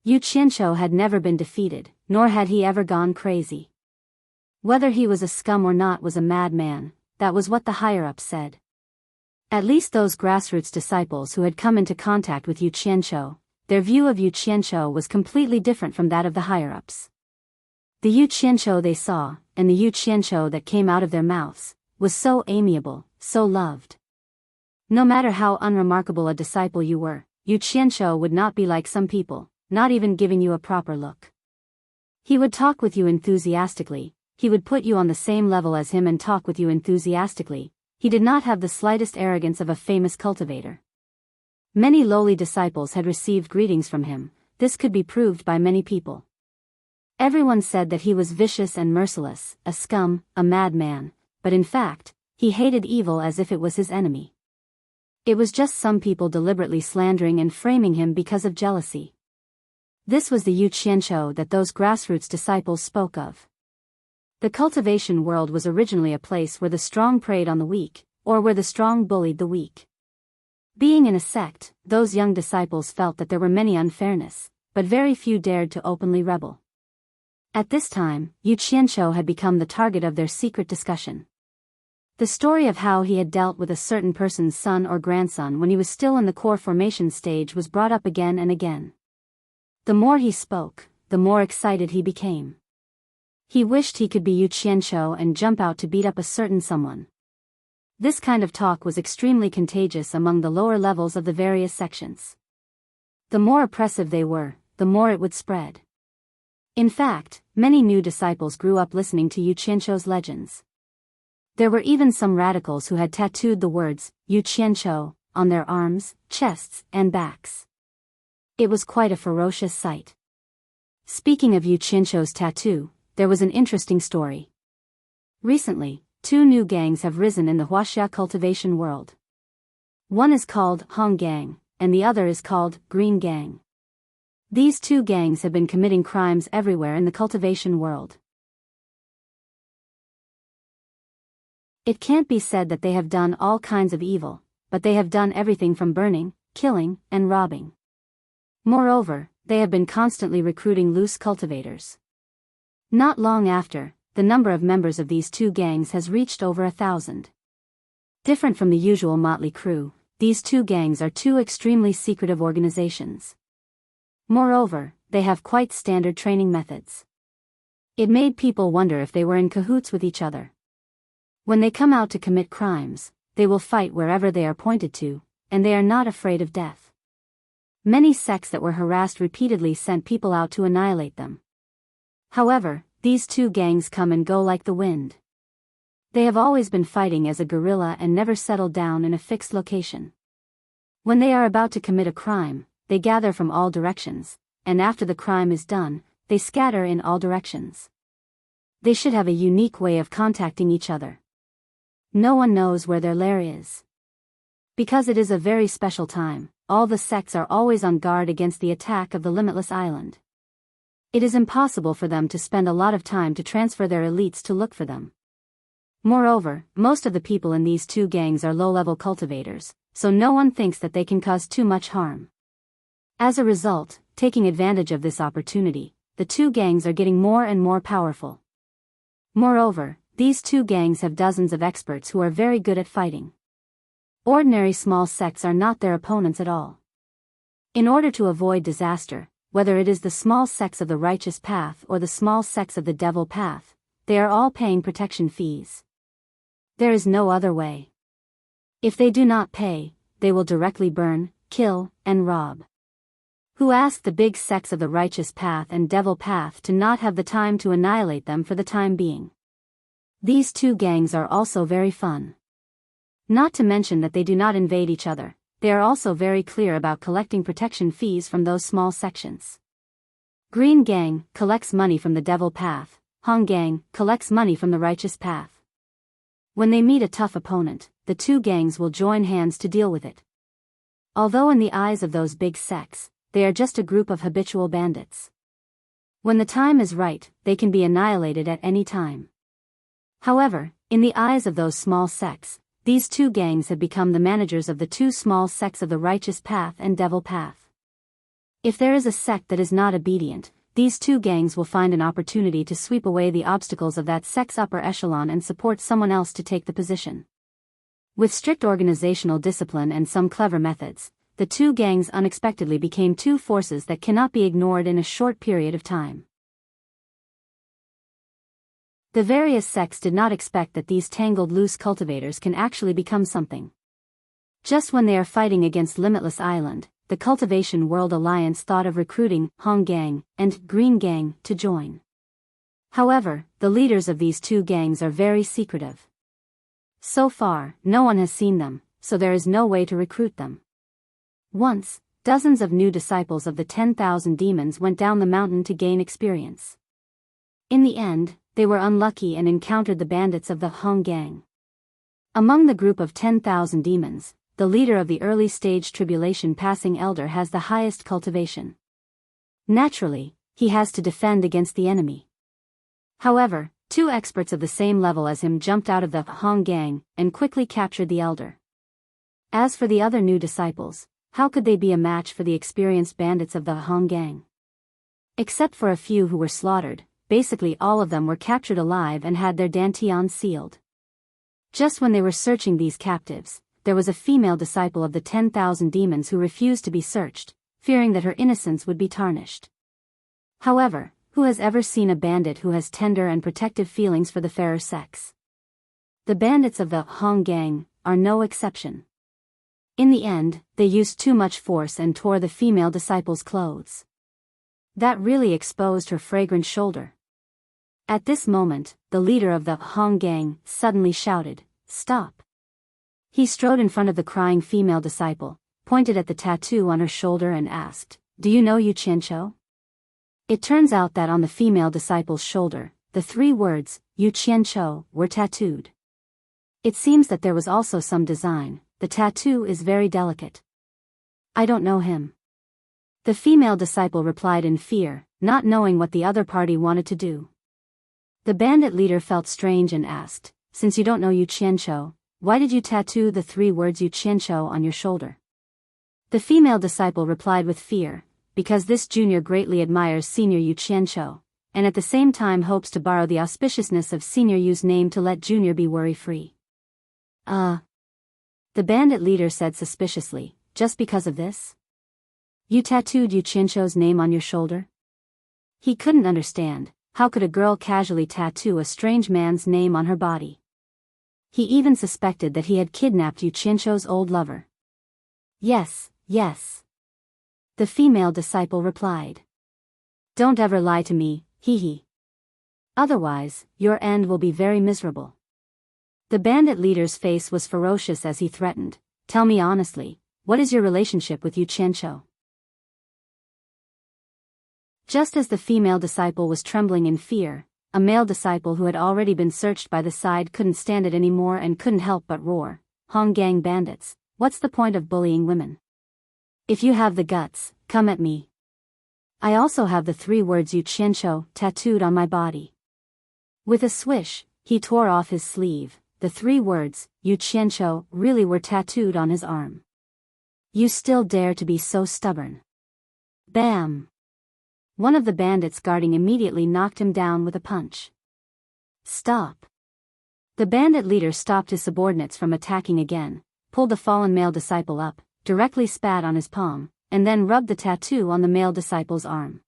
Yu Qianqiu had never been defeated, nor had he ever gone crazy. Whether he was a scum or not was a madman, that was what the higher-ups said. At least those grassroots disciples who had come into contact with Yu Qianqiu, their view of Yu Qianqiu was completely different from that of the higher-ups. The Yu Qianqiu they saw, and the Yu Qianqiu that came out of their mouths, was so amiable, so loved. No matter how unremarkable a disciple you were, Yu Qianqiu would not be like some people, not even giving you a proper look. He would talk with you enthusiastically, he would put you on the same level as him and talk with you enthusiastically. He did not have the slightest arrogance of a famous cultivator. Many lowly disciples had received greetings from him, this could be proved by many people. Everyone said that he was vicious and merciless, a scum, a madman, but in fact, he hated evil as if it was his enemy. It was just some people deliberately slandering and framing him because of jealousy. This was the Yu Qianqiu that those grassroots disciples spoke of. The cultivation world was originally a place where the strong preyed on the weak, or where the strong bullied the weak. Being in a sect, those young disciples felt that there were many unfairness, but very few dared to openly rebel. At this time, Yu Qianqiu had become the target of their secret discussion. The story of how he had dealt with a certain person's son or grandson when he was still in the core formation stage was brought up again and again. The more he spoke, the more excited he became. He wished he could be Yu Qianqiu and jump out to beat up a certain someone. This kind of talk was extremely contagious among the lower levels of the various sections. The more oppressive they were, the more it would spread. In fact, many new disciples grew up listening to Yu Qianqiu's legends. There were even some radicals who had tattooed the words, Yu Qianqiu, on their arms, chests, and backs. It was quite a ferocious sight. Speaking of Yu Qianqiu's tattoo, there was an interesting story. Recently, two new gangs have risen in the huaxia cultivation world. One is called Hong Gang, and the other is called Green Gang. These two gangs have been committing crimes everywhere in the cultivation world. It can't be said that they have done all kinds of evil, but they have done everything from burning, killing, and robbing. Moreover, they have been constantly recruiting loose cultivators. Not long after, the number of members of these two gangs has reached over 1,000. Different from the usual motley crew, these two gangs are two extremely secretive organizations. Moreover, they have quite standard training methods. It made people wonder if they were in cahoots with each other. When they come out to commit crimes, they will fight wherever they are pointed to, and they are not afraid of death. Many sects that were harassed repeatedly sent people out to annihilate them. However, these two gangs come and go like the wind. They have always been fighting as a guerrilla and never settled down in a fixed location. When they are about to commit a crime, they gather from all directions, and after the crime is done, they scatter in all directions. They should have a unique way of contacting each other. No one knows where their lair is. Because it is a very special time, all the sects are always on guard against the attack of the limitless island. It is impossible for them to spend a lot of time to transfer their elites to look for them. Moreover, most of the people in these two gangs are low-level cultivators, so no one thinks that they can cause too much harm. As a result, taking advantage of this opportunity, the two gangs are getting more and more powerful. Moreover, these two gangs have dozens of experts who are very good at fighting. Ordinary small sects are not their opponents at all. In order to avoid disaster, whether it is the small sects of the righteous path or the small sects of the devil path, they are all paying protection fees. There is no other way. If they do not pay, they will directly burn, kill, and rob. Who asked the big sects of the righteous path and devil path to not have the time to annihilate them for the time being? These two gangs are also very fun. Not to mention that they do not invade each other, they are also very clear about collecting protection fees from those small sections. Green Gang collects money from the devil path, Hong Gang collects money from the righteous path. When they meet a tough opponent, the two gangs will join hands to deal with it. Although in the eyes of those big sects, they are just a group of habitual bandits. When the time is right, they can be annihilated at any time. However, in the eyes of those small sects, these two gangs have become the managers of the two small sects of the righteous path and devil path. If there is a sect that is not obedient, these two gangs will find an opportunity to sweep away the obstacles of that sect's upper echelon and support someone else to take the position. With strict organizational discipline and some clever methods, the two gangs unexpectedly became two forces that cannot be ignored in a short period of time. The various sects did not expect that these tangled loose cultivators can actually become something. Just when they are fighting against Limitless Island, the Cultivation World Alliance thought of recruiting Hong Gang and Green Gang to join. However, the leaders of these two gangs are very secretive. So far, no one has seen them, so there is no way to recruit them. Once, dozens of new disciples of the 10,000 demons went down the mountain to gain experience. In the end, they were unlucky and encountered the bandits of the Hong Gang. Among the group of 10,000 demons, the leader of the early stage tribulation passing elder has the highest cultivation. Naturally, he has to defend against the enemy. However, two experts of the same level as him jumped out of the Hong Gang and quickly captured the elder. As for the other new disciples, how could they be a match for the experienced bandits of the Hong Gang? Except for a few who were slaughtered, basically all of them were captured alive and had their dantian sealed. Just when they were searching these captives, there was a female disciple of the 10,000 demons who refused to be searched, fearing that her innocence would be tarnished. However, who has ever seen a bandit who has tender and protective feelings for the fairer sex? The bandits of the Hong Gang are no exception. In the end, they used too much force and tore the female disciple's clothes. That really exposed her fragrant shoulder. At this moment, the leader of the Hong gang suddenly shouted, "Stop!" He strode in front of the crying female disciple, pointed at the tattoo on her shoulder and asked, "Do you know Yu Qianqiu?" It turns out that on the female disciple's shoulder, the 3 words, Yu Qianqiu, were tattooed. It seems that there was also some design. The tattoo is very delicate. "I don't know him." The female disciple replied in fear, not knowing what the other party wanted to do. The bandit leader felt strange and asked, "Since you don't know Yu Qianqiu, why did you tattoo the 3 words Yu Qianqiu on your shoulder?" The female disciple replied with fear, "Because this junior greatly admires Senior Yu Qianqiu, and at the same time hopes to borrow the auspiciousness of Senior Yu's name to let Junior be worry-free." The bandit leader said suspiciously, "Just because of this? You tattooed Yu Qianqiu's name on your shoulder?" He couldn't understand, how could a girl casually tattoo a strange man's name on her body? He even suspected that he had kidnapped Yu Qianqiu's old lover. "Yes, yes," the female disciple replied. "Don't ever lie to me, hee. Otherwise, your end will be very miserable." The bandit leader's face was ferocious as he threatened, "Tell me honestly, what is your relationship with Yu Qianqiu?" Just as the female disciple was trembling in fear, a male disciple who had already been searched by the side couldn't stand it anymore and couldn't help but roar, "Hong gang bandits, what's the point of bullying women? If you have the guts, come at me. I also have the 3 words Yu Qianqiu tattooed on my body." With a swish, he tore off his sleeve. The 3 words, Yu Qianqiu, really were tattooed on his arm. "You still dare to be so stubborn." Bam! One of the bandits guarding immediately knocked him down with a punch. "Stop!" The bandit leader stopped his subordinates from attacking again, pulled the fallen male disciple up, directly spat on his palm, and then rubbed the tattoo on the male disciple's arm.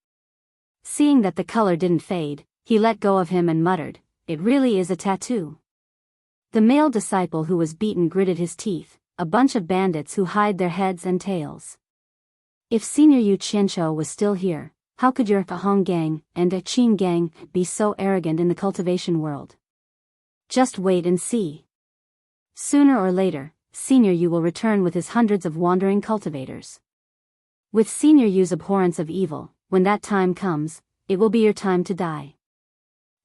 Seeing that the color didn't fade, he let go of him and muttered, "It really is a tattoo." The male disciple who was beaten gritted his teeth, a bunch of bandits who hide their heads and tails. If Senior Yu Qianqiu was still here, how could your Hong gang and a Qing gang be so arrogant in the cultivation world? Just wait and see. Sooner or later, Senior Yu will return with his hundreds of wandering cultivators. With Senior Yu's abhorrence of evil, when that time comes, it will be your time to die.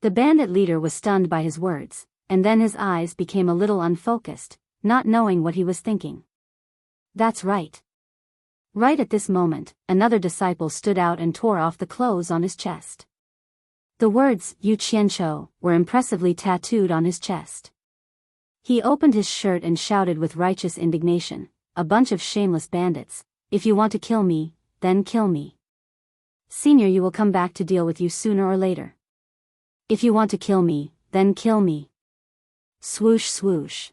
The bandit leader was stunned by his words, and then his eyes became a little unfocused, not knowing what he was thinking. That's right. Right at this moment, another disciple stood out and tore off the clothes on his chest. The words, Yu Qianqiu, were impressively tattooed on his chest. He opened his shirt and shouted with righteous indignation, "A bunch of shameless bandits, if you want to kill me, then kill me. Senior Yu will come back to deal with you sooner or later. If you want to kill me, then kill me." Swoosh swoosh.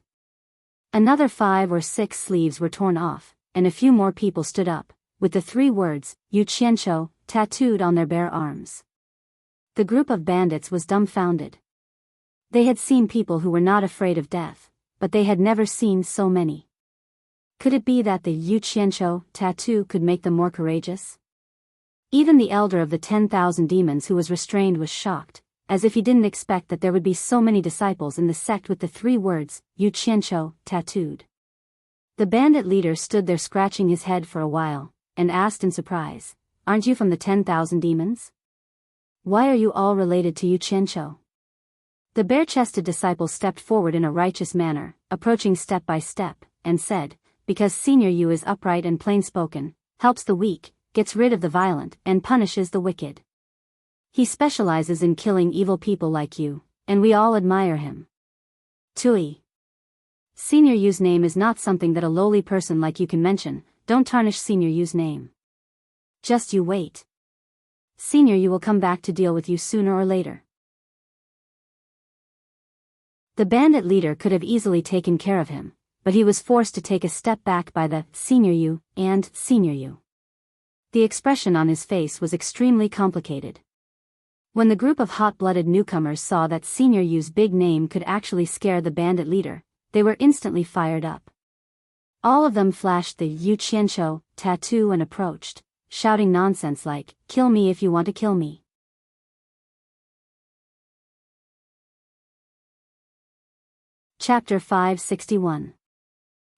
Another 5 or 6 sleeves were torn off, and a few more people stood up, with the 3 words, Yu Qianqiu, tattooed on their bare arms. The group of bandits was dumbfounded. They had seen people who were not afraid of death, but they had never seen so many. Could it be that the Yu Qianqiu tattoo could make them more courageous? Even the elder of the 10,000 demons who was restrained was shocked, as if he didn't expect that there would be so many disciples in the sect with the 3 words, Yu Qianqiu, tattooed. The bandit leader stood there scratching his head for a while, and asked in surprise, "Aren't you from the 10,000 demons? Why are you all related to Yu Qianqiu?" The bare-chested disciple stepped forward in a righteous manner, approaching step by step, and said, "Because Senior Yu is upright and plain-spoken, helps the weak, gets rid of the violent, and punishes the wicked. He specializes in killing evil people like you, and we all admire him. Tui. Senior Yu's name is not something that a lowly person like you can mention, don't tarnish Senior Yu's name. Just you wait. Senior Yu will come back to deal with you sooner or later." The bandit leader could have easily taken care of him, but he was forced to take a step back by the Senior Yu and Senior Yu. The expression on his face was extremely complicated. When the group of hot-blooded newcomers saw that Senior Yu's big name could actually scare the bandit leader, they were instantly fired up. All of them flashed the Yu Qianqiu tattoo and approached, shouting nonsense like, "Kill me if you want to kill me." Chapter 561.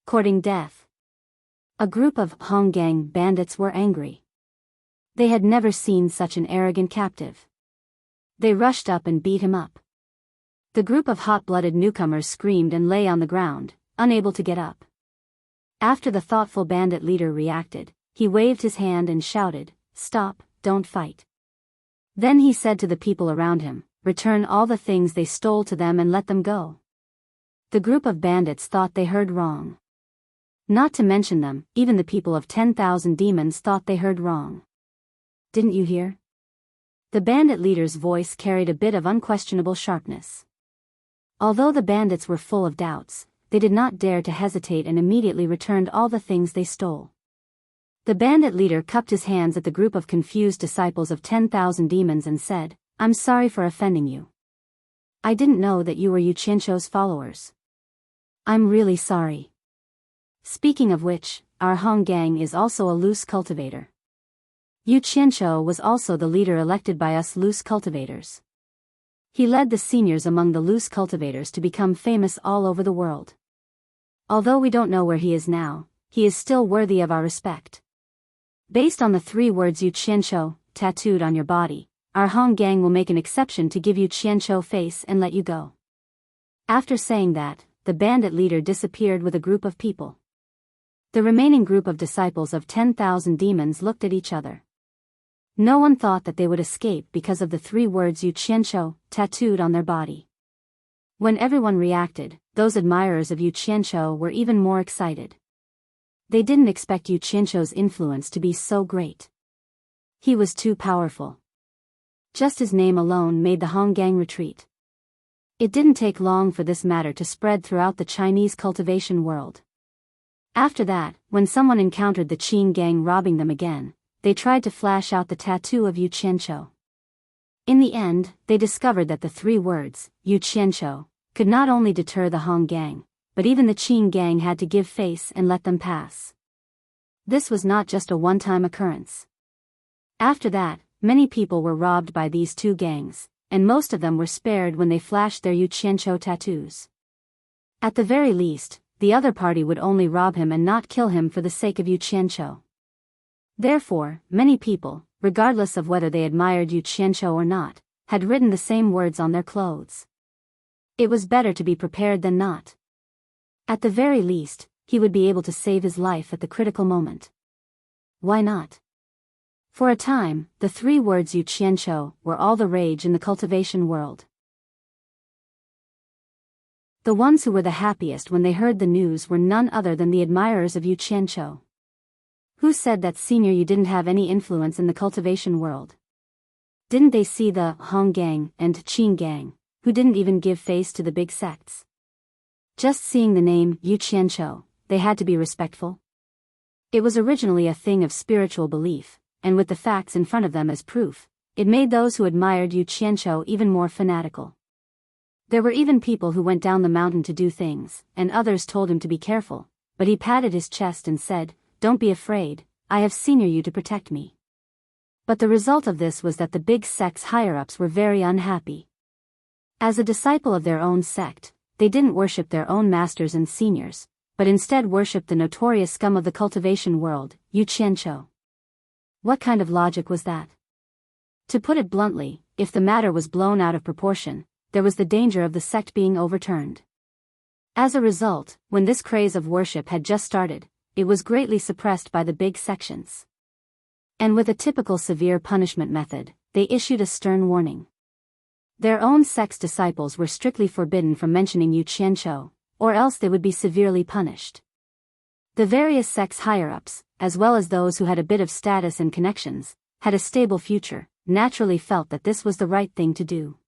Courting Death. A group of Honggang bandits were angry. They had never seen such an arrogant captive. They rushed up and beat him up. The group of hot-blooded newcomers screamed and lay on the ground, unable to get up. After the thoughtful bandit leader reacted, he waved his hand and shouted, "Stop, don't fight." Then he said to the people around him, "Return all the things they stole to them and let them go." The group of bandits thought they heard wrong. Not to mention them, even the people of 10,000 demons thought they heard wrong. "Didn't you hear?" The bandit leader's voice carried a bit of unquestionable sharpness. Although the bandits were full of doubts, they did not dare to hesitate and immediately returned all the things they stole. The bandit leader cupped his hands at the group of confused disciples of 10,000 demons and said, "I'm sorry for offending you. I didn't know that you were Yu Qianshou's followers. I'm really sorry. Speaking of which, our Honggang is also a loose cultivator. Yu Qianshou was also the leader elected by us loose cultivators. He led the seniors among the loose cultivators to become famous all over the world. Although we don't know where he is now, he is still worthy of our respect. Based on the 3 words Yu Qianshou, tattooed on your body, our Honggang will make an exception to give you Qianshou face and let you go." After saying that, the bandit leader disappeared with a group of people. The remaining group of disciples of 10,000 demons looked at each other. No one thought that they would escape because of the 3 words Yu Qianshou, tattooed on their body. When everyone reacted, those admirers of Yu Qianshou were even more excited. They didn't expect Yu Qianshou's influence to be so great. He was too powerful. Just his name alone made the Honggang retreat. It didn't take long for this matter to spread throughout the Chinese cultivation world. After that, when someone encountered the Qing gang robbing them again, they tried to flash out the tattoo of Yu Qianshou. In the end, they discovered that the 3 words, Yu Qianshou, could not only deter the Honggang, but even the Qing gang had to give face and let them pass. This was not just a one-time occurrence. After that, many people were robbed by these 2 gangs, and most of them were spared when they flashed their Yu Qianshou tattoos. At the very least, the other party would only rob him and not kill him for the sake of Yu Qianshou. Therefore, many people, regardless of whether they admired Yu Qianshou or not, had written the same words on their clothes. It was better to be prepared than not. At the very least, he would be able to save his life at the critical moment. Why not? For a time, the 3 words Yu Qianshou were all the rage in the cultivation world. The ones who were the happiest when they heard the news were none other than the admirers of Yu Qianshou. Who said that Senior Yu didn't have any influence in the cultivation world? Didn't they see the Honggang and Qing gang, who didn't even give face to the big sects? Just seeing the name Yu Qianshou, they had to be respectful. It was originally a thing of spiritual belief, and with the facts in front of them as proof, it made those who admired Yu Qianshou even more fanatical. There were even people who went down the mountain to do things, and others told him to be careful, but he patted his chest and said, "Don't be afraid, I have Senior Yu to protect me." But the result of this was that the big sect's higher-ups were very unhappy. As a disciple of their own sect, they didn't worship their own masters and seniors, but instead worshipped the notorious scum of the cultivation world, Yu Qianshou. What kind of logic was that? To put it bluntly, if the matter was blown out of proportion, there was the danger of the sect being overturned. As a result, when this craze of worship had just started, it was greatly suppressed by the big sections. And with a typical severe punishment method, they issued a stern warning. Their own sect's disciples were strictly forbidden from mentioning Yu Qianshou, or else they would be severely punished. The various sects' higher-ups, as well as those who had a bit of status and connections, had a stable future, naturally felt that this was the right thing to do.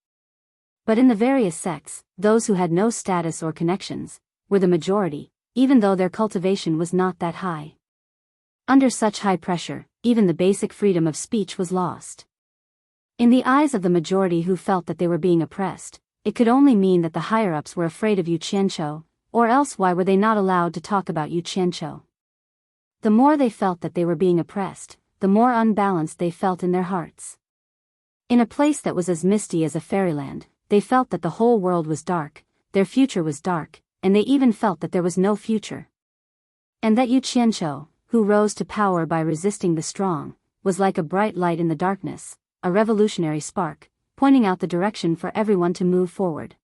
But in the various sects, those who had no status or connections, were the majority, even though their cultivation was not that high. Under such high pressure, even the basic freedom of speech was lost. In the eyes of the majority who felt that they were being oppressed, it could only mean that the higher-ups were afraid of Yu Qianshou, or else why were they not allowed to talk about Yu Qianshou? The more they felt that they were being oppressed, the more unbalanced they felt in their hearts. In a place that was as misty as a fairyland, they felt that the whole world was dark, their future was dark, and they even felt that there was no future. And that Yu Qianqiu, who rose to power by resisting the strong, was like a bright light in the darkness, a revolutionary spark, pointing out the direction for everyone to move forward.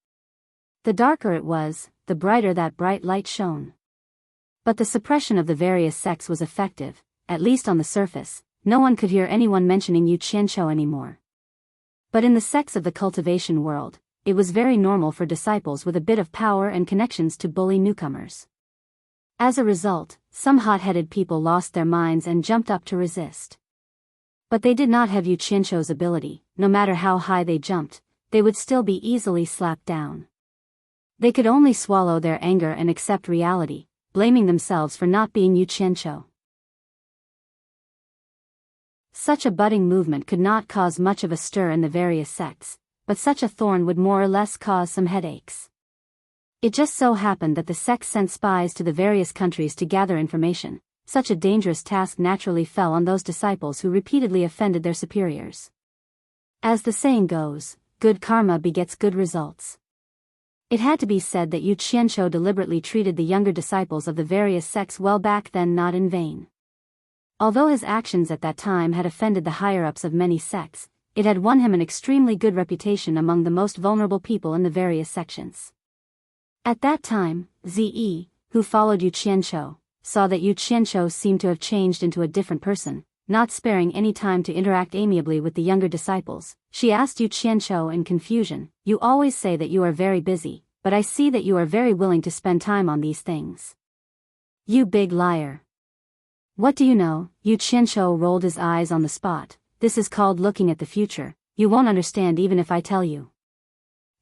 The darker it was, the brighter that bright light shone. But the suppression of the various sects was effective, at least on the surface. No one could hear anyone mentioning Yu Qianqiu anymore. But in the sects of the cultivation world, it was very normal for disciples with a bit of power and connections to bully newcomers. As a result, some hot-headed people lost their minds and jumped up to resist. But they did not have Yu Qianqiu's ability. No matter how high they jumped, they would still be easily slapped down. They could only swallow their anger and accept reality, blaming themselves for not being Yu Qianqiu. Such a budding movement could not cause much of a stir in the various sects, but such a thorn would more or less cause some headaches. It just so happened that the sects sent spies to the various countries to gather information. Such a dangerous task naturally fell on those disciples who repeatedly offended their superiors. As the saying goes, good karma begets good results. It had to be said that Yu Qianqiu deliberately treated the younger disciples of the various sects well back then, not in vain. Although his actions at that time had offended the higher-ups of many sects, it had won him an extremely good reputation among the most vulnerable people in the various sections. At that time, Ze, who followed Yu Qianqiu, saw that Yu Qianqiu seemed to have changed into a different person, not sparing any time to interact amiably with the younger disciples. She asked Yu Qianqiu in confusion, "You always say that you are very busy, but I see that you are very willing to spend time on these things. You big liar. What do you know?" Yu Qianqiu rolled his eyes on the spot. "This is called looking at the future. You won't understand even if I tell you."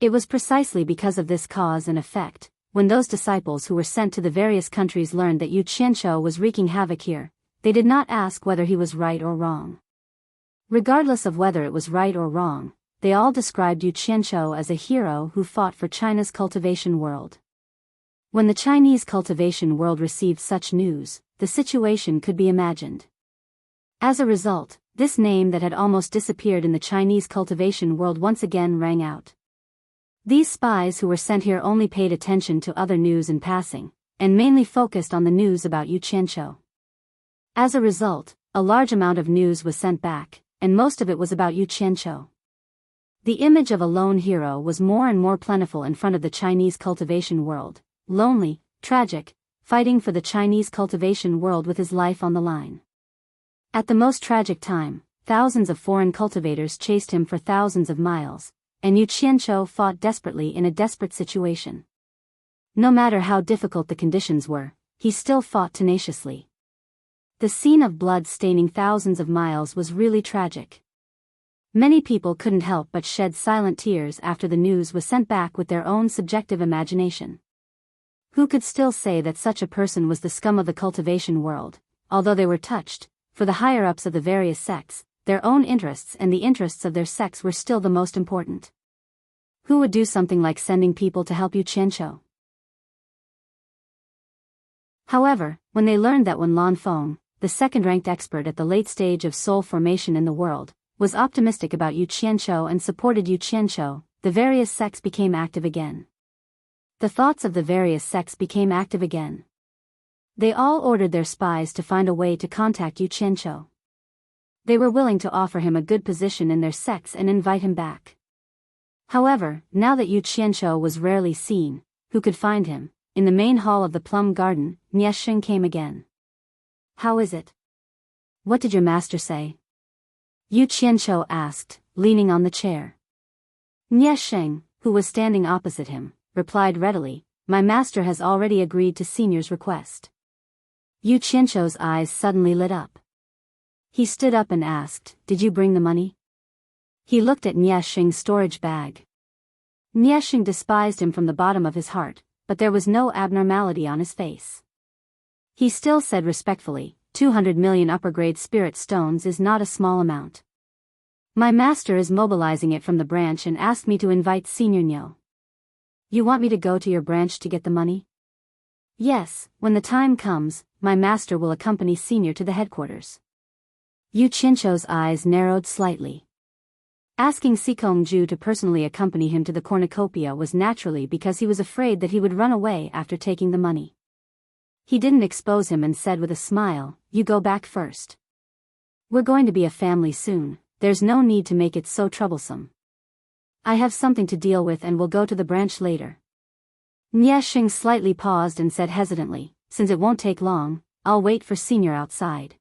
It was precisely because of this cause and effect, when those disciples who were sent to the various countries learned that Yu Qianqiu was wreaking havoc here, they did not ask whether he was right or wrong. Regardless of whether it was right or wrong, they all described Yu Qianqiu as a hero who fought for China's cultivation world. When the Chinese cultivation world received such news, the situation could be imagined. As a result, this name that had almost disappeared in the Chinese cultivation world once again rang out. These spies who were sent here only paid attention to other news in passing, and mainly focused on the news about Yu Qianqiu. As a result, a large amount of news was sent back, and most of it was about Yu Qianqiu. The image of a lone hero was more and more plentiful in front of the Chinese cultivation world, lonely, tragic, fighting for the Chinese cultivation world with his life on the line. At the most tragic time, thousands of foreign cultivators chased him for thousands of miles, and Yu Qianqiu fought desperately in a desperate situation. No matter how difficult the conditions were, he still fought tenaciously. The scene of blood staining thousands of miles was really tragic. Many people couldn't help but shed silent tears after the news was sent back with their own subjective imagination. Who could still say that such a person was the scum of the cultivation world? Although they were touched, for the higher-ups of the various sects, their own interests and the interests of their sects were still the most important. Who would do something like sending people to help Yu Qianqiu? However, when they learned that Wen Lanfeng, the second-ranked expert at the late stage of soul formation in the world, was optimistic about Yu Qianqiu and supported Yu Qianqiu, the various sects became active again. The thoughts of the various sects became active again. They all ordered their spies to find a way to contact Yu Qianqiu. They were willing to offer him a good position in their sects and invite him back. However, now that Yu Qianqiu was rarely seen, who could find him? In the main hall of the plum garden, Niesheng came again. "How is it? What did your master say?" Yu Qianqiu asked, leaning on the chair. Niesheng, who was standing opposite him, replied readily, "My master has already agreed to Senior's request." Yu Qianqiu's eyes suddenly lit up. He stood up and asked, "Did you bring the money?" He looked at Niesheng's storage bag. Niesheng despised him from the bottom of his heart, but there was no abnormality on his face. He still said respectfully, 200 million upper-grade spirit stones is not a small amount. My master is mobilizing it from the branch and asked me to invite Senior Nyo. You want me to go to your branch to get the money? Yes, when the time comes, my master will accompany Senior to the headquarters. Yu Qianqiu's eyes narrowed slightly. Asking Sikong-ju to personally accompany him to the cornucopia was naturally because he was afraid that he would run away after taking the money. He didn't expose him and said with a smile, "You go back first. We're going to be a family soon, there's no need to make it so troublesome. I have something to deal with and will go to the branch later." Nie Xing slightly paused and said hesitantly, "Since it won't take long, I'll wait for Senior outside."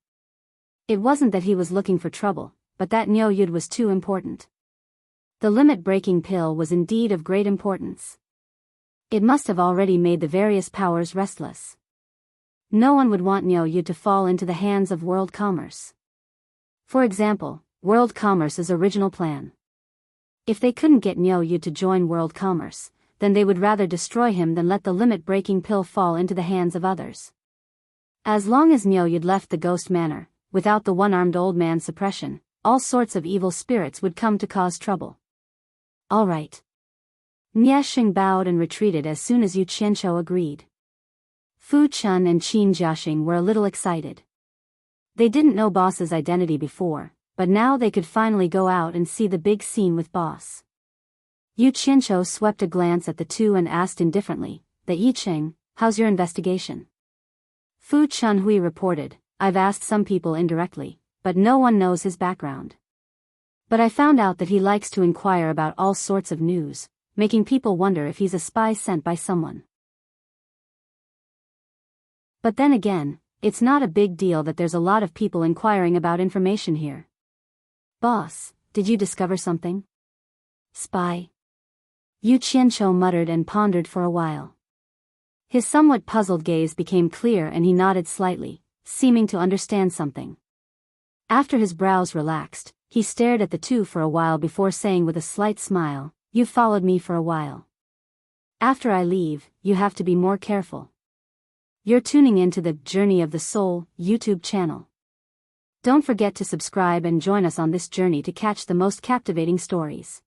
It wasn't that he was looking for trouble, but that Niu Yud was too important. The limit-breaking pill was indeed of great importance. It must have already made the various powers restless. No one would want Niu Yud to fall into the hands of world commerce. For example, world commerce's original plan. If they couldn't get Niu Yud to join world commerce, then they would rather destroy him than let the limit-breaking pill fall into the hands of others. As long as Niu Yud left the ghost manor, without the one-armed old man's suppression, all sorts of evil spirits would come to cause trouble. All right. Nie Xing bowed and retreated as soon as Yu Qianqiu agreed. Fu Chun and Qin Jiaxing were a little excited. They didn't know Boss's identity before, but now they could finally go out and see the big scene with Boss. Yu Qianqiu swept a glance at the two and asked indifferently, "The Yi Ching, how's your investigation?" Fu Chunhui reported, "I've asked some people indirectly, but no one knows his background. But I found out that he likes to inquire about all sorts of news, making people wonder if he's a spy sent by someone. But then again, it's not a big deal that there's a lot of people inquiring about information here. Boss, did you discover something?" "Spy?" Yu Qianqiu muttered and pondered for a while. His somewhat puzzled gaze became clear and he nodded slightly, seeming to understand something. After his brows relaxed, he stared at the two for a while before saying with a slight smile, "You've followed me for a while. After I leave, you have to be more careful. You're tuning in to the Journey of the Soul YouTube channel. Don't forget to subscribe and join us on this journey to catch the most captivating stories."